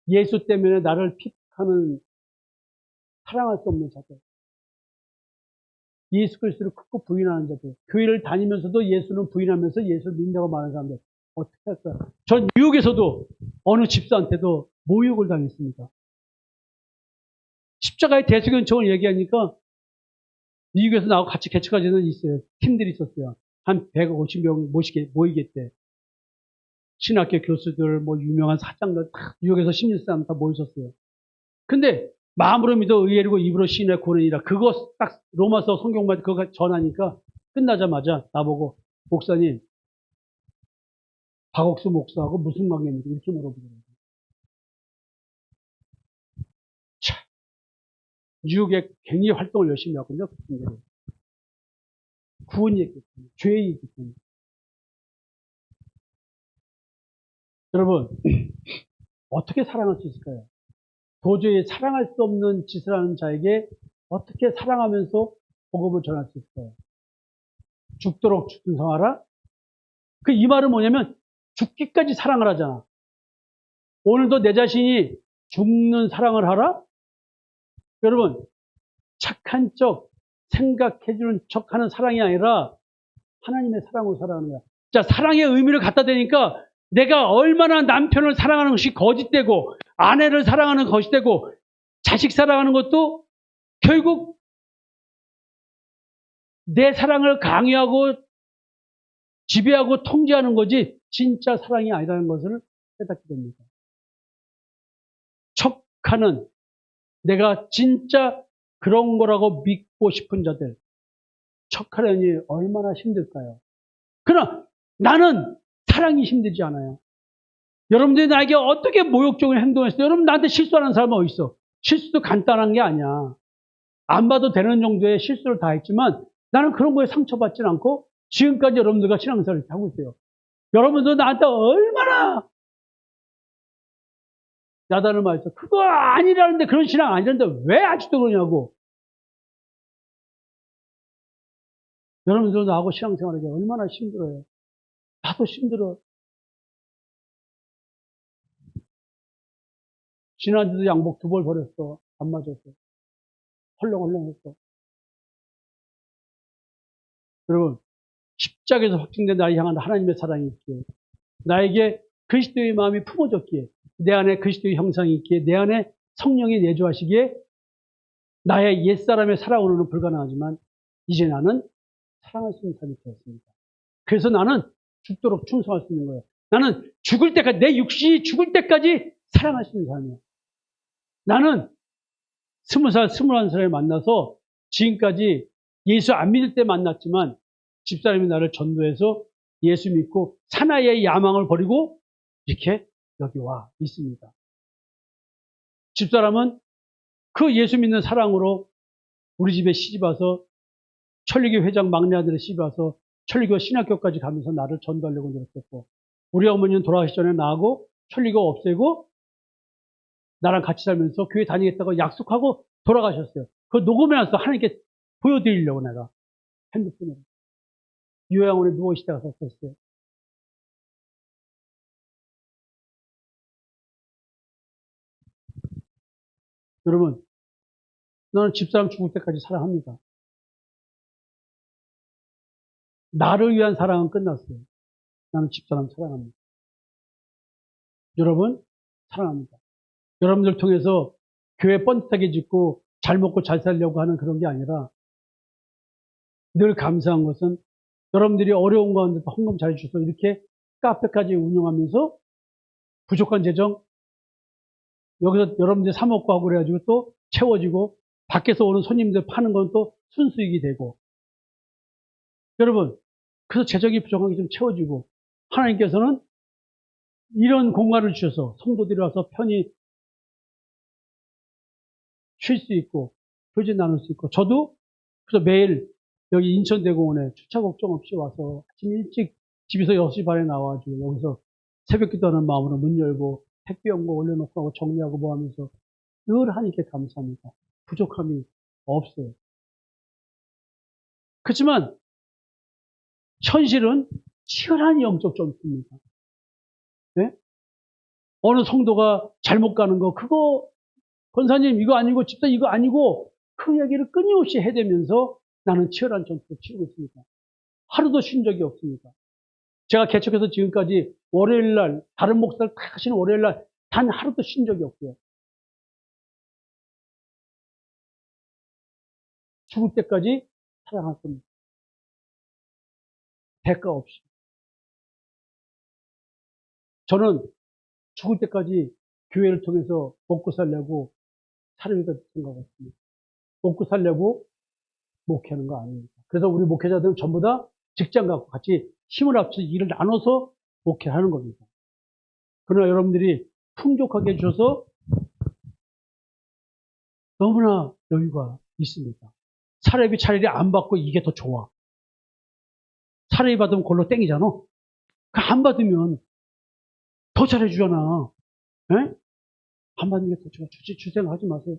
예수 때문에 나를 핍하는 사랑할 수 없는 자들. 예수 그리스도를 크고 부인하는 자들. 교회를 다니면서도 예수는 부인하면서 예수를 믿는다고 말하는 사람들. 어떻게 할까요? 전 뉴욕에서도 어느 집사한테도 모욕을 당했습니다. 십자가의 대속연청을 얘기하니까 미국에서 나하고 같이 개척하지는 있어요. 팀들이 있었어요. 한 150명 모이겠대. 신학교 교수들, 유명한 사장들, 뉴욕에서 심리사람 다 모이셨어요. 근데 마음으로 믿어 의외로 입으로 신의 고난이라 그거 딱 로마서 성경만 그거 전하니까 끝나자마자 나보고 목사님 박옥수 목사하고 무슨 관계입니까? 이렇게 물어보더라고요. 참 뉴욕에 굉장히 활동을 열심히 하거든요. 구원이 있기 때문에 죄의 있기 때문에. 여러분 어떻게 사랑할 수 있을까요? 도저히 사랑할 수 없는 짓을 하는 자에게 어떻게 사랑하면서 복음을 전할 수 있을까요? 죽도록 충성하라? 이 말은 뭐냐면 죽기까지 사랑을 하잖아. 오늘도 내 자신이 죽는 사랑을 하라? 여러분 착한 척 생각해주는 척하는 사랑이 아니라 하나님의 사랑으로 살아가는 거야. 자, 사랑의 의미를 갖다 대니까 내가 얼마나 남편을 사랑하는 것이 거짓되고 아내를 사랑하는 것이 되고 자식 사랑하는 것도 결국 내 사랑을 강요하고 지배하고 통제하는 거지 진짜 사랑이 아니라는 것을 깨닫게 됩니다. 척하는 내가 진짜 그런 거라고 믿고 싶은 자들, 척하려니 얼마나 힘들까요? 그러나 나는 사랑이 힘들지 않아요. 여러분들이 나에게 어떻게 모욕적인 행동을 했어요? 여러분 나한테 실수하는 사람은 어디 있어? 실수도 간단한 게 아니야. 안 봐도 되는 정도의 실수를 다 했지만 나는 그런 거에 상처받지는 않고 지금까지 여러분들과 신앙생활을 이렇게 하고 있어요. 여러분도 나한테 얼마나 야단을 맞았어. 그거 아니라는데, 그런 신앙 아니라는데 왜 아직도 그러냐고. 여러분들도 나하고 신앙생활하기 얼마나 힘들어요. 나도 힘들어. 지난주도 양복 2벌 버렸어. 안 맞았어. 헐렁헐렁했어. 여러분, 십자가에서 확증된 나를 향한 하나님의 사랑이 있기에, 나에게 그리스도의 마음이 품어졌기에, 내 안에 그리스도의 형상이 있기에, 내 안에 성령이 내주하시기에 나의 옛사람의 살아오는 불가능하지만 이제 나는 사랑할 수 있는 삶이 되었습니다. 그래서 나는 죽도록 충성할 수 있는 거예요. 나는 죽을 때까지, 내 육신이 죽을 때까지 사랑할 수 있는 삶이에요. 나는 20살, 21살에 만나서 지금까지 예수 안 믿을 때 만났지만 집사람이 나를 전도해서 예수 믿고 사나이의 야망을 버리고 이렇게 여기 와 있습니다. 집사람은 그 예수 믿는 사랑으로 우리 집에 시집와서 천리교 회장 막내 아들의 시집에 와서 천리교 신학교까지 가면서 나를 전도하려고 노력했고, 우리 어머니는 돌아가시기 전에 나하고 천리교 없애고 나랑 같이 살면서 교회 다니겠다고 약속하고 돌아가셨어요. 그거 녹음해놨어. 하나님께 보여드리려고 내가 핸드폰으로. 요양원에 누워있다가 썼어요. 여러분, 나는 집사람 죽을 때까지 사랑합니다. 나를 위한 사랑은 끝났어요. 나는 집사람 사랑합니다. 여러분, 사랑합니다. 여러분들 통해서 교회 뻔듯하게 짓고 잘 먹고 잘 살려고 하는 그런 게 아니라, 늘 감사한 것은 여러분들이 어려운 가운데도 헌금 잘 주셔서 이렇게 카페까지 운영하면서 부족한 재정, 여기서 여러분들이 사 먹고 하고 그래가지고 또 채워지고, 밖에서 오는 손님들 파는 건 또 순수익이 되고, 여러분, 그래서 재정이 부족한 게 좀 채워지고, 하나님께서는 이런 공간을 주셔서 성도들이 와서 편히 쉴 수 있고 교제 나눌 수 있고, 저도 그래서 매일 여기 인천대공원에 주차 걱정 없이 와서 아침 일찍 집에서 6시 반에 나와가지고 여기서 새벽 기도하는 마음으로 문 열고 택배 온 거 올려놓고 하고 정리하고 뭐 하면서 늘 하나님께 감사합니다. 부족함이 없어요. 그렇지만 현실은 치열한 영적 전투입니다. 네? 어느 성도가 잘못 가는 거, 그거 권사님 이거 아니고 집사 이거 아니고 그 얘기를 끊임없이 해대면서 나는 치열한 전투를 치르고 있습니다. 하루도 쉰 적이 없습니다. 제가 개척해서 지금까지 월요일날 다른 목사를 다 하시는 월요일날 단 하루도 쉰 적이 없고요. 죽을 때까지 사랑할 겁니다. 대가 없이. 저는 죽을 때까지 교회를 통해서 먹고 살려고 살려고 생각했습니다. 먹고 살려고 목회하는 거 아닙니다. 그래서 우리 목회자들은 전부 다 직장 갖고 같이 힘을 합쳐서 일을 나눠서 목회하는 겁니다. 그러나 여러분들이 풍족하게 해주셔서 너무나 여유가 있습니다. 사례비 차라리 안 받고 이게 더 좋아. 사례비 받으면 그걸로 땡이잖아. 안 받으면 더 잘해주잖아. 에? 안 받는 게 더 좋아. 주생하지 마세요.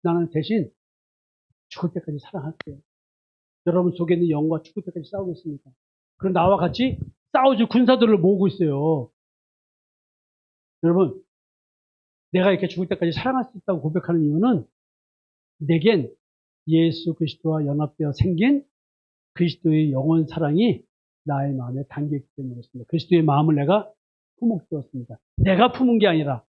나는 대신 죽을 때까지 사랑할게요. 여러분 속에 있는 영과 죽을 때까지 싸우겠습니다. 그럼 나와 같이 싸워줄 군사들을 모으고 있어요. 여러분, 내가 이렇게 죽을 때까지 사랑할 수 있다고 고백하는 이유는 내겐 예수 그리스도와 연합되어 생긴 그리스도의 영원 사랑이 나의 마음에 담겨있기 때문에 그렇습니다. 그리스도의 마음을 내가 품었습니다. 내가 품은 게 아니라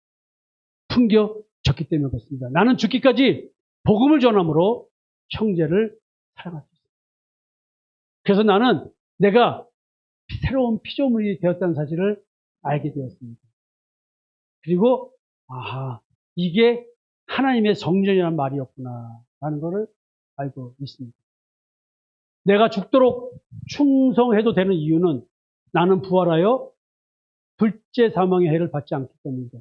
품겨졌기 때문에 그렇습니다. 나는 죽기까지 복음을 전함으로 형제를 사랑할 수 있습니다. 그래서 나는 내가 새로운 피조물이 되었다는 사실을 알게 되었습니다. 그리고 이게 하나님의 성전이라는 말이었구나 라는 것을 알고 있습니다. 내가 죽도록 충성해도 되는 이유는 나는 부활하여 둘째 사망의 해를 받지 않기 때문이다.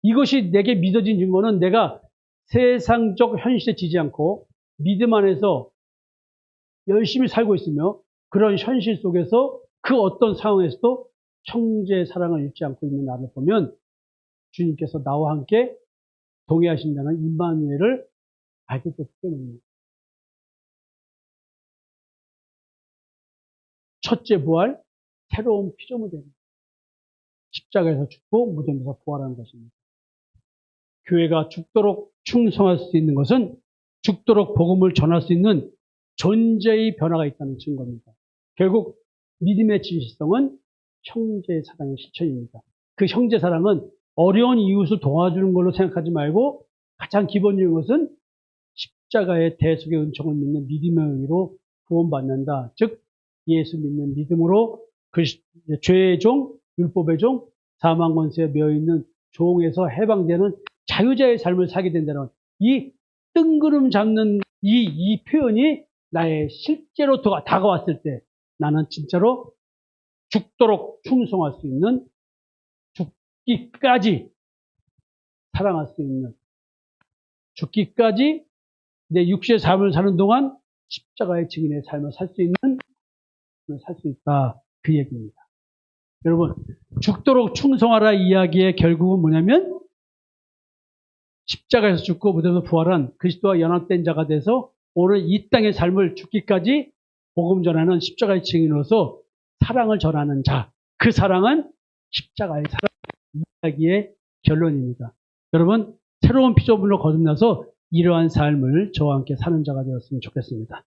이것이 내게 믿어진 증거는 내가 세상적 현실에 지지 않고 믿음 안에서 열심히 살고 있으며 그런 현실 속에서 그 어떤 상황에서도 형제의 사랑을 잃지 않고 있는 나를 보면 주님께서 나와 함께 동행하신다는 임마누엘을 알게 됐기 때문입니다. 첫째 부활, 새로운 피조물이 됩니다. 십자가에서 죽고 무덤에서 부활하는 것입니다. 교회가 죽도록 충성할 수 있는 것은 죽도록 복음을 전할 수 있는 존재의 변화가 있다는 증거입니다. 결국 믿음의 진실성은 형제의 사랑의 실천입니다. 그 형제 사랑은 어려운 이웃을 도와주는 걸로 생각하지 말고 가장 기본적인 것은 십자가의 대속의 은총을 믿는 믿음의 의로 구원받는다. 즉 예수 믿는 믿음으로 그 죄의 종, 율법의 종, 사망 권세에 매여 있는 종에서 해방되는 자유자의 삶을 살게 된다는 이 뜬구름 잡는 이 표현이 나의 실제로 다가왔을 때 나는 진짜로 죽도록 충성할 수 있는, 죽기까지 사랑할 수 있는, 죽기까지 내 육신의 삶을 사는 동안 십자가의 증인의 삶을 살 수 있는, 살 수 있다. 그 얘기입니다. 여러분, 죽도록 충성하라 이야기의 결국은 뭐냐면 십자가에서 죽고 무덤에서 부활한 그리스도와 연합된 자가 돼서 오늘 이 땅의 삶을 죽기까지 복음 전하는 십자가의 증인으로서 사랑을 전하는 자. 그 사랑은 십자가의 사랑 이야기의 결론입니다. 여러분, 새로운 피조물로 거듭나서 이러한 삶을 저와 함께 사는 자가 되었으면 좋겠습니다.